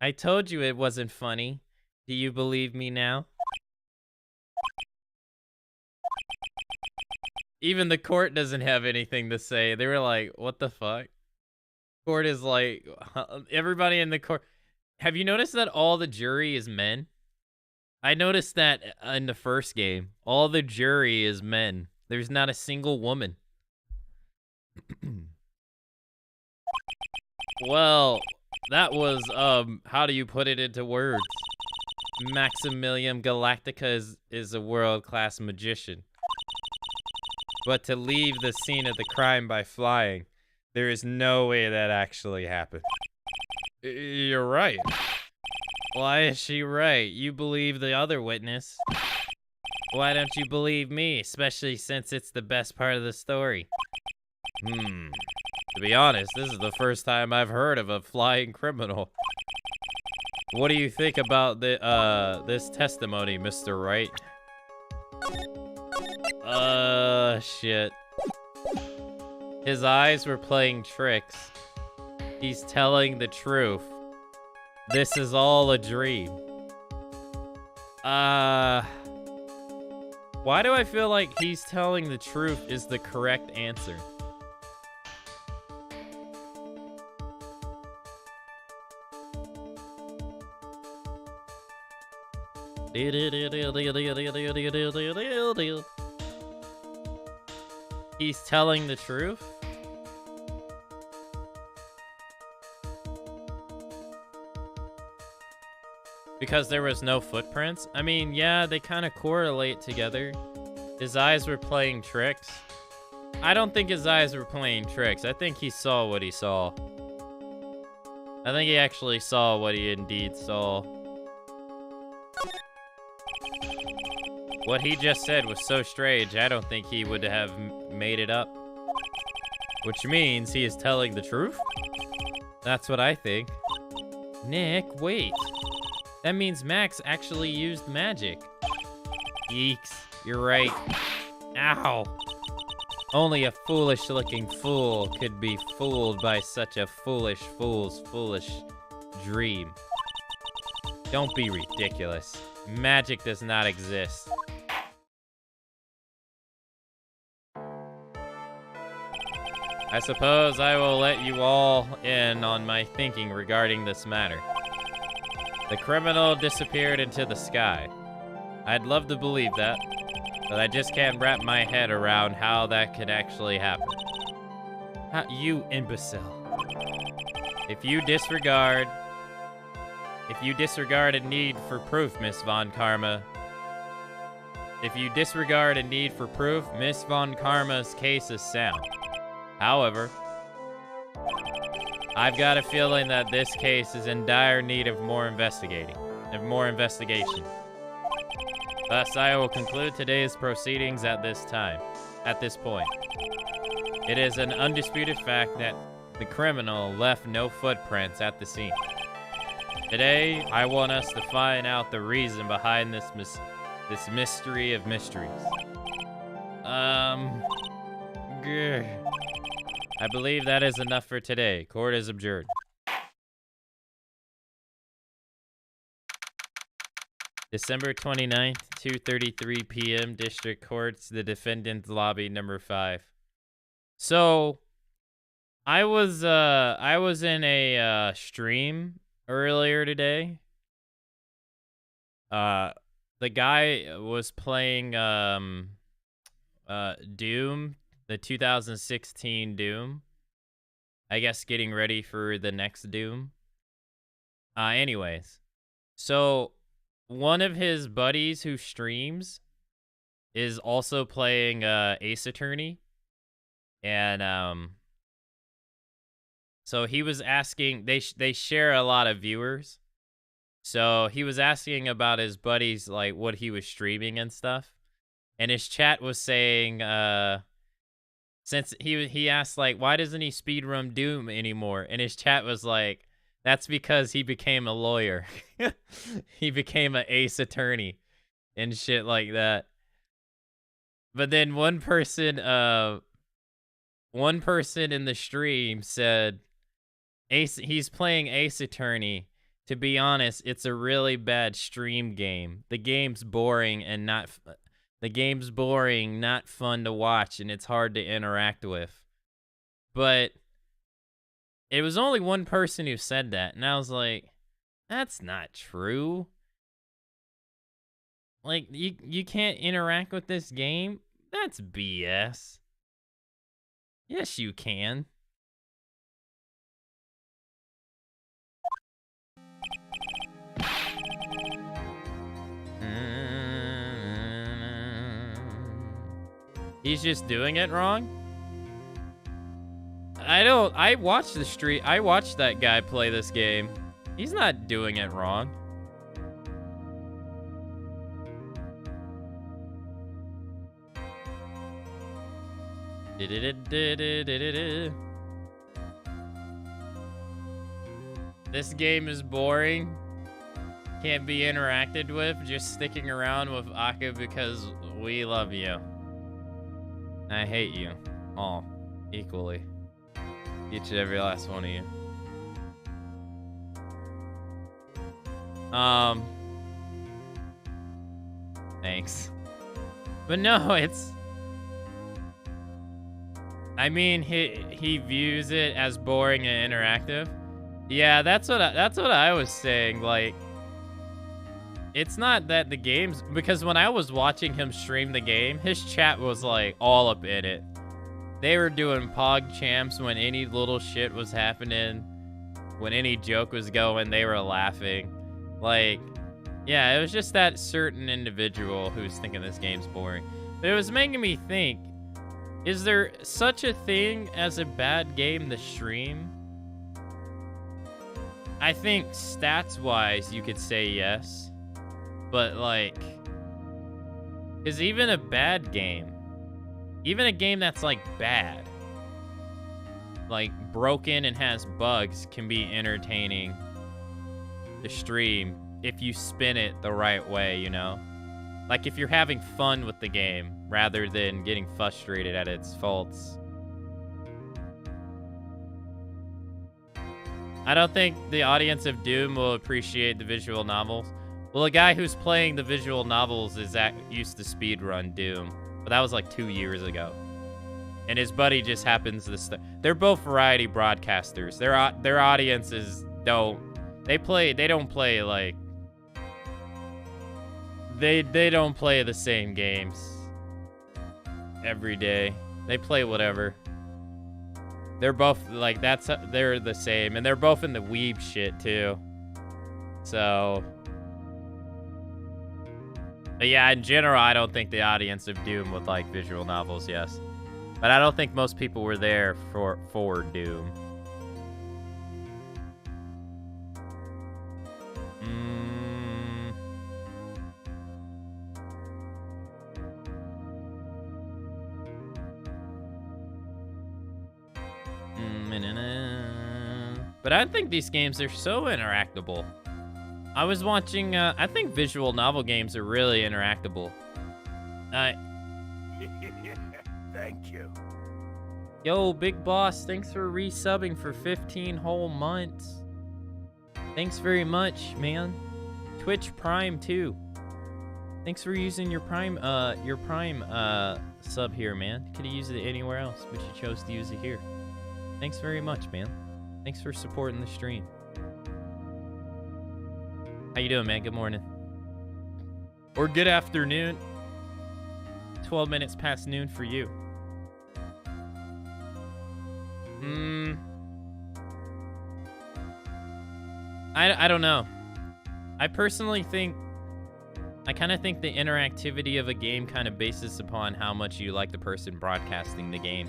I told you it wasn't funny. Do you believe me now? Even the court doesn't have anything to say. They were like, what the fuck? Court is like, everybody in the court. Have you noticed that all the jury is men? I noticed that in the first game. All the jury is men. There's not a single woman. Well, that was, how do you put it into words? Maximilian Galactica is a world-class magician. But to leave the scene of the crime by flying, there is no way that actually happened. You're right. Why is she right? You believe the other witness. Why don't you believe me, especially since it's the best part of the story? To be honest, this is the first time I've heard of a flying criminal. What do you think about this testimony, Mr. Wright? Shit. His eyes were playing tricks. He's telling the truth. This is all a dream. Why do I feel like he's telling the truth is the correct answer? He's telling the truth? Because there was no footprints? I mean, yeah, they kind of correlate together. His eyes were playing tricks. I don't think his eyes were playing tricks. I think he saw what he saw. I think he actually saw what he indeed saw. What he just said was so strange, I don't think he would have made it up. Which means he is telling the truth? That's what I think. Nick, wait. That means Max actually used magic. Yeeks, you're right. Ow. Only a foolish-looking fool could be fooled by such a foolish fool's foolish dream. Don't be ridiculous. Magic does not exist. I suppose I will let you all in on my thinking regarding this matter. The criminal disappeared into the sky. I'd love to believe that, but I just can't wrap my head around how that could actually happen. You imbecile. If you disregard a need for proof, Miss Von Karma, Miss Von Karma's case is sound. However, I've got a feeling that this case is in dire need of more investigation. Thus, I will conclude today's proceedings at this point. It is an undisputed fact that the criminal left no footprints at the scene. Today, I want us to find out the reason behind this mystery of mysteries. I believe that is enough for today. Court is adjourned. December 29th, 2:33 p.m. District Courts, the defendant's lobby, number 5. So, I was in a stream earlier today. The guy was playing Doom, the 2016 Doom. I guess getting ready for the next Doom. Anyways, so one of his buddies who streams is also playing Ace Attorney, and so he was asking. They share a lot of viewers, so he was asking about his buddies, like what he was streaming and stuff, and his chat was saying, since he asked like, why doesn't he speedrun Doom anymore, and his chat was like, that's because he became a lawyer. He became an Ace Attorney and shit like that. But then one person in the stream said, he's playing Ace Attorney. To be honest, it's a really bad stream game. The game's boring, not fun to watch, and it's hard to interact with. But it was only one person who said that, and I was like, that's not true. Like, you can't interact with this game? That's BS. Yes, you can. He's just doing it wrong? I watched the stream. I watched that guy play this game. He's not doing it wrong. This game is boring. Can't be interacted with. Just sticking around with Aka because we love you. I hate you all equally. Each and every last one of you. Thanks. But no, it's... I mean, he views it as boring and interactive. Yeah, that's what I was saying. Like, it's not that the game's... Because when I was watching him stream the game, his chat was, like, all up in it. They were doing pog champs when any little shit was happening. When any joke was going, they were laughing. Like, yeah, it was just that certain individual who's thinking this game's boring. But it was making me think, is there such a thing as a bad game to stream? I think stats-wise, you could say yes. But, like, is even a bad game, even a game that's, like, bad, like, broken and has bugs, can be entertaining to stream if you spin it the right way, you know? Like, if you're having fun with the game rather than getting frustrated at its faults. I don't think the audience of Doom will appreciate the visual novels. Well, the guy who's playing the visual novels used to speedrun Doom, but that was like 2 years ago. And his buddy just happens to... They're both variety broadcasters. Their audiences don't... They don't play, like... They don't play the same games every day. They play whatever. They're both, like, they're the same. And they're both in the weeb shit, too. So... But yeah, in general, I don't think the audience of Doom would like visual novels, yes. But I don't think most people were there for Doom. But I think these games are so interactable. I was watching, I think visual novel games are really interactable. Thank you. Yo, Big Boss, thanks for resubbing for 15 whole months. Thanks very much, man. Twitch Prime, too. Thanks for using your Prime sub here, man. Could have used it anywhere else, but you chose to use it here. Thanks very much, man. Thanks for supporting the stream. How you doing, man? Good morning. Or good afternoon. 12 minutes past noon for you? I don't know. I personally think, I kind of think the interactivity of a game kind of bases upon how much you like the person broadcasting the game.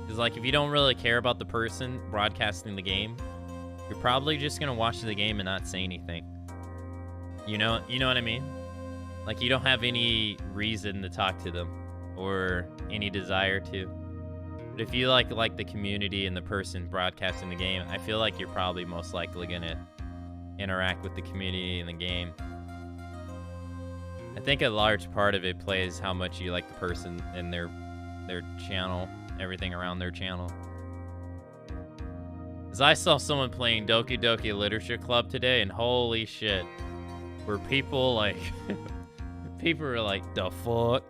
Because, like, if you don't really care about the person broadcasting the game, you're probably just going to watch the game and not say anything. You know what I mean? Like, you don't have any reason to talk to them or any desire to. But if you like the community and the person broadcasting the game, I feel like you're probably most likely going to interact with the community in the game. I think a large part of it plays how much you like the person and their channel, everything around their channel. As I saw someone playing Doki Doki Literature Club today, and holy shit, were people like, people were like, the fuck?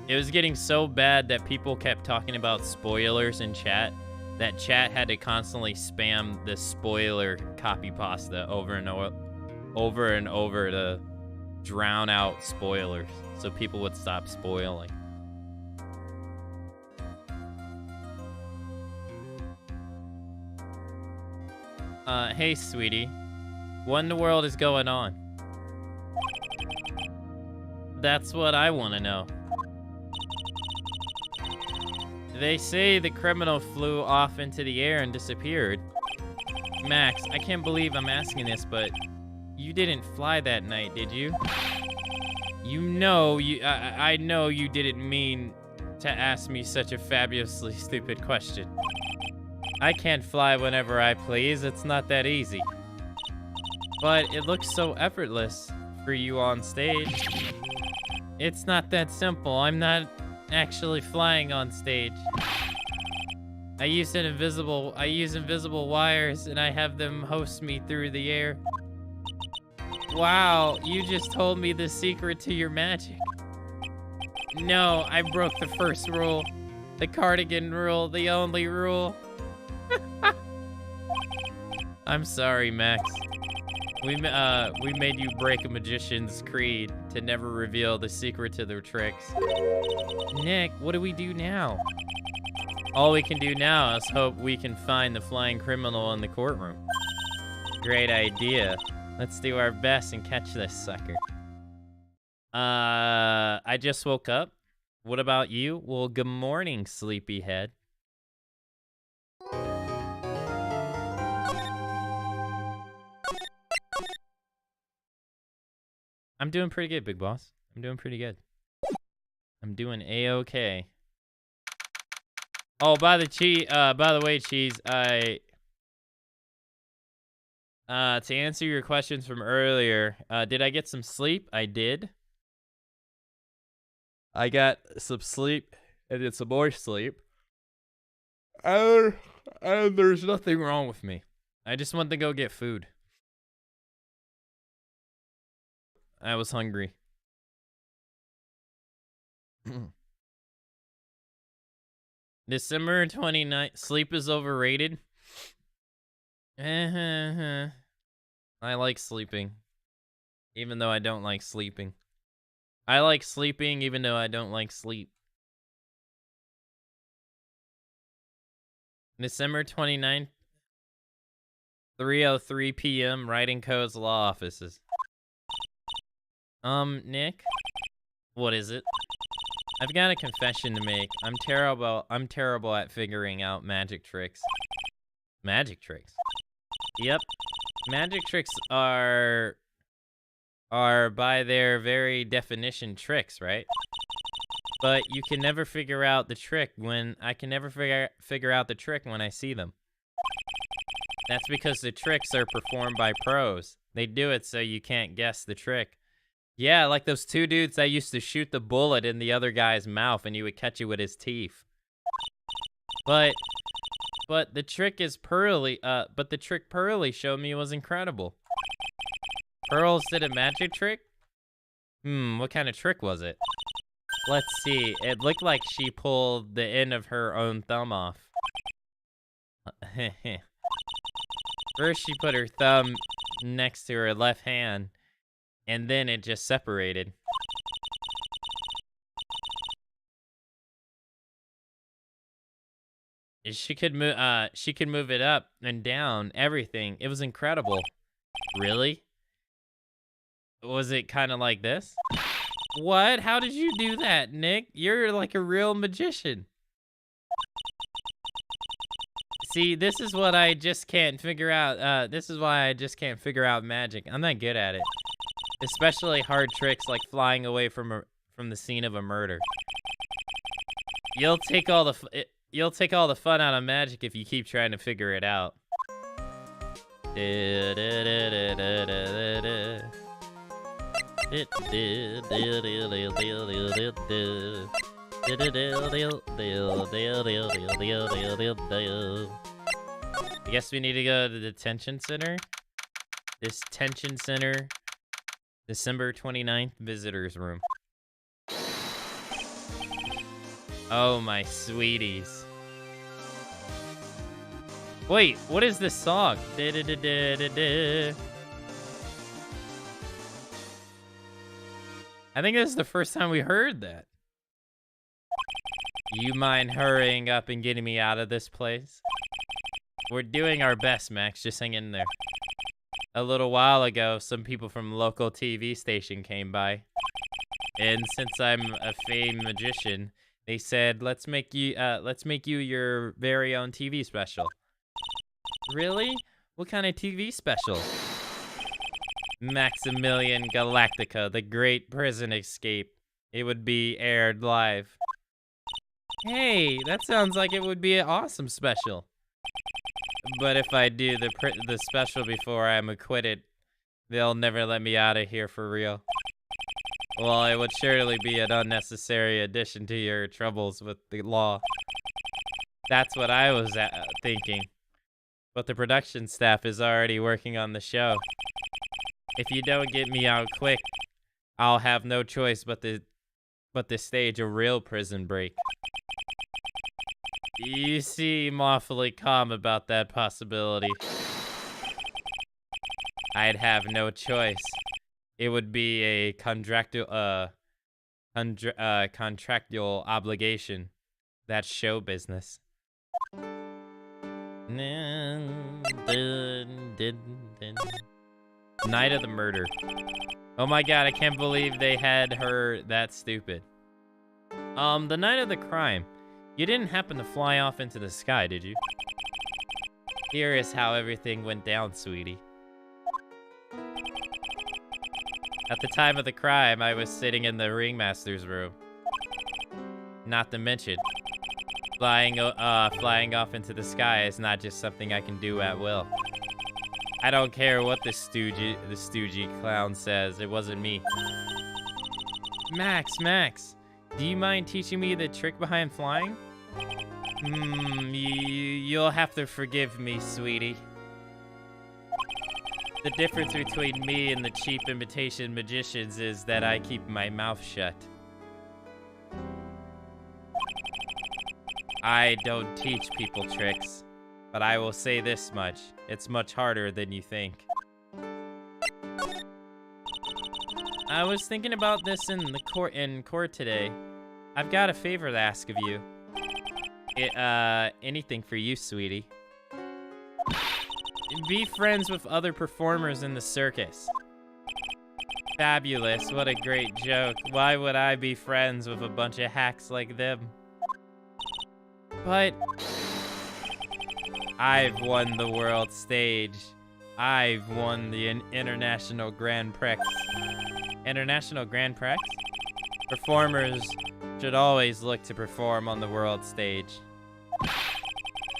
It was getting so bad that people kept talking about spoilers in chat, that chat had to constantly spam the spoiler copy pasta over and over to drown out spoilers so people would stop spoiling. Hey, sweetie. What in the world is going on? That's what I want to know. They say the criminal flew off into the air and disappeared. Max, I can't believe I'm asking this, but you didn't fly that night, did you? I know you didn't mean to ask me such a fabulously stupid question. I can't fly whenever I please. It's not that easy. But it looks so effortless for you on stage. It's not that simple. I'm not actually flying on stage. I use invisible wires and I have them host me through the air. Wow, you just told me the secret to your magic. No, I broke the first rule. The cardigan rule, the only rule. I'm sorry, Max. We made you break a magician's creed to never reveal the secret to their tricks. Nick, what do we do now? All we can do now is hope we can find the flying criminal in the courtroom. Great idea. Let's do our best and catch this sucker. I just woke up. What about you? Well, good morning, sleepyhead. I'm doing pretty good, big boss. I'm doing pretty good. I'm doing A-okay. Oh, by the way, Cheese, to answer your questions from earlier, did I get some sleep? I did. I got some sleep, and it's some more sleep. And there's nothing wrong with me. I just want to go get food. I was hungry. December 29th. Sleep is overrated. I like sleeping. Even though I don't like sleeping. I like sleeping even though I don't like sleep. December 29th. 3:03 p.m. Writing Codes Law Offices. Nick? What is it? I've got a confession to make. I'm terrible at figuring out magic tricks. Magic tricks? Yep. Magic tricks are by their very definition tricks, right? But you can never figure out the trick when I see them. That's because the tricks are performed by pros. They do it so you can't guess the trick. Yeah, like those two dudes that used to shoot the bullet in the other guy's mouth and he would catch it with his teeth. But the trick is Pearly, but the trick Pearly showed me was incredible. Pearls did a magic trick? What kind of trick was it? Let's see. It looked like she pulled the end of her own thumb off. First, she put her thumb next to her left hand, and then it just separated. She could move. She could move it up and down. Everything. It was incredible. Really? Was it kind of like this? What? How did you do that, Nick? You're like a real magician. See, this is what I just can't figure out. This is why I just can't figure out magic. I'm not good at it. Especially hard tricks like flying away from the scene of a murder. You'll take all the fun out of magic if you keep trying to figure it out. I guess we need to go to the detention center. This detention center, December 29th, visitors room. Oh, my sweeties. Wait, what is this song? I think this is the first time we heard that. You mind hurrying up and getting me out of this place? We're doing our best, Max. Just hang in there. A little while ago, some people from a local TV station came by. And since I'm a famed magician, they said, let's make you your very own TV special. Really? What kind of TV special? Maximilian Galactica, the Great Prison Escape. It would be aired live. Hey, that sounds like it would be an awesome special. But if I do the special before I'm acquitted, they'll never let me out of here for real. Well, it would surely be an unnecessary addition to your troubles with the law. That's what I was thinking. But the production staff is already working on the show. If you don't get me out quick, I'll have no choice but to stage a real prison break. You seem awfully calm about that possibility. I'd have no choice. It would be a contractual obligation. That's show business. Night of the murder. Oh my god, I can't believe they had her that stupid. The night of the crime. You didn't happen to fly off into the sky, did you? Here is how everything went down, sweetie. At the time of the crime, I was sitting in the ringmaster's room. Not to mention, flying off into the sky is not just something I can do at will. I don't care what the stoogey clown says. It wasn't me. Max, do you mind teaching me the trick behind flying? You'll have to forgive me, sweetie. The difference between me and the cheap imitation magicians is that I keep my mouth shut. I don't teach people tricks, but I will say this much. It's much harder than you think. I was thinking about this in court today. I've got a favor to ask of you. Anything for you, sweetie. Be friends with other performers in the circus. Fabulous, what a great joke. Why would I be friends with a bunch of hacks like them? But I've won the world stage. I've won the International Grand Prix. International Grand Prix? Performers should always look to perform on the world stage.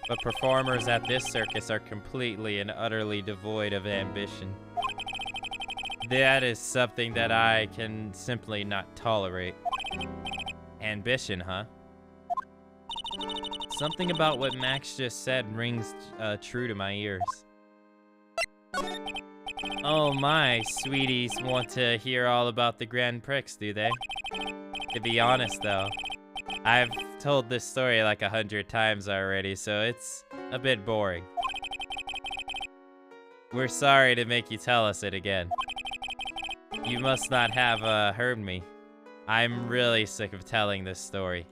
But performers at this circus are completely and utterly devoid of ambition. That is something that I can simply not tolerate. Ambition, huh? Something about what Max just said rings true to my ears. Oh my, sweeties want to hear all about the Grand Prix, do they? To be honest though, I've told this story like 100 times already, so it's a bit boring. We're sorry to make you tell us it again. You must not have heard me. I'm really sick of telling this story.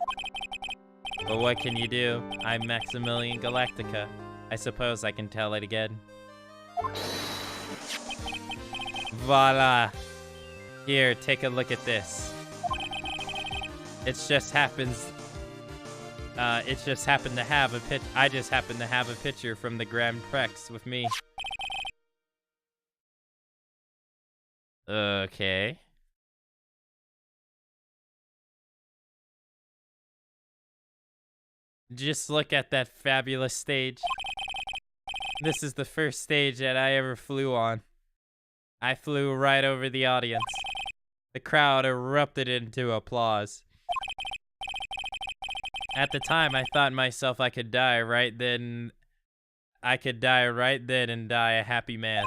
But what can you do? I'm Maximilian Galactica. I suppose I can tell it again. Voila. Here, take a look at this. It just happened to have a I just happened to have a picture from the Grand Prix with me. Okay. Just look at that fabulous stage. This is the first stage that I ever flew on. I flew right over the audience. The crowd erupted into applause. At the time, I thought myself I could die right then. I could die right then and die a happy man.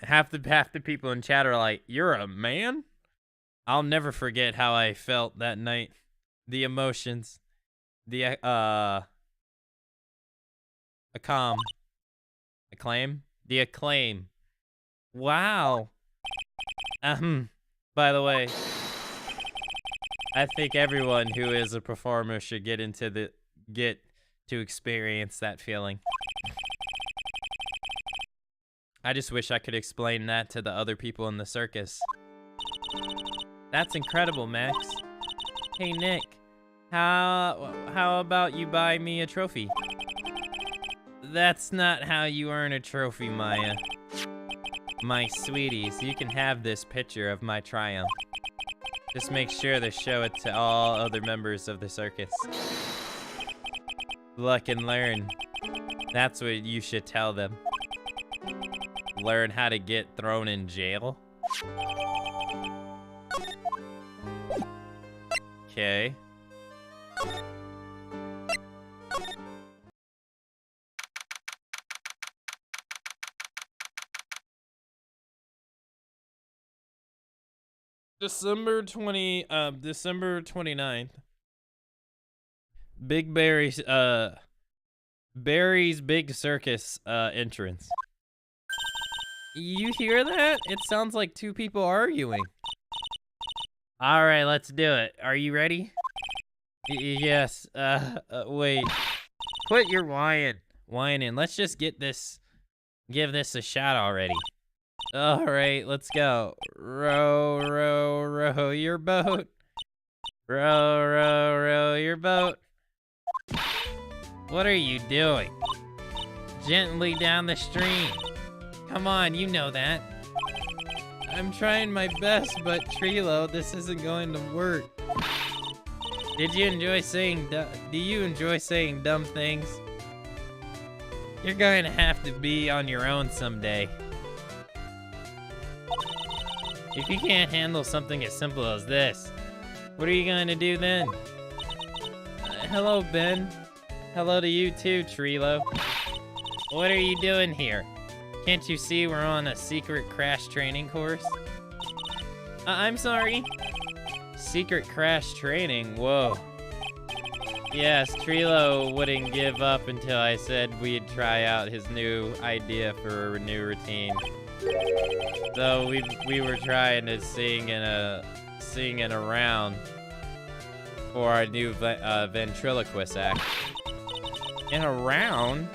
half the people in chat are like, "You're a man?" I'll never forget how I felt that night. The emotions. The acclaim? The acclaim. Wow. By the way, I think everyone who is a performer should get to experience that feeling. I just wish I could explain that to the other people in the circus. That's incredible, Max. Hey, Nick. How about you buy me a trophy? That's not how you earn a trophy, Maya. My sweeties, you can have this picture of my triumph. Just make sure to show it to all other members of the circus. Look and learn. That's what you should tell them. Learn how to get thrown in jail? Okay. December 29th. Big Barry's Barry's Big Circus entrance. You hear that? It sounds like two people arguing. All right, let's do it. Are you ready? Yes. Wait. Quit your whining. Let's just give this a shot already. All right, let's go. Row, row, row your boat. Row, row, row your boat. What are you doing? Gently down the stream. Come on, you know that. I'm trying my best, but Trilo, this isn't going to work. Do you enjoy saying dumb things? You're going to have to be on your own someday. If you can't handle something as simple as this, what are you going to do then? Hello, Ben. Hello to you too, Trilo. What are you doing here? Can't you see we're on a secret crash training course? I'm sorry. Secret crash training? Whoa. Yes, Trilo wouldn't give up until I said we'd try out his new idea for a new routine. So we were trying to sing in a round for our new ventriloquist act. In a round?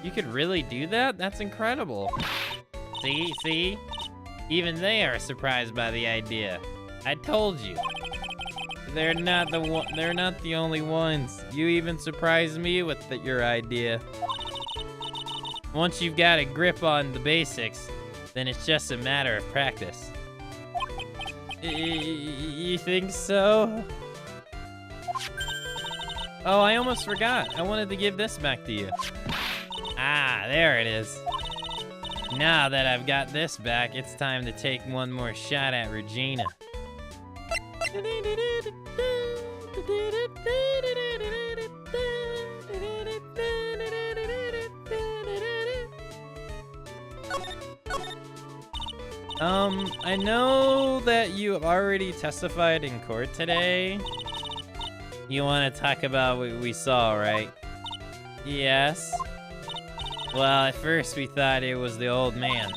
You could really do that? That's incredible. See? Even they are surprised by the idea. I told you. They're not the only ones. You even surprised me with your idea. Once you've got a grip on the basics, then it's just a matter of practice. You think so? Oh, I almost forgot. I wanted to give this back to you. Ah, there it is. Now that I've got this back, it's time to take one more shot at Regina. I know that you already testified in court today. You want to talk about what we saw, right? Yes. Well, at first we thought it was the old man.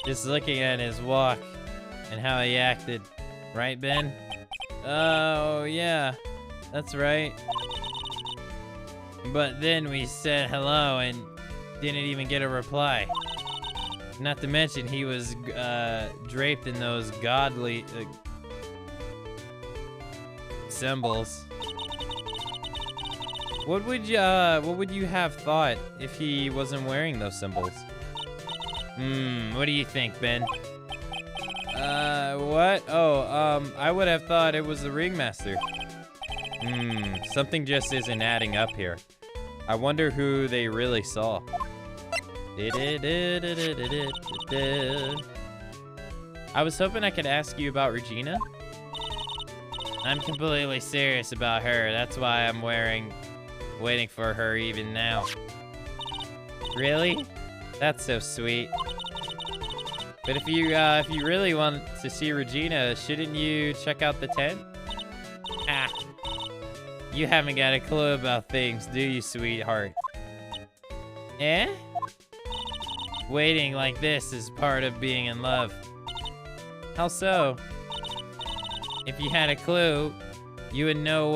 Just looking at his walk and how he acted. Right, Ben? Oh, yeah. That's right. But then we said hello and didn't even get a reply. Not to mention he was draped in those godly symbols. What would you have thought if he wasn't wearing those symbols? What do you think, Ben? What? Oh, I would have thought it was the ringmaster. Something just isn't adding up here. I wonder who they really saw. I was hoping I could ask you about Regina. I'm completely serious about her. That's why I'm waiting for her even now. Really? That's so sweet. But if you really want to see Regina, shouldn't you check out the tent? Ah. You haven't got a clue about things, do you, sweetheart? Eh? Waiting like this is part of being in love. How so? If you had a clue, you would know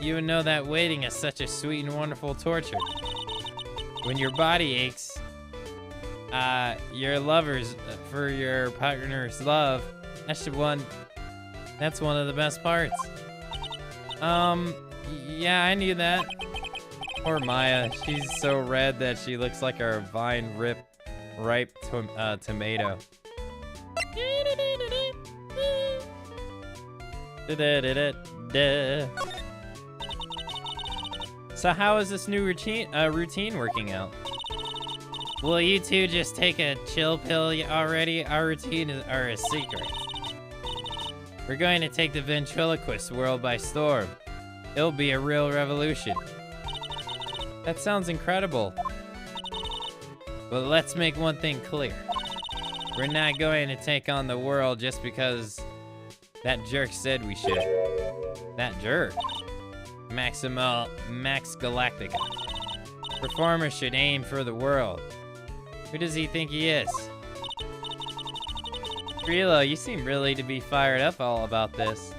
that waiting is such a sweet and wonderful torture. When your body aches, your lovers for your partner's love, that's one of the best parts. Yeah, I knew that. Poor Maya, she's so red that she looks like a ripe tomato. So how is this new routine working out? Will you two just take a chill pill already? Our routine are a secret. We're going to take the ventriloquist world by storm. It'll be a real revolution. That sounds incredible. But let's make one thing clear. We're not going to take on the world just because that jerk said we should. That jerk? Max Galactica. Performer should aim for the world. Who does he think he is? Trilo, you seem really to be fired up all about this.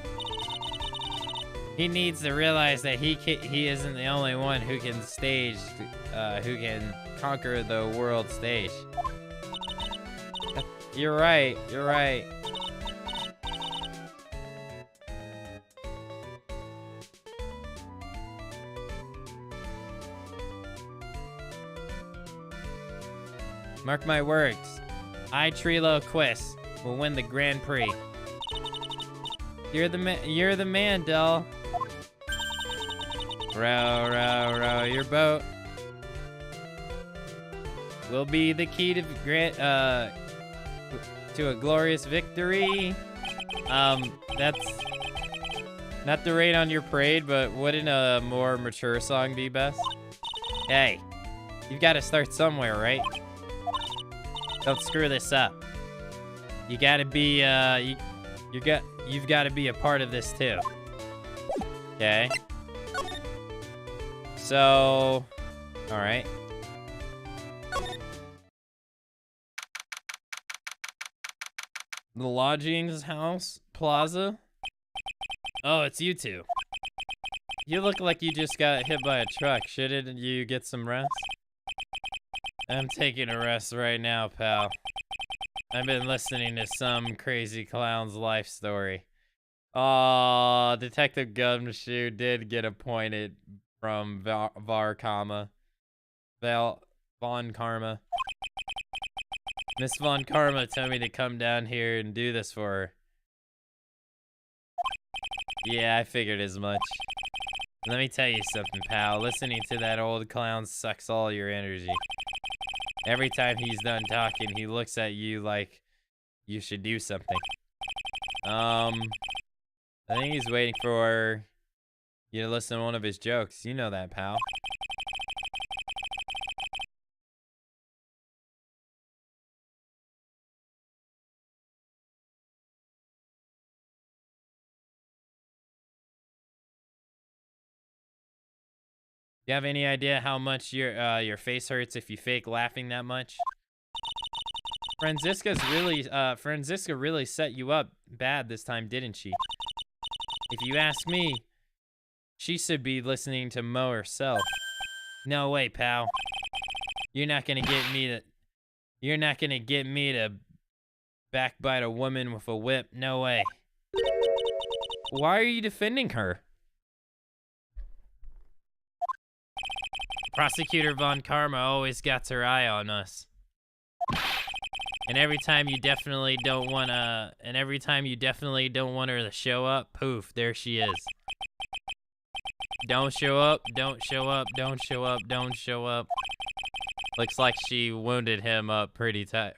He needs to realize that he isn't the only one who can conquer the world stage. You're right. Mark my words. I, Trilo Quest, will win the Grand Prix. You're the man, doll. Row your boat. Will be the key to a glorious victory. That's not to rain on your parade, but wouldn't a more mature song be best? Hey, you've got to start somewhere, right? Don't screw this up. You gotta be, you've got to be a part of this too. Okay. So, all right. The lodgings house plaza. Oh, it's you two. You look like you just got hit by a truck. Shouldn't you get some rest? I'm taking a rest right now, pal. I've been listening to some crazy clown's life story. Aw, Detective Gumshoe did get appointed from Von Karma. Miss Von Karma told me to come down here and do this for her. Yeah, I figured as much. Let me tell you something, pal. Listening to that old clown sucks all your energy. Every time he's done talking, he looks at you like you should do something. I think he's waiting for you to listen to one of his jokes. You know that, pal. You have any idea how much your face hurts if you fake laughing that much? Franziska really set you up bad this time, didn't she? If you ask me, She should be listening to Mo herself. No way, pal. You're not gonna get me to backbite a woman with a whip. No way. Why are you defending her? Prosecutor Von Karma always got her eye on us. And every time you definitely don't want her to show up, poof, there she is. Don't show up, don't show up, don't show up, don't show up. Looks like she wounded him up pretty tight.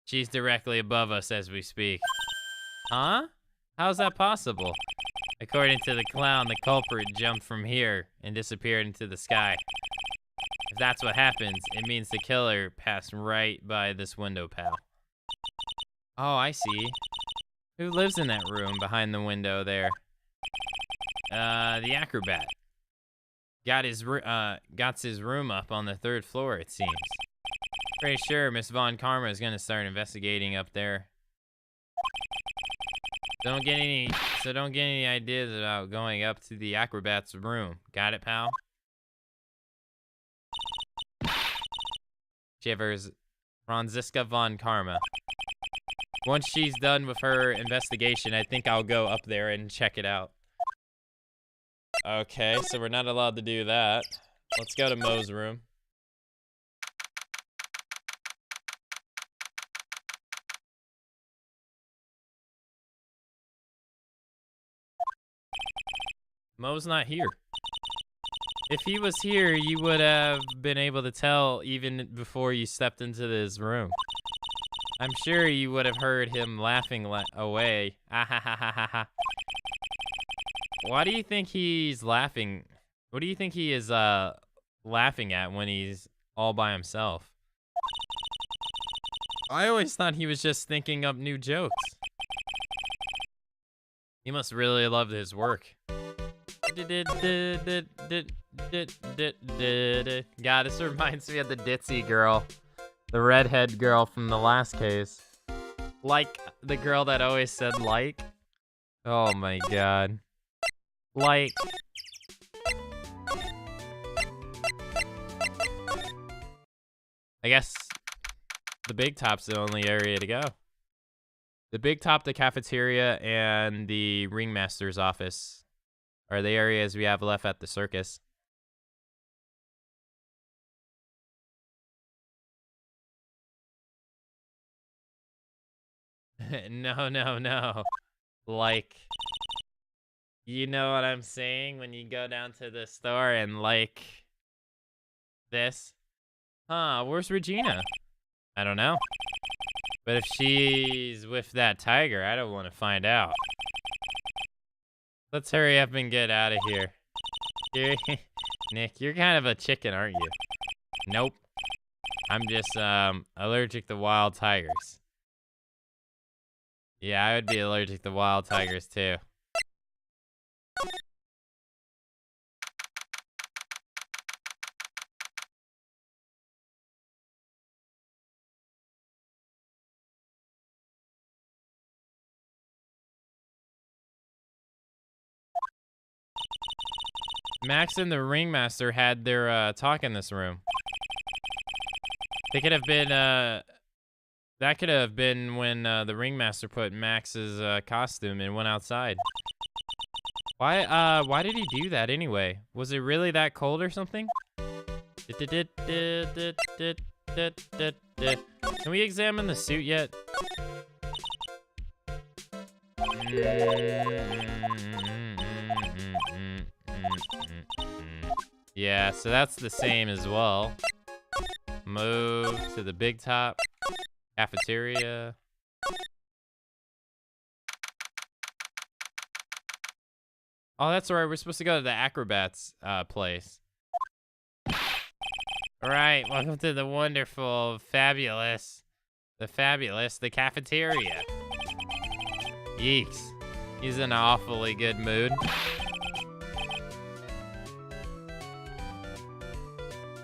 She's directly above us as we speak. Huh? How's that possible? According to the clown, the culprit jumped from here and disappeared into the sky. If that's what happens, it means the killer passed right by this window, pal. Oh, I see. Who lives in that room behind the window there? The acrobat. Got his room up on the 3rd floor, it seems. Pretty sure Miss Von Karma is gonna start investigating up there. Don't get any ideas about going up to the acrobat's room. Got it, pal? Shivers. Franziska Von Karma. Once she's done with her investigation, I think I'll go up there and check it out. Okay, so we're not allowed to do that. Let's go to Mo's room. Mo's not here. If he was here, you would have been able to tell even before you stepped into this room. I'm sure you would have heard him laughing away. Ah ha ha ha ha ha. Why do you think he's laughing? What do you think he is laughing at when he's all by himself? I always thought he was just thinking up new jokes. He must really love his work. God, this reminds me of the ditzy girl. The redhead girl from the last case. Like, the girl that always said like. Oh my god. Like. I guess the big top's the only area to go. The big top, the cafeteria, and the ringmaster's office are the areas we have left at the circus. No. Like, you know what I'm saying? When you go down to the store and like this. Huh, where's Regina? I don't know. But if she's with that tiger, I don't want to find out. Let's hurry up and get out of here. Nick, you're kind of a chicken, aren't you? Nope. I'm just allergic to wild tigers. Yeah, I would be allergic to wild tigers too. Max and the ringmaster had their talk in this room. They could have been that could have been when the ringmaster put Max's costume and went outside. Why did he do that anyway? Was it really that cold or something? Can we examine the suit yet? Yeah, so that's the same as well. Move to the big top. Cafeteria. Oh, that's right. We're supposed to go to the acrobat's place. All right, welcome to the wonderful, fabulous, the cafeteria. Yeeks. He's in an awfully good mood.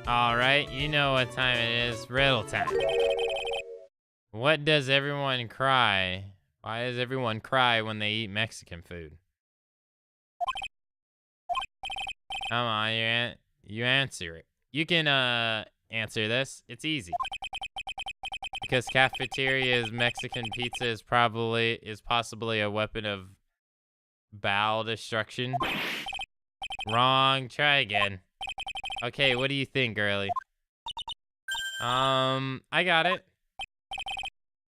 All right, you know what time it is. Riddle time. What does everyone cry? Why does everyone cry when they eat Mexican food? Come on, you answer it. You can answer this. It's easy. Because cafeteria's Mexican pizza is possibly a weapon of bowel destruction. Wrong. Try again. Okay, what do you think, girly? I got it.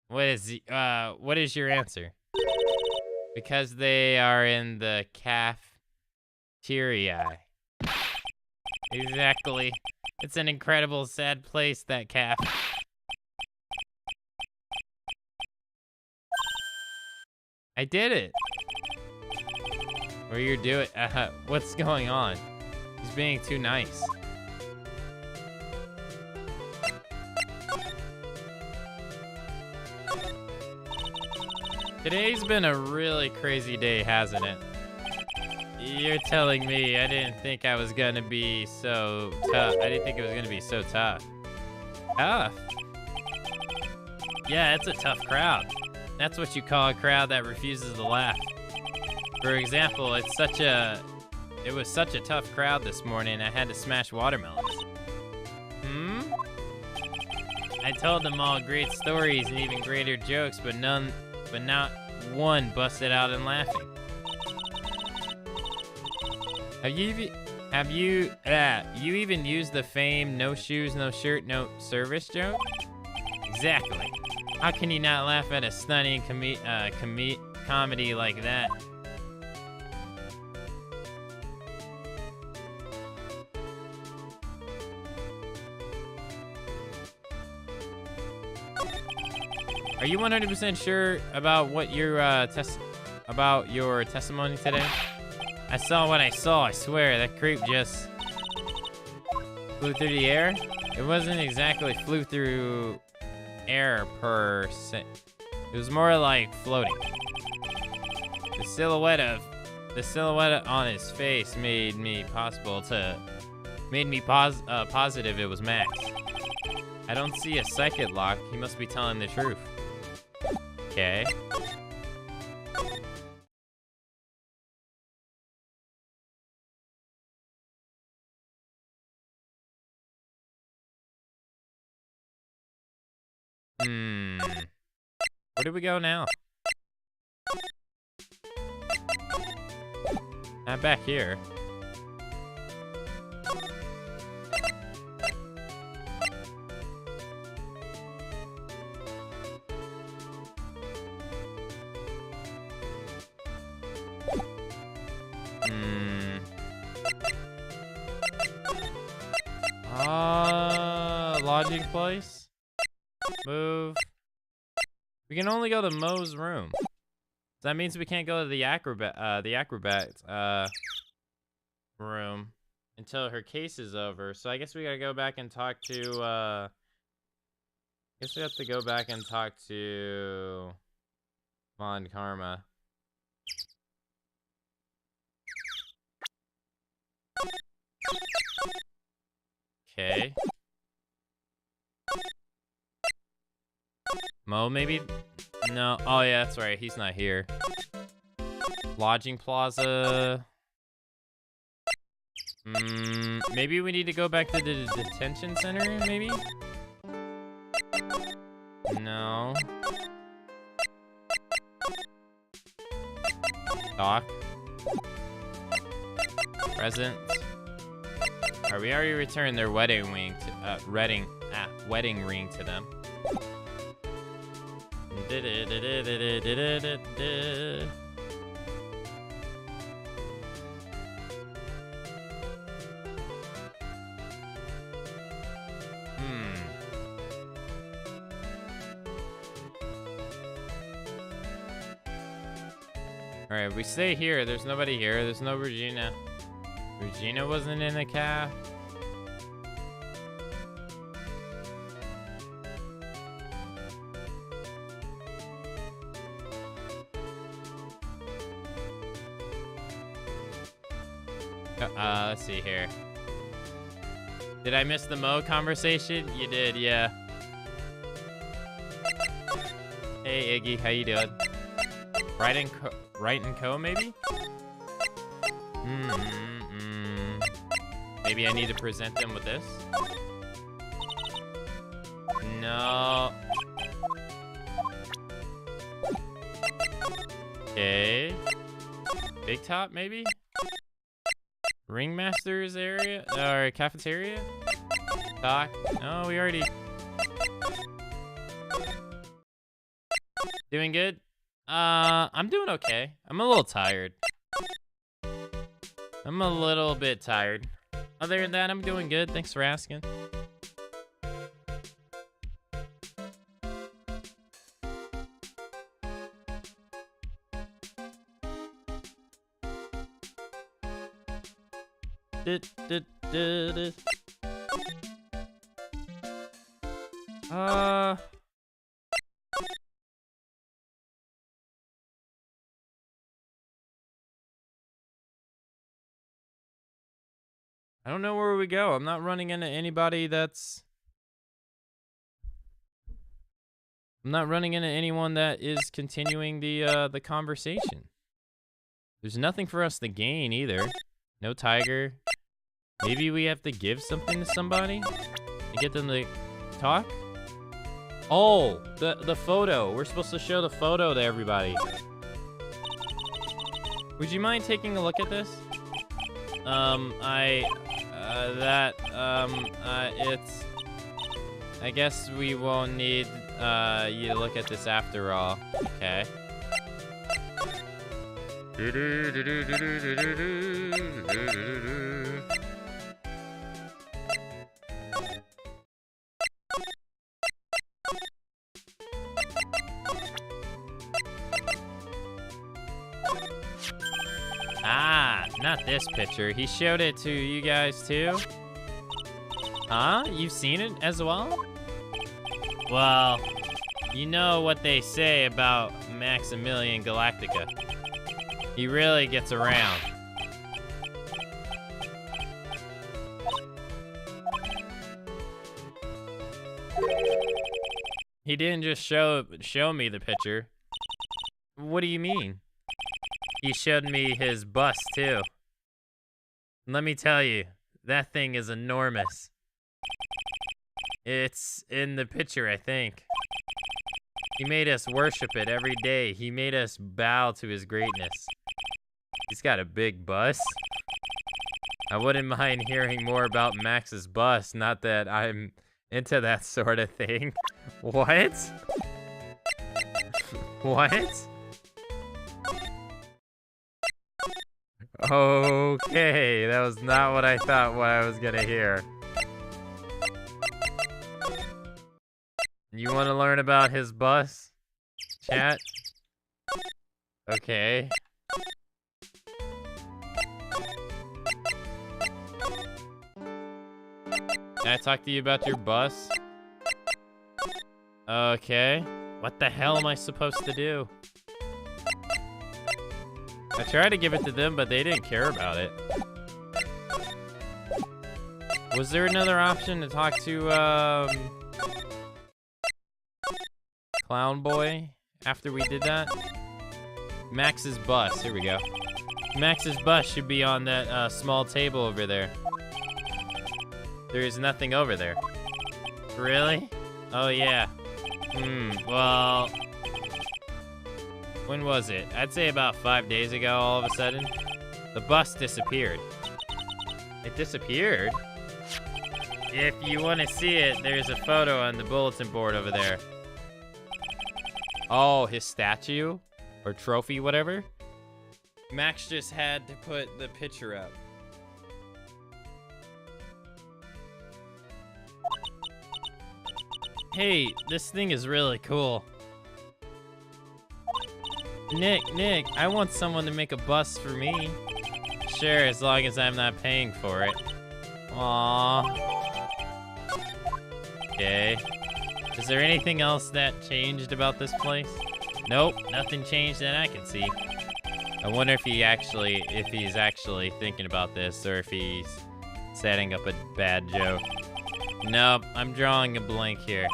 What is your answer? Because they are in the cafeteria. Exactly. It's an incredible, sad place, that calf. I did it. Or you're doing, what's going on? He's being too nice. Today's been a really crazy day, hasn't it? You're telling me I didn't think I was gonna be so tough. I didn't think it was gonna be so tough. Tough? Yeah, it's a tough crowd. That's what you call a crowd that refuses to laugh. For example, it was such a tough crowd this morning, I had to smash watermelons. I told them all great stories and even greater jokes, but not one busted out in laughing. Have you even used the famed no shoes, no shirt, no service joke? Exactly. How can you not laugh at a stunning comedy like that? Are you 100% sure about what your testimony today? I saw what I saw, I swear. That creep just flew through the air. It wasn't exactly flew through air per se. It was more like floating. The silhouette on his face made me positive it was Max. I don't see a psychic lock. He must be telling the truth. Okay. Where do we go now? Not back here. Lodging place. Move. We can only go to Mo's room. That means we can't go to the acrobat room until her case is over. So I guess we gotta go back and talk to I guess we have to go back and talk to Mon Karma. Okay. Mo, maybe? No. Oh, yeah, that's right. He's not here. Lodging plaza. Maybe we need to go back to the detention center, maybe? No. Doc. Present. Alright, we already returned their wedding ring to them. Alright, we stay here. There's nobody here. There's no Regina. Regina wasn't in the caf. Let's see here. Did I miss the Mo conversation? You did, yeah. Hey, Iggy, how you doing? Wright and Co, maybe? Maybe I need to present them with this? No. Okay. Big Top, maybe? Ringmaster's area? Or cafeteria? Doc? No, we already... Doing good? I'm doing okay. I'm a little tired. I'm a little bit tired. Other than that, I'm doing good. Thanks for asking. I don't know where we go. I'm not running into anybody that's... I'm not running into anyone that is continuing the conversation. There's nothing for us to gain either. No tiger. Maybe we have to give something to somebody to get them to talk? Oh, the photo. We're supposed to show the photo to everybody. Would you mind taking a look at this? It's... I guess we won't need, you to look at this after all. Okay. Ah, not this picture. He showed it to you guys too? Huh? You've seen it as well? Well, you know what they say about Maximilian Galactica. He really gets around. He didn't just show me the picture. What do you mean? He showed me his bust too. Let me tell you, that thing is enormous. It's in the picture, I think. He made us worship it every day. He made us bow to his greatness. He's got a big bust. I wouldn't mind hearing more about Max's bust, not that I'm into that sort of thing. What? What? Okay, that was not what I thought I was gonna hear. You want to learn about his bus, chat? Okay. Can I talk to you about your bus? Okay. What the hell am I supposed to do? I tried to give it to them, but they didn't care about it. Was there another option to talk to, Clown Boy after we did that? Max's bus. Here we go. Max's bus should be on that small table over there. There is nothing over there. Really? Oh, yeah. Well... When was it? I'd say about 5 days ago, all of a sudden. The bus disappeared. It disappeared? If you want to see it, there's a photo on the bulletin board over there. Oh, his statue? Or trophy, whatever? Max just had to put the picture up. Hey, this thing is really cool. Nick, I want someone to make a bust for me. Sure, as long as I'm not paying for it. Aww. Okay. Is there anything else that changed about this place? Nope, nothing changed that I can see. I wonder if he's actually thinking about this, or if he's setting up a bad joke. Nope, I'm drawing a blank here.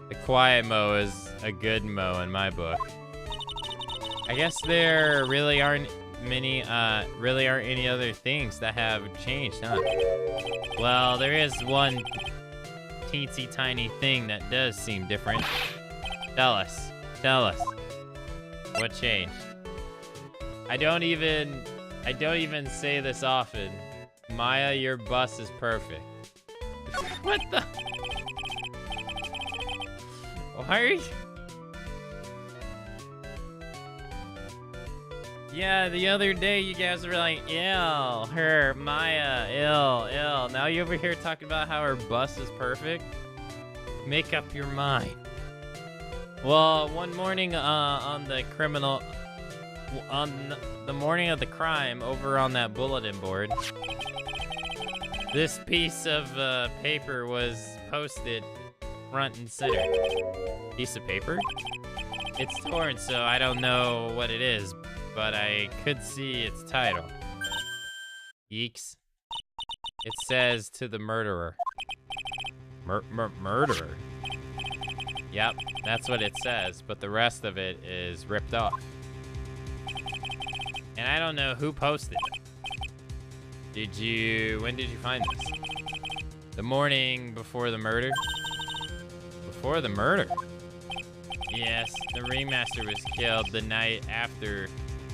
The quiet mo is a good mo in my book. I guess there really aren't any other things that have changed, huh? Well, there is one teensy tiny thing that does seem different. Tell us. What changed? I don't even say this often. Maya, your bus is perfect. What the? Why are you? Yeah, the other day you guys were like, ill, her, Maya, ill. Now you over here talking about how her bus is perfect? Make up your mind. Well, one morning on the morning of the crime over on that bulletin board, this piece of paper was posted front and center. Piece of paper? It's torn, so I don't know what it is, but I could see its title. Yeeks. It says to the murderer. Murderer? Yep, that's what it says, but the rest of it is ripped off. And I don't know who posted it. When did you find this? The morning before the murder? Before the murder? Yes, the ringmaster was killed the night after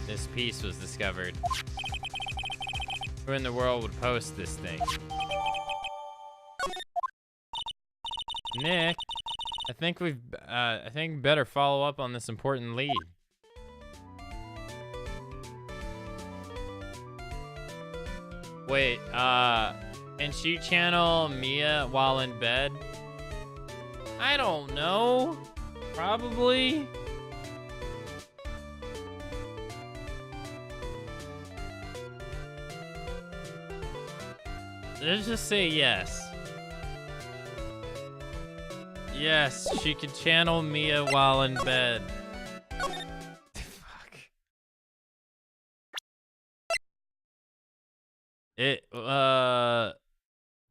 this piece was discovered. Who in the world would post this thing? Nick, I think we better follow up on this important lead. Wait, can she channel Mia while in bed? I don't know. Probably. Let's just say yes. Yes, she could channel Mia while in bed. Fuck. It,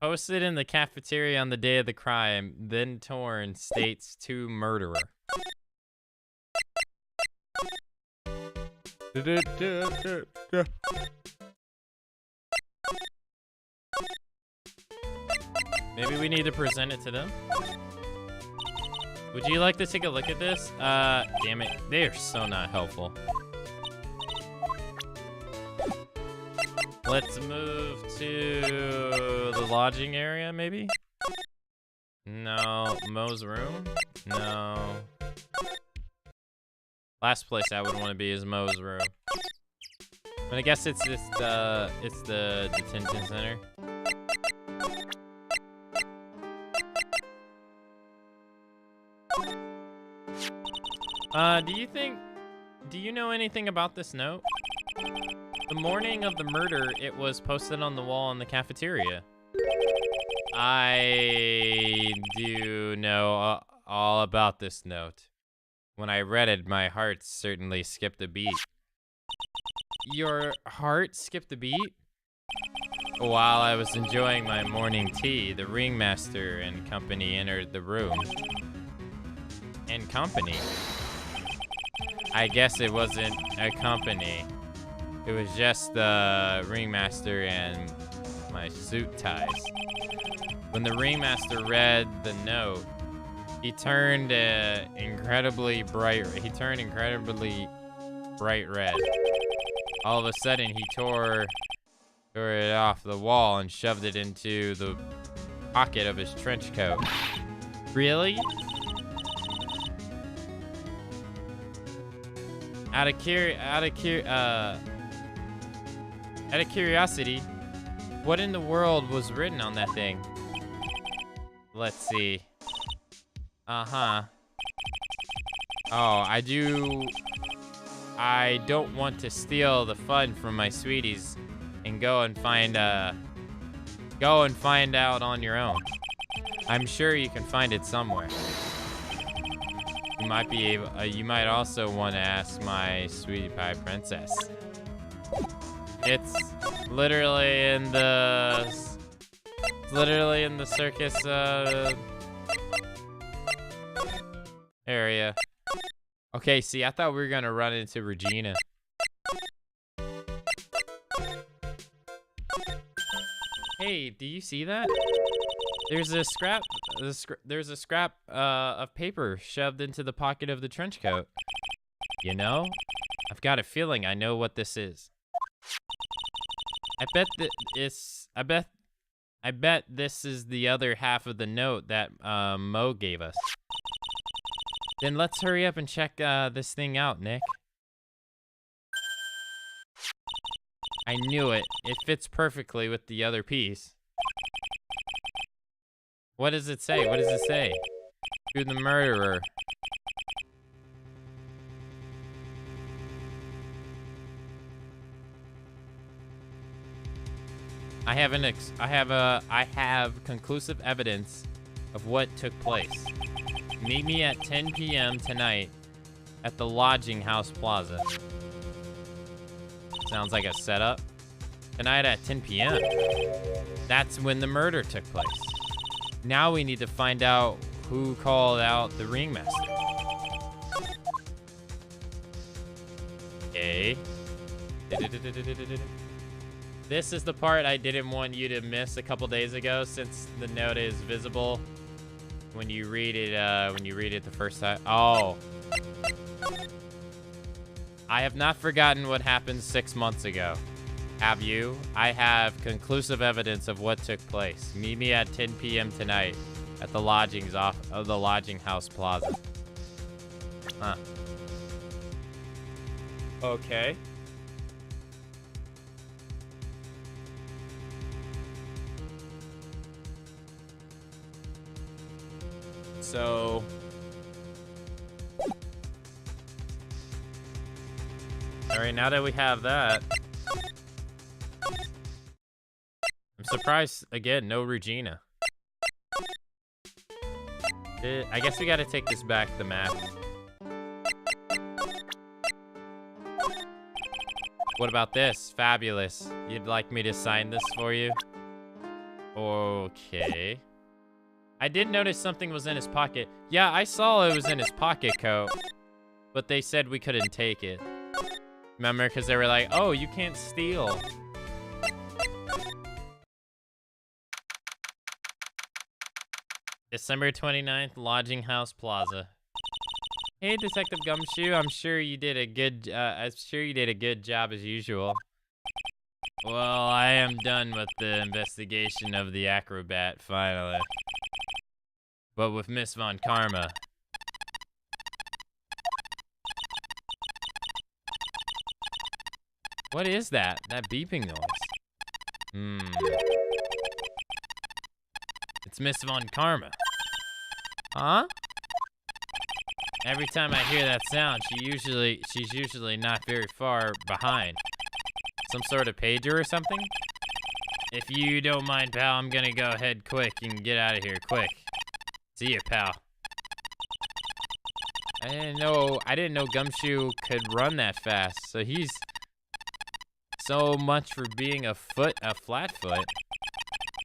posted in the cafeteria on the day of the crime, then torn, states to murderer. Maybe we need to present it to them. Would you like to take a look at this? Damn it. They are so not helpful. Let's move to the lodging area, maybe? No. Mo's room? No. Last place I would want to be is Mo's room. But I guess it's the detention center. Do you know anything about this note? The morning of the murder, it was posted on the wall in the cafeteria. I do know all about this note. When I read it, my heart certainly skipped a beat. Your heart skipped a beat? While I was enjoying my morning tea, the ringmaster and company entered the room. And company? I guess it wasn't a company. It was just the ringmaster and my suit ties. When the ringmaster read the note, he turned incredibly bright red. All of a sudden, he tore it off the wall and shoved it into the pocket of his trench coat. Really? Out of curiosity, what in the world was written on that thing? Let's see. Uh-huh. Oh, I don't want to steal the fun from my sweeties and go and find out on your own. I'm sure you can find it somewhere. You might also want to ask my sweetie pie princess. It's literally in the circus area. Okay, see, I thought we were gonna run into Regina. Hey, do you see that? There's a scrap. There's a scrap of paper shoved into the pocket of the trench coat. You know, I've got a feeling I know what this is. I bet this is the other half of the note that Mo gave us. Then let's hurry up and check this thing out, Nick. I knew it. It fits perfectly with the other piece. What does it say? What does it say? To the murderer. I have conclusive evidence of what took place. Meet me at 10 p.m. tonight at the Lodging House Plaza. Sounds like a setup. Tonight at 10 p.m. That's when the murder took place. Now we need to find out who called out the ringmaster. Okay. This is the part I didn't want you to miss a couple days ago, since the note is visible when you read it the first time. Oh. I have not forgotten what happened 6 months ago. Have you? I have conclusive evidence of what took place. Meet me at 10 p.m. tonight at the Lodging House Plaza. Huh. Okay. So... Alright, now that we have that... I'm surprised, again, no Regina. I guess we gotta take this back to the map. What about this? Fabulous. You'd like me to sign this for you? Okay. I did notice something was in his pocket. Yeah, I saw it was in his pocket coat. But they said we couldn't take it. Remember? Because they were like, oh, you can't steal. December 29th, Lodging House Plaza. Hey, Detective Gumshoe. I'm sure you did a good job as usual. Well, I am done with the investigation of the acrobat, finally. But with Miss Von Karma. What is that? That beeping noise. It's Miss Von Karma. Huh? Every time I hear that sound, she's usually not very far behind. Some sort of pager or something? If you don't mind, pal, I'm gonna go ahead quick and get out of here quick. See ya, pal. I didn't know Gumshoe could run that fast. So he's so much for being a flatfoot.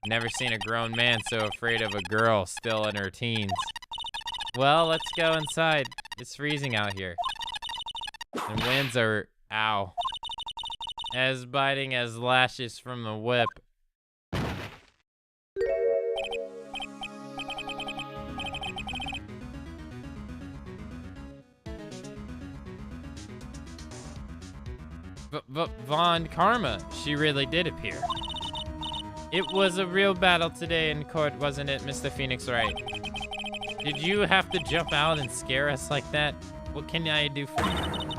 Never seen a grown man so afraid of a girl still in her teens. Well, let's go inside. It's freezing out here. And winds are, ow, as biting as lashes from the whip. Von Karma, she really did appear. It was a real battle today in court, wasn't it, Mr. Phoenix Wright? Did you have to jump out and scare us like that? What can I do for you?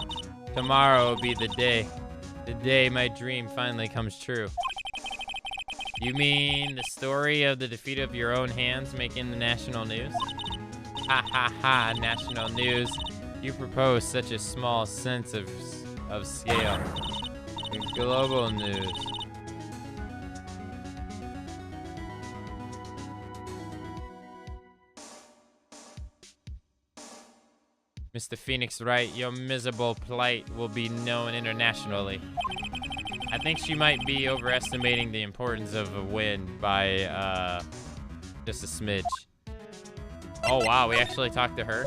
Tomorrow will be the day my dream finally comes true. You mean the story of the defeat of your own hands making the national news? Ha ha ha, national news. You propose such a small sense of scale. Global news. Mr. Phoenix Wright, your miserable plight will be known internationally. I think she might be overestimating the importance of a win by just a smidge. Oh wow, we actually talked to her?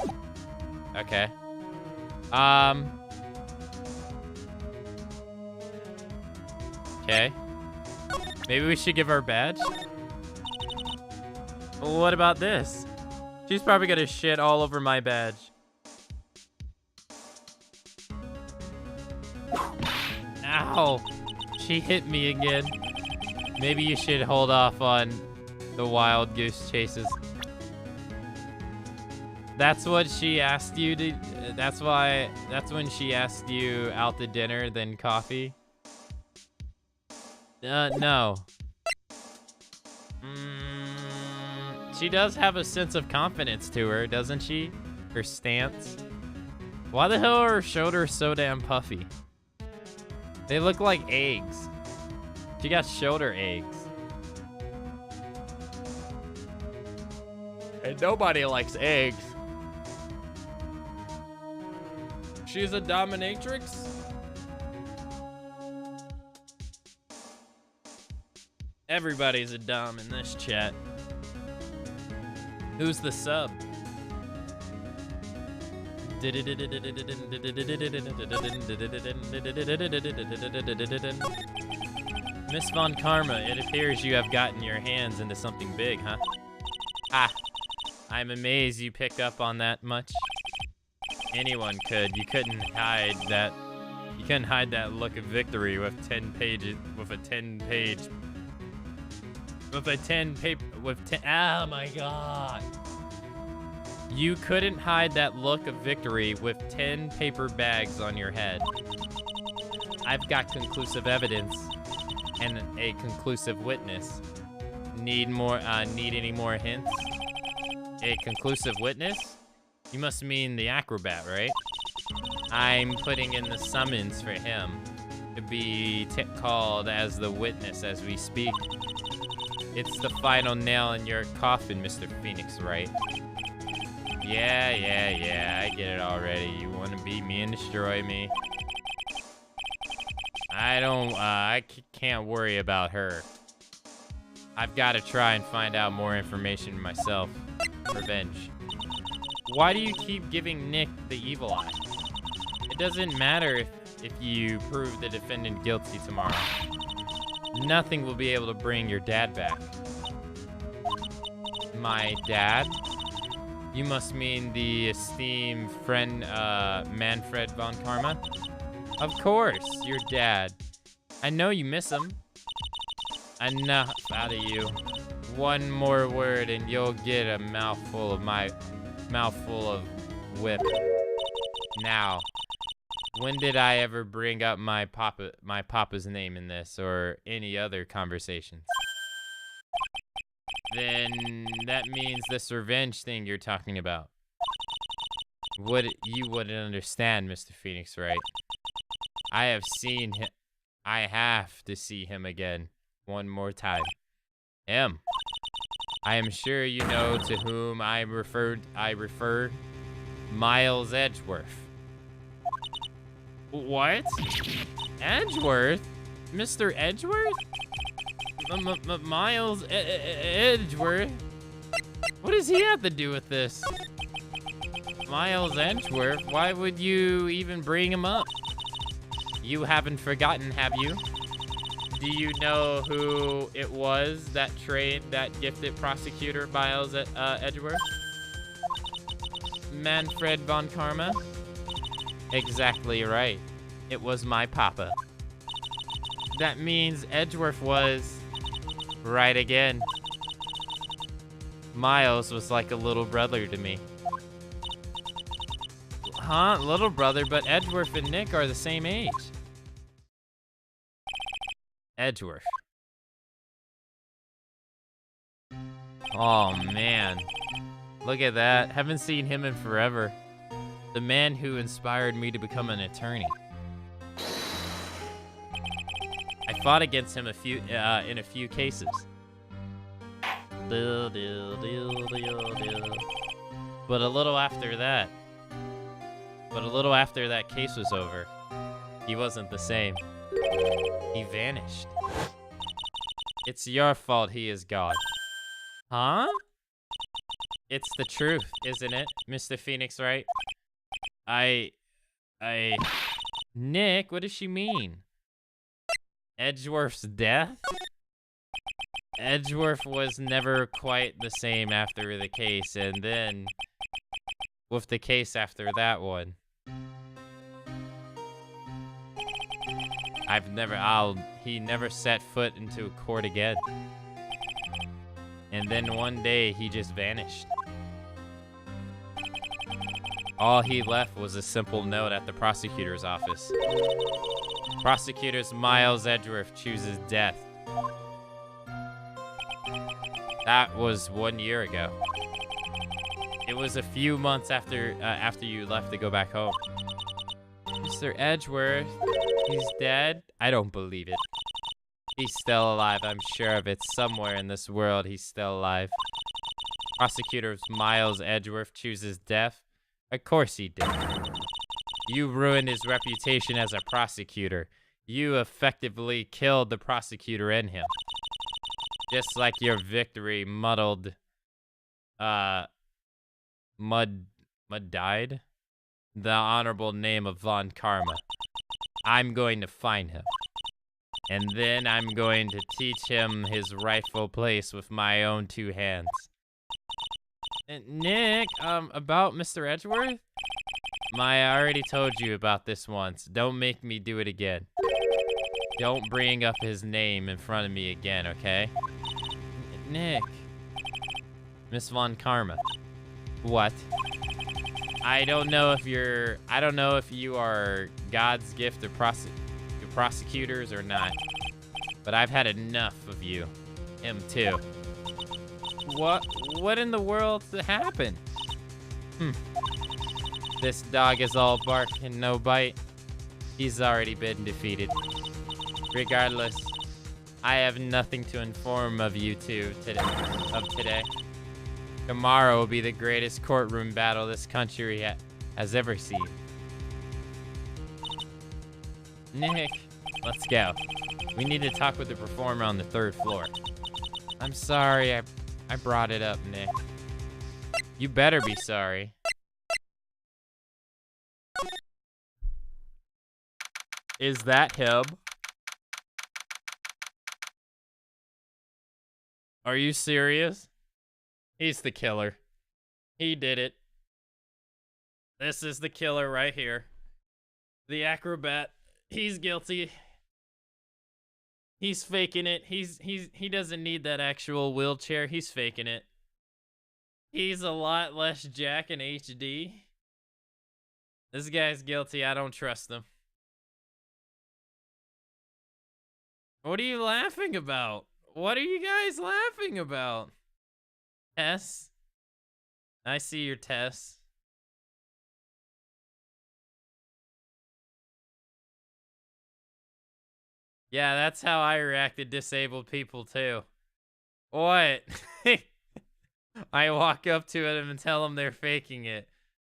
Okay. Okay. Maybe we should give her a badge? What about this? She's probably gonna shit all over my badge. Ow! She hit me again. Maybe you should hold off on the wild goose chases. That's what she asked you to... That's when she asked you out to dinner, then coffee? No. She does have a sense of confidence to her, doesn't she? Her stance. Why the hell are her shoulders so damn puffy? They look like eggs. She got shoulder eggs. And nobody likes eggs. She's a dominatrix? Everybody's a dom in this chat. Who's the sub? Miss Von Karma, it appears you have gotten your hands into something big, huh? Ah, I'm amazed you picked up on that much. Anyone could. You couldn't hide that. You couldn't hide that look of victory with 10 pages, with a 10-page, with a 10 paper, with 10. Oh my god. You couldn't hide that look of victory with 10 paper bags on your head. I've got conclusive evidence and a conclusive witness. Need any more hints? A conclusive witness? You must mean the acrobat, right? I'm putting in the summons for him to be called as the witness as we speak. It's the final nail in your coffin, Mr. Phoenix Wright. Yeah, I get it already. You want to beat me and destroy me. I can't worry about her. I've got to try and find out more information myself. Revenge. Why do you keep giving Nick the evil eye? It doesn't matter if you prove the defendant guilty tomorrow. Nothing will be able to bring your dad back. My dad? You must mean the esteemed friend, Manfred von Karma? Of course, your dad. I know you miss him. Enough out of you. One more word and you'll get a mouthful of whip. Now, when did I ever bring up my papa's name in this or any other conversations? Then that means this revenge thing you're talking about. You wouldn't understand, Mr. Phoenix Wright. I have seen him. I have to see him again. One more time. Him. I am sure you know to whom I refer. Miles Edgeworth. What? Edgeworth? Mr. Edgeworth? Miles Edgeworth? What does he have to do with this? Miles Edgeworth? Why would you even bring him up? You haven't forgotten, have you? Do you know who it was that trained that gifted prosecutor, Miles Edgeworth? Manfred von Karma? Exactly right. It was my papa. That means Edgeworth was... right again. Miles was like a little brother to me. Huh? Little brother, but Edgeworth and Nick are the same age. Edgeworth. Oh, man. Look at that. Haven't seen him in forever. The man who inspired me to become an attorney. I fought against him in a few cases. But a little after that case was over, he wasn't the same. He vanished. It's your fault he is gone. Huh? It's the truth, isn't it, Mr. Phoenix Wright? I Nick, what does she mean? Edgeworth's death? Edgeworth was never quite the same after the case, and then with the case after that one. He never set foot into a court again. And then one day, he just vanished. All he left was a simple note at the prosecutor's office. Prosecutors Miles Edgeworth chooses death. That was 1 year ago. It was a few months after you left to go back home. Mr. Edgeworth, he's dead? I don't believe it. He's still alive, I'm sure of it. Somewhere in this world, he's still alive. Prosecutor Miles Edgeworth chooses death? Of course he did. You ruined his reputation as a prosecutor. You effectively killed the prosecutor in him. Just like your victory muddied the honorable name of Von Karma. I'm going to find him. And then I'm going to teach him his rightful place with my own 2 hands. Nick, about Mr. Edgeworth? I already told you about this once. Don't make me do it again. Don't bring up his name in front of me again, okay? Nick. Miss Von Karma. What? I don't know if you are God's gift to prosecutors or not. But I've had enough of you. Him too. What in the world happened? This dog is all bark and no bite. He's already been defeated. Regardless, I have nothing to inform of you two today. Tomorrow will be the greatest courtroom battle this country has ever seen. Nick, let's go. We need to talk with the performer on the 3rd floor. I'm sorry I brought it up, Nick. You better be sorry. Is that him? Are you serious? He's the killer. He did it. This is the killer right here. The acrobat. He's guilty. He's faking it. He doesn't need that actual wheelchair. He's faking it. He's a lot less Jack in HD. This guy's guilty. I don't trust him. What are you laughing about? What are you guys laughing about? Tess? I see your Tess. Yeah, that's how I react to disabled people too. What? I walk up to them and tell them they're faking it.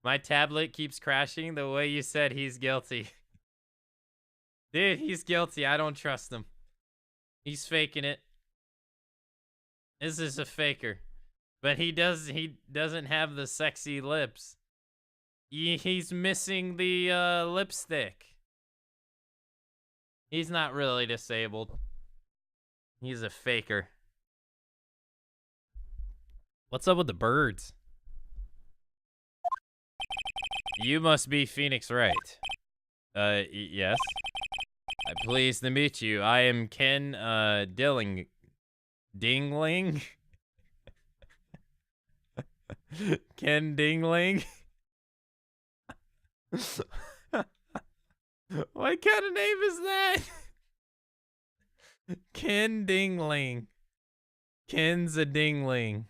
My tablet keeps crashing the way you said he's guilty. Dude, he's guilty. I don't trust him. He's faking it. This is a faker. But he doesn't have the sexy lips. He's missing the lipstick. He's not really disabled. He's a faker. What's up with the birds? You must be Phoenix Wright. Yes. I'm pleased to meet you. I am Ken, Dingling? Ken Dingling? What kind of name is that? Ken Dingling. Ken's a dingling.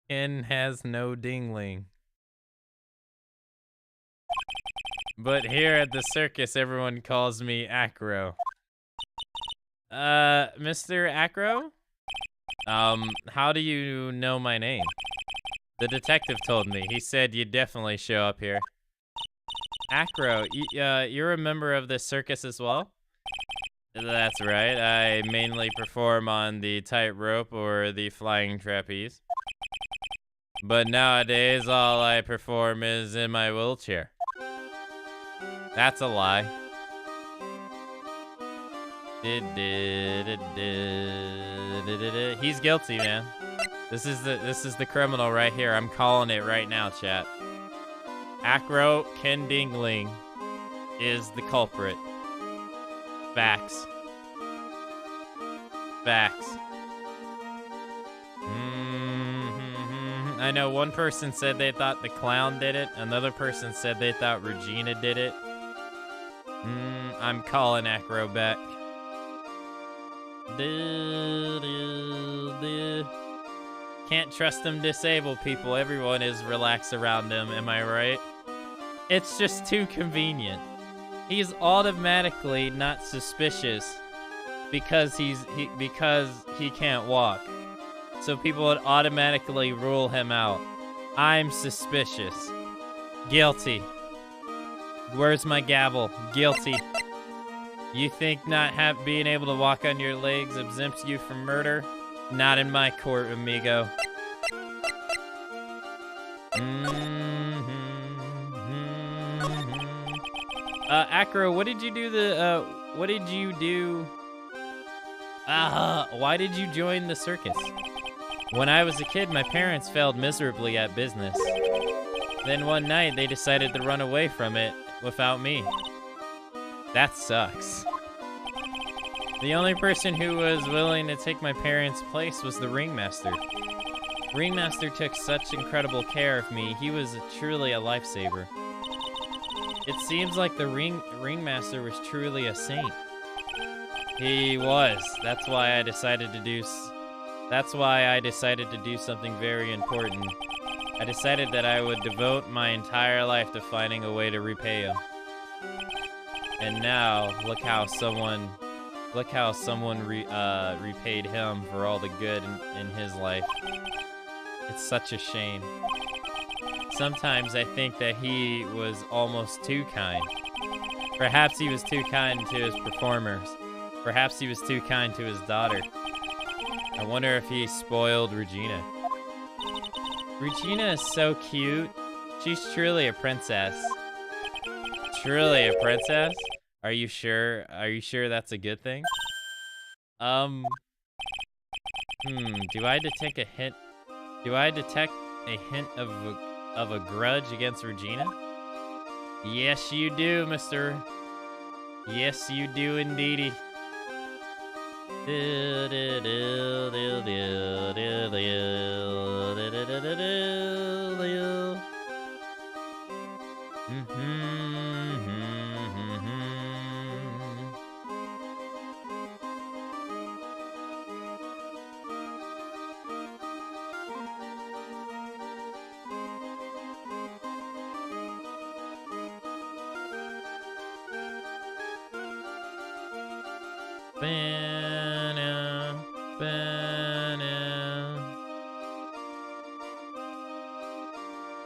Ken has no dingling. But here at the circus, everyone calls me Acro. Mr. Acro? How do you know my name? The detective told me. He said you'd definitely show up here. Acro, you're a member of this circus as well? That's right. I mainly perform on the tightrope or the flying trapeze. But nowadays, all I perform is in my wheelchair. That's a lie. He's guilty, man. This is the criminal right here. I'm calling it right now, chat. Acro Ken Dingling is the culprit. Facts. Facts. I know one person said they thought the clown did it. Another person said they thought Regina did it. I'm calling Acro back. Can't trust them disabled people. Everyone is relaxed around them, am I right? It's just too convenient. He's automatically not suspicious because he can't walk. So people would automatically rule him out. I'm suspicious. Guilty. Where's my gavel? Guilty. You think not being able to walk on your legs exempts you from murder? Not in my court, amigo. Acro, what did you do why did you join the circus? When I was a kid, my parents failed miserably at business. Then one night, they decided to run away from it without me. That sucks. The only person who was willing to take my parents' place was the ringmaster. Ringmaster took such incredible care of me. He was truly a lifesaver. It seems like the ringmaster was truly a saint. He was. That's why I decided to do something very important. I decided that I would devote my entire life to finding a way to repay him. And now, look how someone repaid him for all the good in his life. It's such a shame. Sometimes I think that he was almost too kind. Perhaps he was too kind to his performers. Perhaps he was too kind to his daughter. I wonder if he spoiled Regina. Regina is so cute. She's truly a princess. Truly a princess? Are you sure? Are you sure that's a good thing? Do I detect a hint? Do I detect a hint of a grudge against Regina? Yes, you do, mister. Yes, you do indeedy.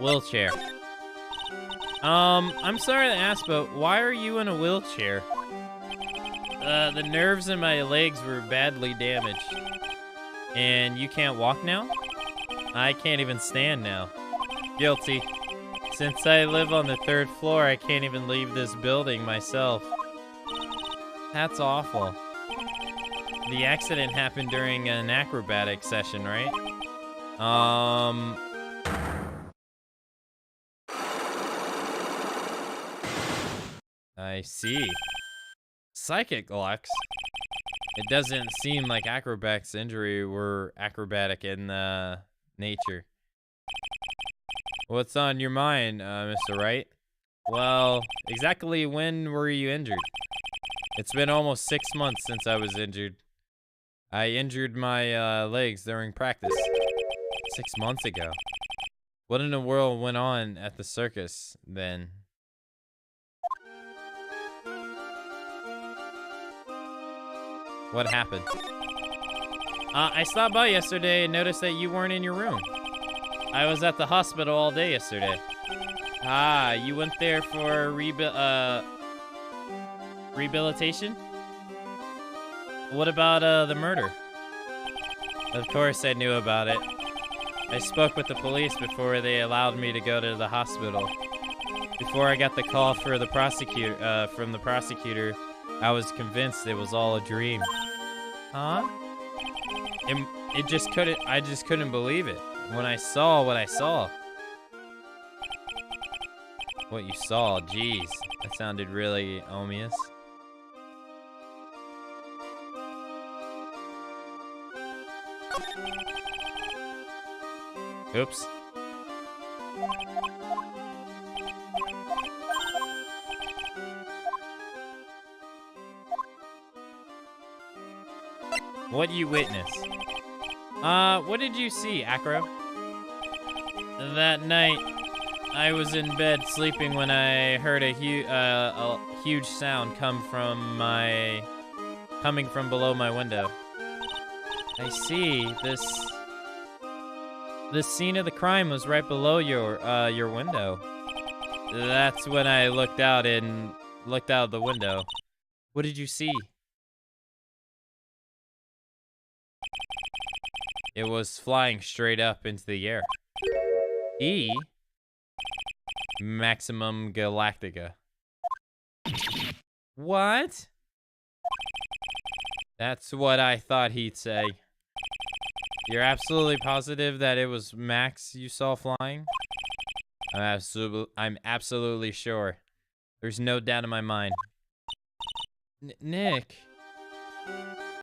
Wheelchair. I'm sorry to ask, but why are you in a wheelchair? The nerves in my legs were badly damaged. And you can't walk now? I can't even stand now. Guilty. Since I live on the 3rd floor, I can't even leave this building myself. That's awful. The accident happened during an acrobatic session, right? I see. Psychic Lux. It doesn't seem like Acrobat's injury were acrobatic in nature. What's on your mind, Mr. Wright? Well, exactly when were you injured? It's been almost 6 months since I was injured. I injured my legs during practice. 6 months ago. What in the world went on at the circus then? What happened? I stopped by yesterday and noticed that you weren't in your room. I was at the hospital all day yesterday. Ah, you went there for rehabilitation? What about the murder? Of course I knew about it. I spoke with the police before they allowed me to go to the hospital. Before I got the call for the prosecutor, from the prosecutor, I was convinced it was all a dream. Huh? It just couldn't. I just couldn't believe it when I saw what I saw. What you saw? Jeez, that sounded really ominous. Oops. What you witness? What did you see, Acro? That night, I was in bed sleeping when I heard a huge sound coming from below my window. I see. This scene of the crime was right below your window. That's when I looked out of the window. What did you see? It was flying straight up into the air. Maximum Galactica. What? That's what I thought he'd say. You're absolutely positive that it was Max you saw flying? I'm absolutely sure. There's no doubt in my mind. Nick.